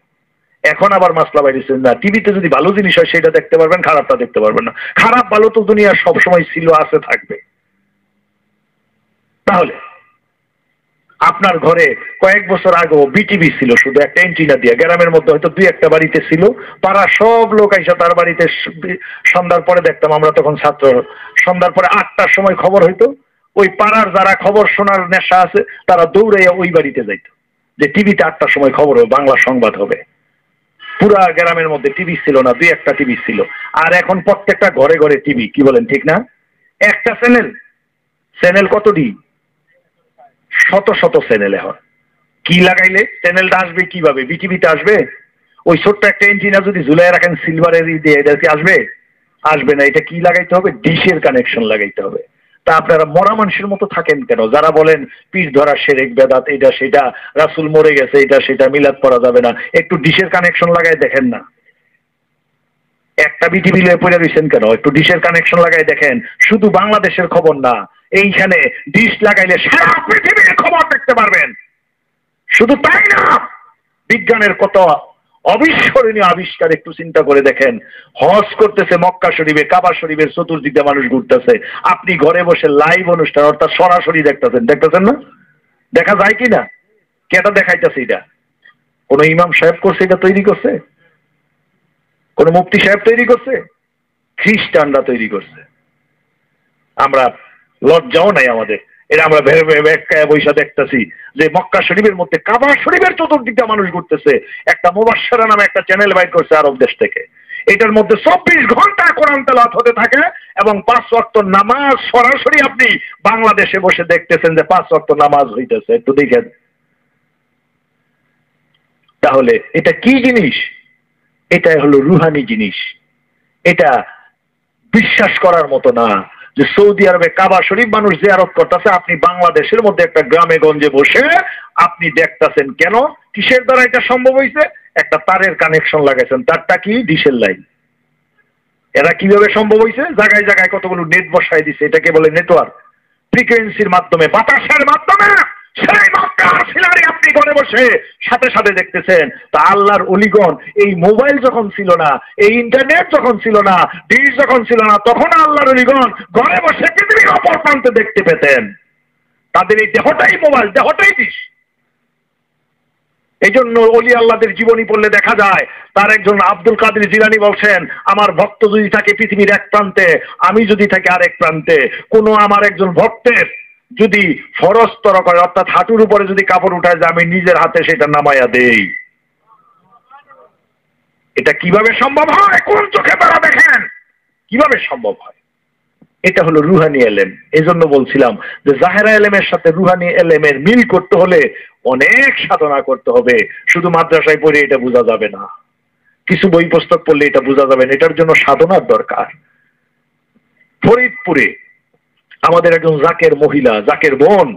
এখন আবার মাসলা বাইরেছে, না, টিভিতে যদি ভালো জিনিস হয় সেটা দেখতে পারবেন, খারাপটা দেখতে পারবেন না। খারাপ ভালো তো দুনিয়ার সবসময় ছিল, আছে, থাকবে। তাহলে আপনার ঘরে কয়েক বছর আগেও বিটিভি ছিল, শুধু একটা এন্টিনা দিয়ে, গ্রামের মধ্যে হয়তো 2-1টা বাড়িতে ছিল। পাড়া সব লোক আইসা তার বাড়িতে সন্ধ্যার পরে দেখতাম, আমরা তখন ছাত্র, সন্ধ্যার পরে 8টার সময় খবর হইতো। ওই পাড়ার যারা খবর শোনার নেশা আছে তারা দৌড়াইয়া ওই বাড়িতে যাইতো, যে টিভিতে 8টার সময় খবর হবে, বাংলা সংবাদ হবে। পুরা গ্রামের মধ্যে টিভি ছিল না, 2-1টা টিভি ছিল। আর এখন প্রত্যেকটা ঘরে ঘরে টিভি, কি বলেন, ঠিক না? একটা চ্যানেল, চ্যানেল কতটি? শত শত চ্যানেল। এখন কি লাগাইলে চ্যানেলটা আসবে কিভাবে? বিটিভিতে আসবে? ওই ছোট্ট একটা এন্টিনা যদি ঝুলাই রাখেন সিলভারের দিয়ে, এটা কি আসবে? আসবে না। এটা কি লাগাইতে হবে? ডিশের কানেকশন লাগাইতে হবে। তা আপনারা মরা মানুষের মতো থাকেন কেন? যারা বলেন পীর ধরা শিরক বেদাত, এটা সেটা, রাসূল মরে গেছে, এটা সেটা, মিলাদ পড়া যাবে না, একটু ডিশের কানেকশন লাগাই দেখেন না। একটা বিটিভি লয়ে পড়ে রয়েছেন কেন? একটু ডিশের কানেকশন লাগাই দেখেন। শুধু বাংলাদেশের খবর না, এইখানে ডিশ লাগাইলে সারা পৃথিবীর খবর দেখতে পারবেন। শুধু তাই না, বিজ্ঞানের কত অবিস্মরণীয় আবিষ্কার একটু চিন্তা করে দেখেন। হজ করতেছে মক্কা শরীফে, কাবা শরীফের চতুর্দিকে মানুষ ঘুরতেছে, আপনি ঘরে বসে লাইভ অনুষ্ঠান, অর্থাৎ সরাসরি দেখতেছেন। দেখতেছেন না? দেখা যায় কি না? কেটা দেখাইতেছে? এটা কোন ইমাম সাহেব করছে? এটা তৈরি করছে কোন মুফতি সাহেব তৈরি করছে? খ্রিস্টানরা তৈরি করছে। আমরা লজ্জাও নাই আমাদের। এটা আমরা বৈশা দেখতেছি যে মক্কা শরীফের মধ্যে কাবা শরীফের চতুর্দিকটা মানুষ ঘুরতেছে। একটা মুবাশশারা নামে একটা চ্যানেল বাইর করছে আরব দেশ থেকে। এটার মধ্যে 24 ঘন্টা কোরআন তেলাওয়াত হতে থাকে এবং 5 ওয়াক্ত নামাজ সরাসরি আপনি বাংলাদেশে বসে দেখতেছেন যে 5 ওয়াক্ত নামাজ হইতেছে। একটু দেখেন তাহলে এটা কি জিনিস? এটা হলো রুহানি জিনিস। এটা বিশ্বাস করার মতো না যে সৌদি আরবে কাবা শরীফ মানুষ জিয়ারত করতেছে, আপনি বাংলাদেশের মধ্যে একটা গ্রামে গঞ্জে বসে আপনি দেখতেছেন। কেন? কিসের দ্বারা এটা সম্ভব হয়েছে? একটা তারের কানেকশন লাগাইছেন। তারটা কি? ডিশের লাইন। এরা কিভাবে সম্ভব হয়েছে? জায়গায় জায়গায় কতগুলো নেট বসাই দিছে, এটাকে বলে নেটওয়ার্ক। ফ্রিকোয়েন্সির মাধ্যমে, বাতাসের মাধ্যমে সেই মক্কার সিনারি আপনি ঘরে বসে সাথে সাথে দেখতেছেন। তা আল্লাহর ওলিগণ এই মোবাইল যখন ছিল না, এই ইন্টারনেট যখন ছিল না, ডিশ যখন ছিল না, তখন আল্লাহর ওলিগণ ঘরে বসে পৃথিবীর অপর প্রান্তে দেখতে পেতেন। তাদের এই দেহটাই মোবাইল, দেহটাই ডিশ। এই জন্য অলি আল্লাহদের জীবনী পড়লে দেখা যায়, তার একজন আব্দুল কাদের জিলানী বলছেন, আমার ভক্ত যদি থাকে পৃথিবীর এক প্রান্তে, আমি যদি থাকি আরেক প্রান্তে, কোনো আমার একজন ভক্তের যদি ফরজ তর করে, অর্থাৎ হাঁটুর উপরে যদি কাপড় উঠায়, যে আমি নিজের হাতে সেটা নামাইয়া দেই। এটা কিভাবে সম্ভব হয়? কোন চোখে তারা দেখেন? কিভাবে সম্ভব হয়? এটা হলো রুহানি এলেম। এই জন্য বলছিলাম যে জাহেরা এলেমের সাথে রুহানি এলেমের মিল করতে হলে অনেক সাধনা করতে হবে, শুধু মাদ্রাসায় পড়ে এটা বোঝা যাবে না, কিছু বই পুস্তক পড়লে এটা বোঝা যাবে না, এটার জন্য সাধনার দরকার। ফরিদপুরে আমাদের একজন জাকের মহিলা, জাকের বোন,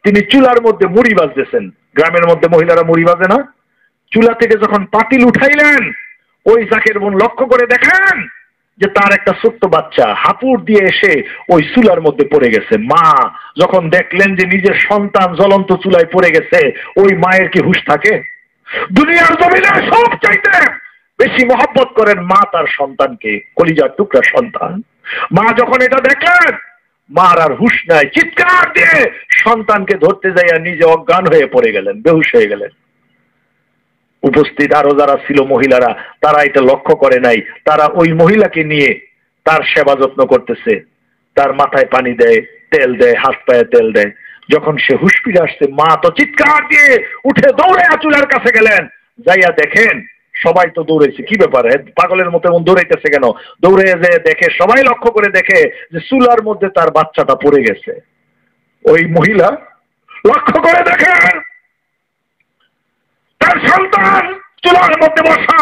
তিনি চুলার মধ্যে মুড়ি বাজতেছেন। গ্রামের মধ্যে মহিলারা মুড়ি বাজে না? চুলা থেকে যখন পাতিল উঠাইলেন, ওই জাকের বোন লক্ষ্য করে দেখেন যে তার একটা ছোট্ট বাচ্চা হাঁপুড় দিয়ে এসে ওই চুলার মধ্যে পড়ে গেছে। মা যখন দেখলেন যে নিজের সন্তান জ্বলন্ত চুলায় পড়ে গেছে, ওই মায়ের কি হুঁশ থাকে? দুনিয়ার জমিনে সব চাইতে বেশি মহব্বত করেন মা তার সন্তানকে, কলিজার টুকরা সন্তান। মা যখন এটা দেখলেন, মার আর হুঁশ নাই, চিৎকার দিয়ে সন্তানকে ধরতে যাইয়া নিজে অজ্ঞান হয়ে পড়ে গেলেন, বেহুশ হয়ে গেলেন। উপস্থিত আরো যারা ছিল মহিলারা, তারা এটা লক্ষ্য করে নাই। তারা ওই মহিলাকে নিয়ে তার সেবা যত্ন করতেছে, তার মাথায় পানি দেয়, তেল দেয়, হাত পায়ে তেল দেয়। যখন সে হুঁশ ফিরে আসছে, মা তো চিৎকার দিয়ে উঠে দৌড়ে চুলার কাছে গেলেন। যাইয়া দেখেন সবাই তো দৌড়েছে, কি ব্যাপার, পাগলের মতো এমন দৌড়াইতেছে কেন? দৌড়ে যে দেখে, সবাই লক্ষ্য করে দেখে যে চুলার মধ্যে তার বাচ্চাটা পড়ে গেছে। ওই মহিলা লক্ষ্য করে দেখেন তার সন্তান চুলার মধ্যে বসা,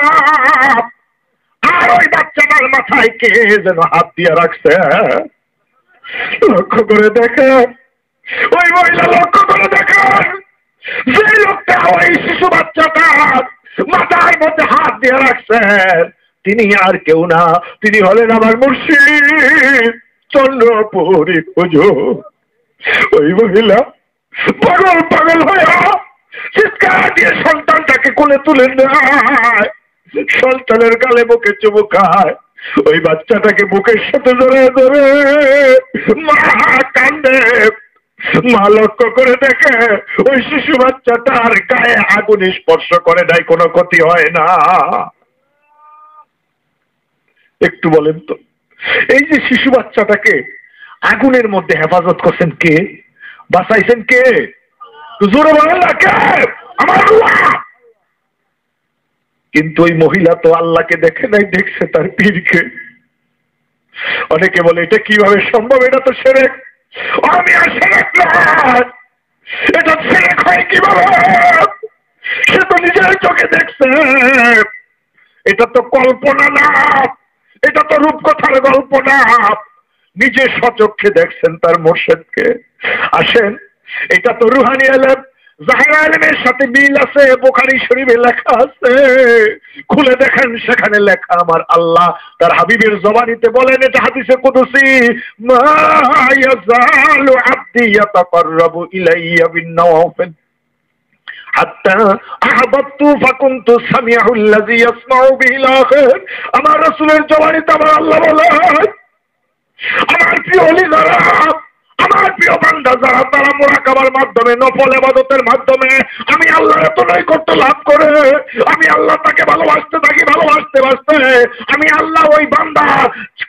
আর ওই বাচ্চাটার মাথায় কে যেন হাত দিয়ে রাখছে। লক্ষ্য করে দেখেন, ওই মহিলা লক্ষ্য করে দেখেন, যে লোকটা ওই শিশু বাচ্চাটার মাথার মধ্যে হাত দিয়ে রাখছেন, তিনি আর কেউ না, তিনি হলেন আমার মুর্শিদ চন্দ্রপুরী হুজুর। ওই মহিলা পাগল পাগল হয়ে চিৎকার দিয়ে সন্তানটাকে কোলে তুলে নেয়, সন্তানের গালে মুখে চুমু খায়, ওই বাচ্চাটাকে বুকের সাথে ধরে ধরে মা কান্দে। মা লক্ষ্য করে দেখে ওই শিশু বাচ্চাটার গায়ে আগুন স্পর্শ করে নাই, কোনো ক্ষতি হয় না। একটু বলেন তো, এই যে শিশু বাচ্চাটাকে আগুনের মধ্যে হেফাজত করছেন কে? বাঁচাইছেন কে? জোরে বলেন না, কে? আমার আল্লাহ। কিন্তু ওই মহিলা তো আল্লাহকে দেখে নাই, দেখছে তার পীরকে। অনেকে বলে এটা কিভাবে সম্ভব, এটা তো শিরক। আমি আর শিরক নয়, এটা শিরক হয় কিভাবে? সে তো নিজের চোখে দেখছে, এটা তো কল্পনা না, এটা তো রূপকথার গল্প না, নিজে সচক্ষে দেখছেন তার মুর্শিদকে। আসেন, এটা তো রুহানি এলেম, জাহেরা এলেমের সাথে মিল আছে। বুখারী শরীফে লেখা আছে, খুলে দেখেন, সেখানে লেখা আমার আল্লাহ তার হাবিবের জবানিতে বলেন, এটা হাদিসে কুদসি, মা ইয়াজালু আবদি ইয়াতাকাররাবু ইলাইয়া বিন-নওয়াফিল হাত্তা আহবাবতু ফাকুনতু সামিউল্লাযী ইয়াসমাউ বিহিল আখির। আমার রাসূলের জবানিতে আমার আল্লাহ বলেন, আমার প্রিয় ওলি যারা, আমার প্রিয় বান্দা যারা, তারা মুরাকাবার মাধ্যমে, নফল ইবাদতের মাধ্যমে আমি আল্লাহর এত নৈকট্য লাভ করে, আমি আল্লাহ তাকে ভালোবাসতে থাকি, ভালোবাসতে বাসতে আমি আল্লাহ ওই বান্দা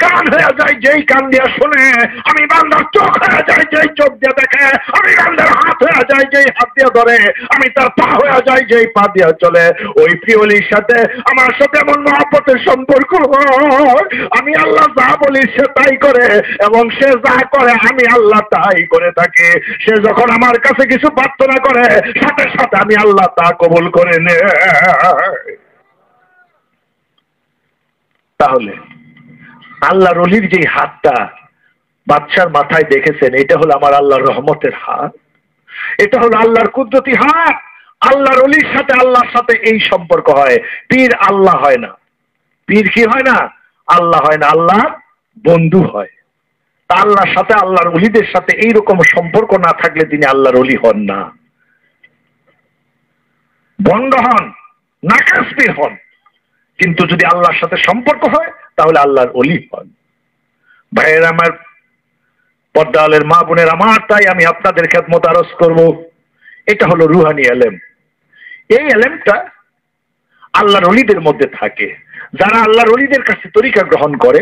কান হয়ে যায় যেই কান দিয়ে শুনে, আমি বান্দার চোখ হয়ে যায় যেই চোখ দিয়ে দেখে, আমি বান্দার হাত হয়ে যায় যেই হাত দিয়ে ধরে, আমি তার পা হয়ে যায় যেই পা দিয়ে চলে। ওই প্রিয়লির সাথে আমার সাথে এমন মহব্বতের সম্পর্ক হয়, আমি আল্লাহ যা বলি সে তাই করে, এবং সে যা করে আমি আল্লাহ তাই করে থাকি। সে যখন আমার কাছে কিছু প্রার্থনা করে, সাথে সাথে আমি আল্লাহ তা কবুল করে নে। তাহলে আল্লাহর ওলির যে হাতটা বাদশার মাথায় দেখেছেন, এটা হলো আমার আল্লাহর রহমতের হাত, এটা হলো আল্লাহর কুদরতি হাত। আল্লাহর ওলির সাথে আল্লাহর সাথে এই সম্পর্ক হয়। পীর আল্লাহ হয় না, পীর কি হয় না? আল্লাহ হয় না, আল্লাহ বন্ধু হয়। আল্লাহর সাথে, আল্লাহর ওলিদের সাথে এইরকম সম্পর্ক না থাকলে তিনি আল্লাহর ওলি হন না, ভণ্ড হন, নাকাস পীর হন। কিন্তু যদি আল্লাহর সাথে সম্পর্ক হয় তাহলে আল্লাহর ওলি হন। ভাইয়ের আমার, পর্দালের মা বোনের আমার, তাই আমি আপনাদের খেদমত আরজ করব, এটা হলো রুহানি এলেম। এই এলেমটা আল্লাহর ওলিদের মধ্যে থাকে। যারা আল্লাহর ওলিদের কাছে তরিকা গ্রহণ করে,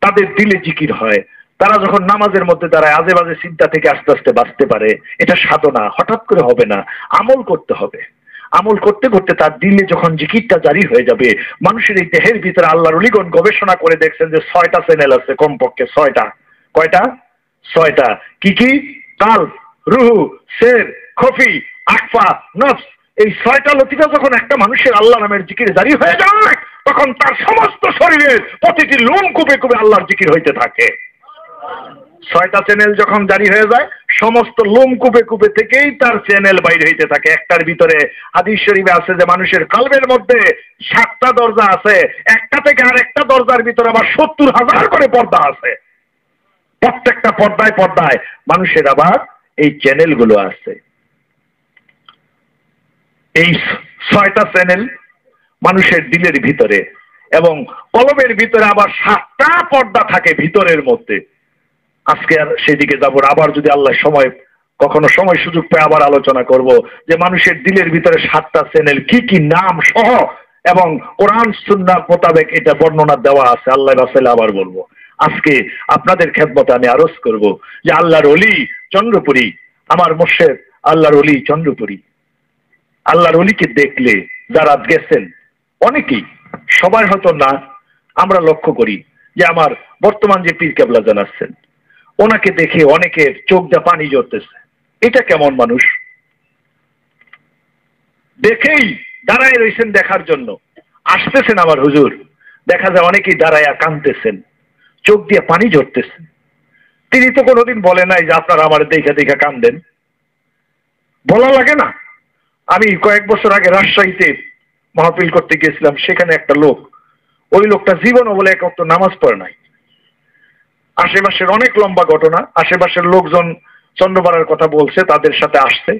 তাদের দিলে জিকির হয়। তারা যখন নামাজের মধ্যে দাঁড়ায়, আজে বাজে চিন্তা থেকে আস্তে আস্তে বাঁচতে পারে। এটা সাধনা, হঠাৎ করে হবে না, আমল করতে হবে। আমল করতে করতে তার দিলে যখন জিকিরটা জারি হয়ে যাবে, মানুষের এই দেহের ভিতরে আল্লাহর ওলিগণ গবেষণা করে দেখছেন যে 6টা চ্যানেল আছে, কমপক্ষে 6টা। কয়টা? 6টা। কি কি? কাল, রুহু, শের, খফি, আকফা, নফস। এই 6টা লতিফা যখন একটা মানুষের আল্লাহ নামের জিকির জারি হয়ে যায়, তখন তার সমস্ত শরীরের প্রতিটি লোম কূপে কূপে আল্লাহর জিকির হইতে থাকে। 6টা চ্যানেল যখন জারি হয়ে যায়, সমস্ত লোম কূপে কূপে থেকেই তার চ্যানেল বাইরে হইতে থাকে। একটার ভিতরে হাদিস শরীফে আছে যে মানুষের কলবের মধ্যে 7টা দরজা আছে, একটা থেকে আরেকটা দরজার ভিতরে আবার 70,000 করে পর্দা আছে। প্রত্যেকটা পর্দায় পর্দায় মানুষের আবার এই চ্যানেলগুলো আছে। এই 6টা চ্যানেল মানুষের দিলের ভিতরে, এবং কলবের ভিতরে আবার 7টা পর্দা থাকে ভিতরের মধ্যে। আজকে আর সেদিকে যাব না, আবার যদি আল্লাহ কখনো সময় সুযোগ পায় আবার আলোচনা করব যে মানুষের দিলের ভিতরে 7টা চ্যানেল কি কি নাম সহ, এবং কোরআন সুন্নাহ মোতাবেক এটা বর্ণনা দেওয়া আছে। আল্লাহ রাসূল আবার বলবো। আজকে আপনাদের খেদমতে আমি আরজ করব যে আল্লাহর ওলি চন্দ্রপুরী, আমার মুর্শিদ আল্লাহর ওলি চন্দ্রপুরী। আল্লাহর ওলিকে দেখলে যারা গেছেন অনেকেই, সবাই হয়তো না, আমরা লক্ষ্য করি যে আমার বর্তমান যে পীর কেবলা জানাচ্ছেন, ওনাকে দেখে অনেকের চোখ দিয়ে পানি ঝরতেছে। এটা কেমন মানুষ? দেখেই দাঁড়ায় রয়েছেন দেখার জন্য, আসতেছেন আমার হুজুর, দেখা যায় অনেকেই দাঁড়ায়া কাঁদতেছেন, চোখ দিয়ে পানি ঝরতেছেন। তিনি তো কোনোদিন বলে নাই যে আপনারা আমার দেখে দেখে কান্দেন, বলা লাগে না। আমি কয়েক বছর আগে রাজশাহীতে মাহফিল করতে গিয়েছিলাম, সেখানে একটা লোক, ওই লোকটা জীবনও বলে এক ওয়াক্ত নামাজ পড়ে নাই। আশেপাশের অনেক লম্বা ঘটনা, আশেপাশের লোকজন চন্দ্রপাড়ার কথা বলছে, তাদের সাথে আসছে।